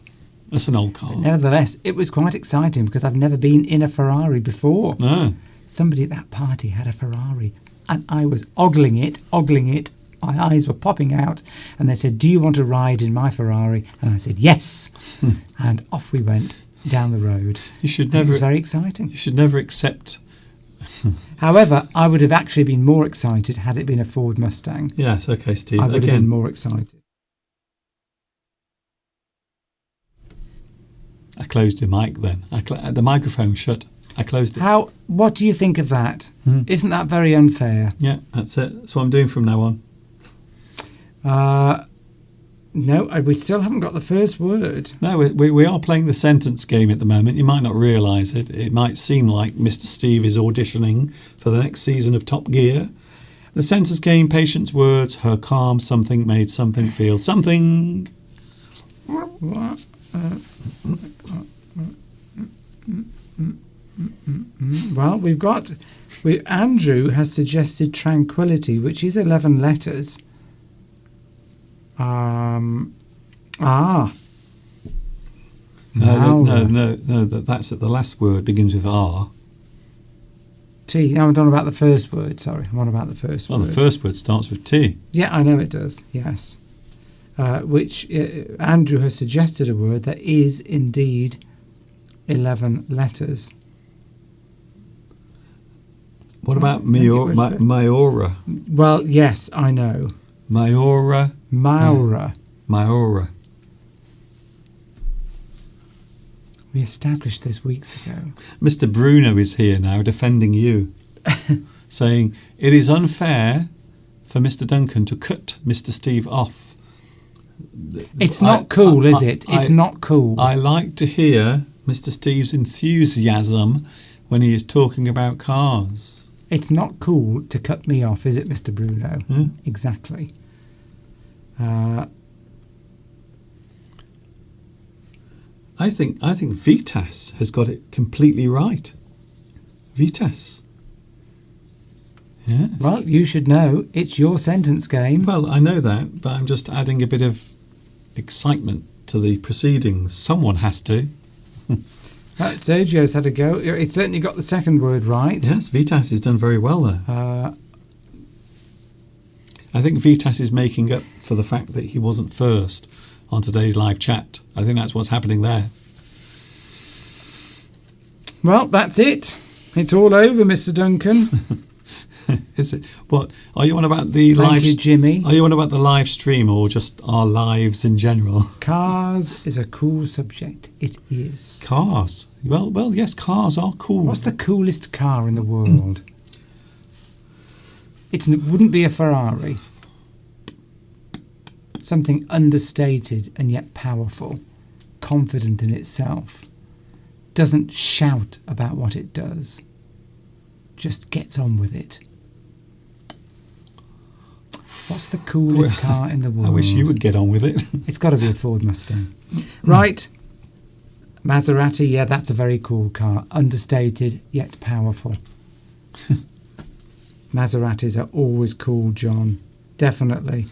That's an old car.
Nevertheless, it was quite exciting because I've never been in a Ferrari before.
No.
Somebody at that party had a Ferrari and I was ogling it. My eyes were popping out and they said, "Do you want to ride in my Ferrari?" And I said, "Yes." And off we went down the road.
You should
It
never.
was very exciting.
You should never accept.
However, I would have actually been more excited had it been a Ford Mustang.
Yes. Okay, Steve.
I would have been
Again,
more excited.
I closed the mic. Then the microphone shut. I closed it.
What do you think of that? Isn't that very unfair?
Yeah, that's it. That's what I'm doing from now on.
No, we still haven't got the first word.
No, we are playing the sentence game at the moment. You might not realise it. It might seem like Mr. Steve is auditioning for the next season of Top Gear. The sentence game, patience, words, her calm, something made something feel something.
Well, Andrew has suggested tranquility, which is 11 letters.
No, that's it. The last word begins with R.
T. No, I'm not about the first word. Sorry, I'm on about the first
Well,
word.
the first word starts with T.
Yeah, I know it does. Yes. which Andrew has suggested a word that is indeed 11 letters.
What about
Thank you, Woodford.
Mayora?
Well, yes, I know.
Mayora?
Maura.
Mayora.
We established this weeks ago.
Mr. Bruno is here now defending you, saying it is unfair for Mr. Duncan to cut Mr. Steve off.
It's not cool, is it? It's not cool.
I like to hear Mr. Steve's enthusiasm when he is talking about cars.
It's not cool to cut me off, is it, Mr. Bruno?
Hmm?
Exactly.
I think Vitas has got it completely right. Vitas. Yeah.
Well, you should know. It's your sentence game.
Well, I know that, but I'm just adding a bit of excitement to the proceedings. Someone has to.
Sergio's had a go. It certainly got the second word right.
Yes, Vitas has done very well there. I think Vitas is making up for the fact that he wasn't first on today's live chat. I think that's what's happening there.
Well, that's it. It's all over, Mr. Duncan.
Is it? What are you on about the
Thank
live?
you, Jimmy.
Are you on about the live stream or just our lives in general?
Cars is a cool subject. It is.
Cars. Well, yes, cars are cool.
What's the coolest car in the world? It wouldn't be a Ferrari. Something understated and yet powerful, confident in itself, doesn't shout about what it does, just gets on with it. What's the coolest car in the world?
I wish you would get on with it.
It's got to be a Ford Mustang. Right. Maserati, yeah, that's a very cool car. Understated, yet powerful. Maseratis are always cool, John. Definitely.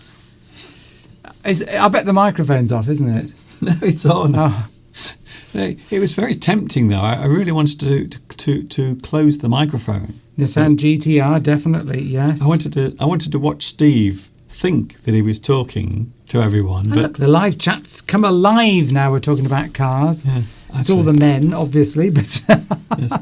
I bet the microphone's off, isn't it?
No, it's on.
Oh.
It was very tempting, though. I really wanted to close the microphone.
Nissan GTR, definitely, yes.
I wanted to watch Steve think that he was talking to everyone.
Oh,
But
look, the live chat's come alive now. We're talking about cars.
yes,
It's all the men, obviously, but
yes,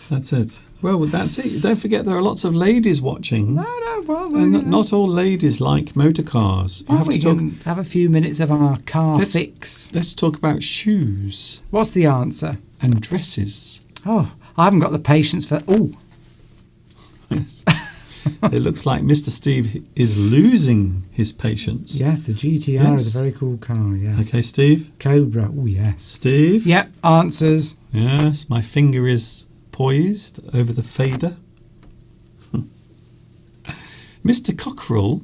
that's it. Well, that's it. Don't forget there are lots of ladies watching.
well,
And not all ladies like motor cars. You
well,
have
we
to talk.
can have a few minutes of our car
Let's-
fix.
Let's talk about shoes
What's the answer?
and dresses.
Oh, I haven't got the patience for. Oh,
Yes. It looks like Mr. Steve is losing his patience.
yes, the GTR
Yes.
is a very cool car. Yes.
Okay, Steve.
Cobra. Oh, yes.
Steve.
Yep. Answers.
Yes, my finger is poised over the fader. Mr. Cockerel.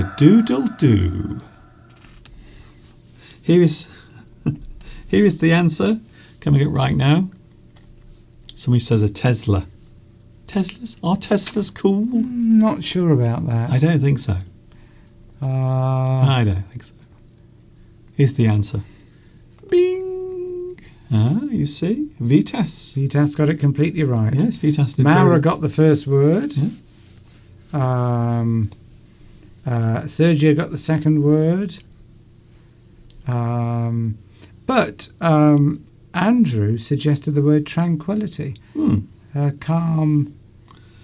Cock-a-doodle-doo. Here is the answer. Coming up right now. Somebody says a Tesla. Are Teslas cool?
Not sure about that.
I don't think so. I don't think so. Here's the answer. Bing. You see? Vitas.
Vitas got it completely right.
Yes, Vitas did
Maura
very-
got the first word.
Yeah.
Sergio got the second word. But Andrew suggested the word tranquility. Calm.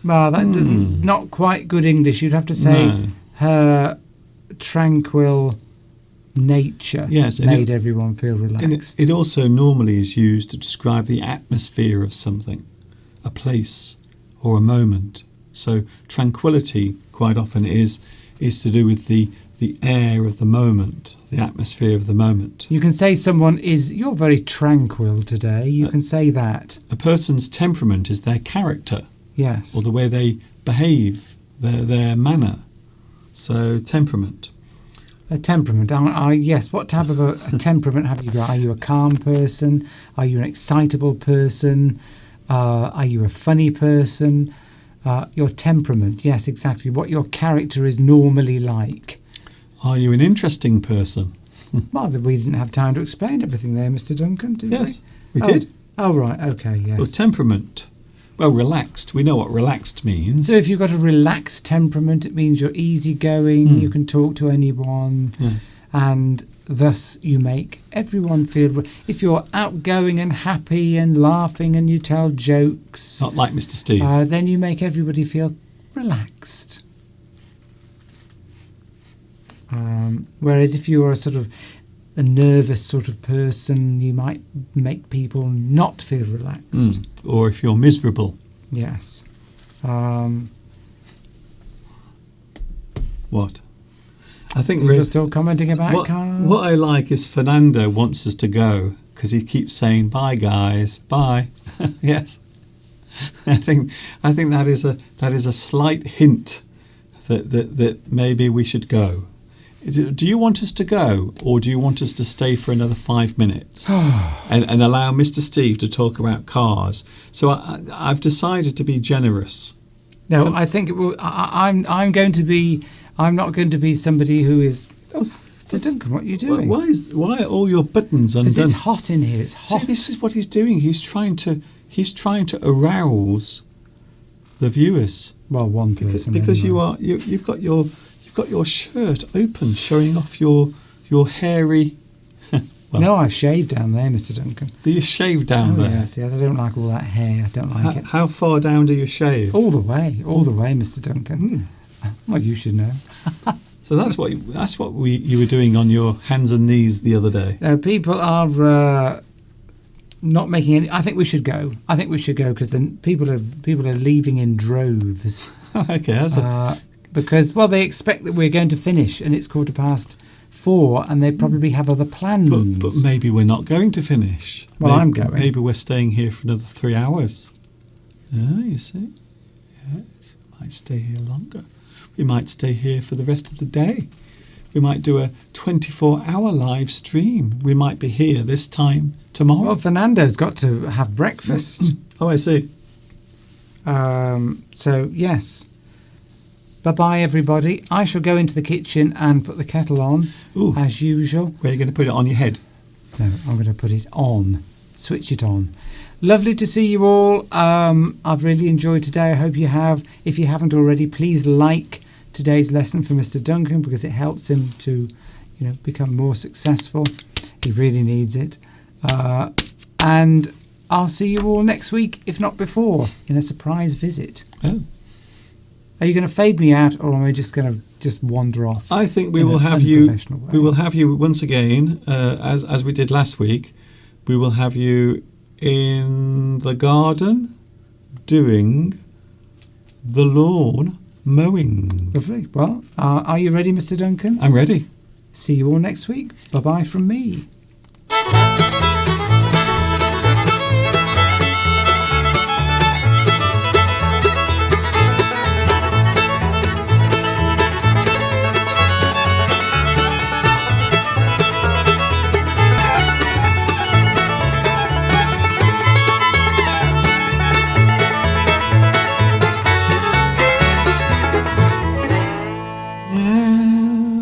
Well, that doesn't. Not quite good English. You'd have to say
No.
her tranquil nature
Yes, and
made everyone feel
And
relaxed.
it also normally is used to describe the atmosphere of something, a place or a moment. So tranquility quite often is to do with the air of the moment, the atmosphere of the moment.
You can say you're very tranquil today. You can say that.
A person's temperament is their character
Yes.
or the way they behave, their manner. So temperament.
A temperament. Yes. What type of a temperament have you got? Are you a calm person? Are you an excitable person? Are you a funny person? Your temperament. Yes, exactly. What your character is normally like.
Are you an interesting person?
Well, we didn't have time to explain everything there, Mr. Duncan, did we?
Yes, we did.
Oh, right. Okay. Yes.
Well, temperament. Well, relaxed. We know what relaxed means.
So if you've got a relaxed temperament, it means you're easygoing, you can talk to anyone,
Yes.
and thus you make everyone feel... If you're outgoing and happy and laughing and you tell jokes,
Not like Mr. Steve.
then you make everybody feel relaxed. Whereas if you're a sort of a nervous sort of person, you might make people not feel relaxed.
Or if you're miserable.
Yes.
What? I think
People are still commenting about cars.
what I like is Fernando wants us to go because he keeps saying bye, guys, bye. Yes, I think that is a slight hint that maybe we should go. Do you want us to go, or do you want us to stay for another 5 minutes and allow Mr. Steve to talk about cars? So I've decided to be generous.
No, I think it will. I'm going to be. I'm not going to be somebody who is. Oh, Mr. Duncan, what are you doing?
Why are all your buttons
Because
undone?
it's hot in here. It's hot.
See, this is what he's doing. He's trying to arouse the viewers
Well, one person.
because
anyway.
you've got your shirt open, showing off your hairy. Well,
No, I've shaved down there, Mr. Duncan.
do you shave down
Oh,
there?
yes, I don't like all that hair. I don't like it.
How far down do you shave?
All the way, Mr. Duncan. Well, you should know.
So that's what you were doing on your hands and knees the other day.
People are not making any. I think we should go. Because then people are leaving in droves.
Okay,
Because they expect that we're going to finish, and it's 4:15, and they probably have other plans.
but maybe we're not going to finish.
Well, I'm going.
Maybe we're staying here for another 3 hours. Ah, you see, yes, we might stay here longer. We might stay here for the rest of the day. We might do a 24-hour live stream. We might be here this time tomorrow.
Well, Fernando's got to have breakfast.
Oh, I see.
So yes. Bye-bye, everybody. I shall go into the kitchen and put the kettle on,
Ooh.
as usual.
Where are you going to put it on your head?
No, I'm going to put it on. Switch it on. Lovely to see you all. I've really enjoyed today. I hope you have. If you haven't already, please like today's lesson for Mr. Duncan, because it helps him to, become more successful. He really needs it. And I'll see you all next week, if not before, in a surprise visit.
Oh.
Are you going to fade me out, or am I just going to wander off?
I think we
in
will
an
have you.
unprofessional way?
We will have you once again, as we did last week. We will have you in the garden doing the lawn mowing.
Lovely. Well, are you ready, Mr. Duncan?
I'm ready.
See you all next week. Bye-bye from me.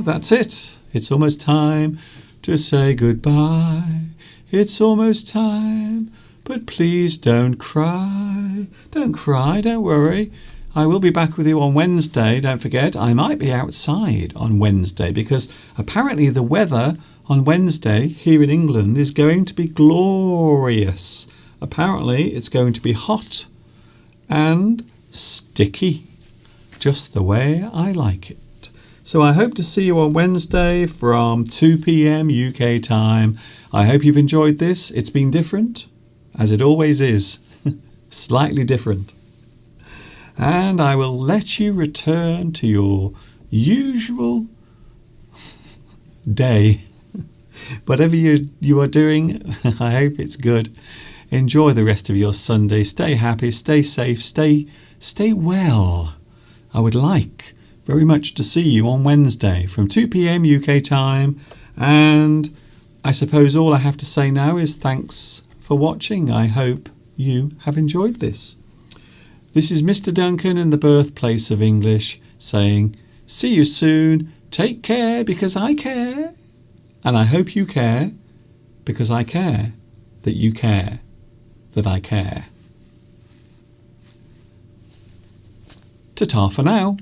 That's it. It's almost time to say goodbye. It's almost time, but please don't cry. Don't cry, don't worry. I will be back with you on Wednesday. Don't forget, I might be outside on Wednesday because apparently the weather on Wednesday here in England is going to be glorious. Apparently it's going to be hot and sticky, just the way I like it. So I hope to see you on Wednesday from 2 p.m. UK time. I hope you've enjoyed this. It's been different, as it always is. Slightly different. And I will let you return to your usual day. Whatever you are doing, I hope it's good. Enjoy the rest of your Sunday. Stay happy, stay safe, stay well. I would like very much to see you on Wednesday from 2 p.m. UK time. And I suppose all I have to say now is thanks for watching. I hope you have enjoyed this. This is Mr. Duncan in the birthplace of English saying, see you soon, take care because I care, and I hope you care because I care that you care that I care. Ta-ta for now.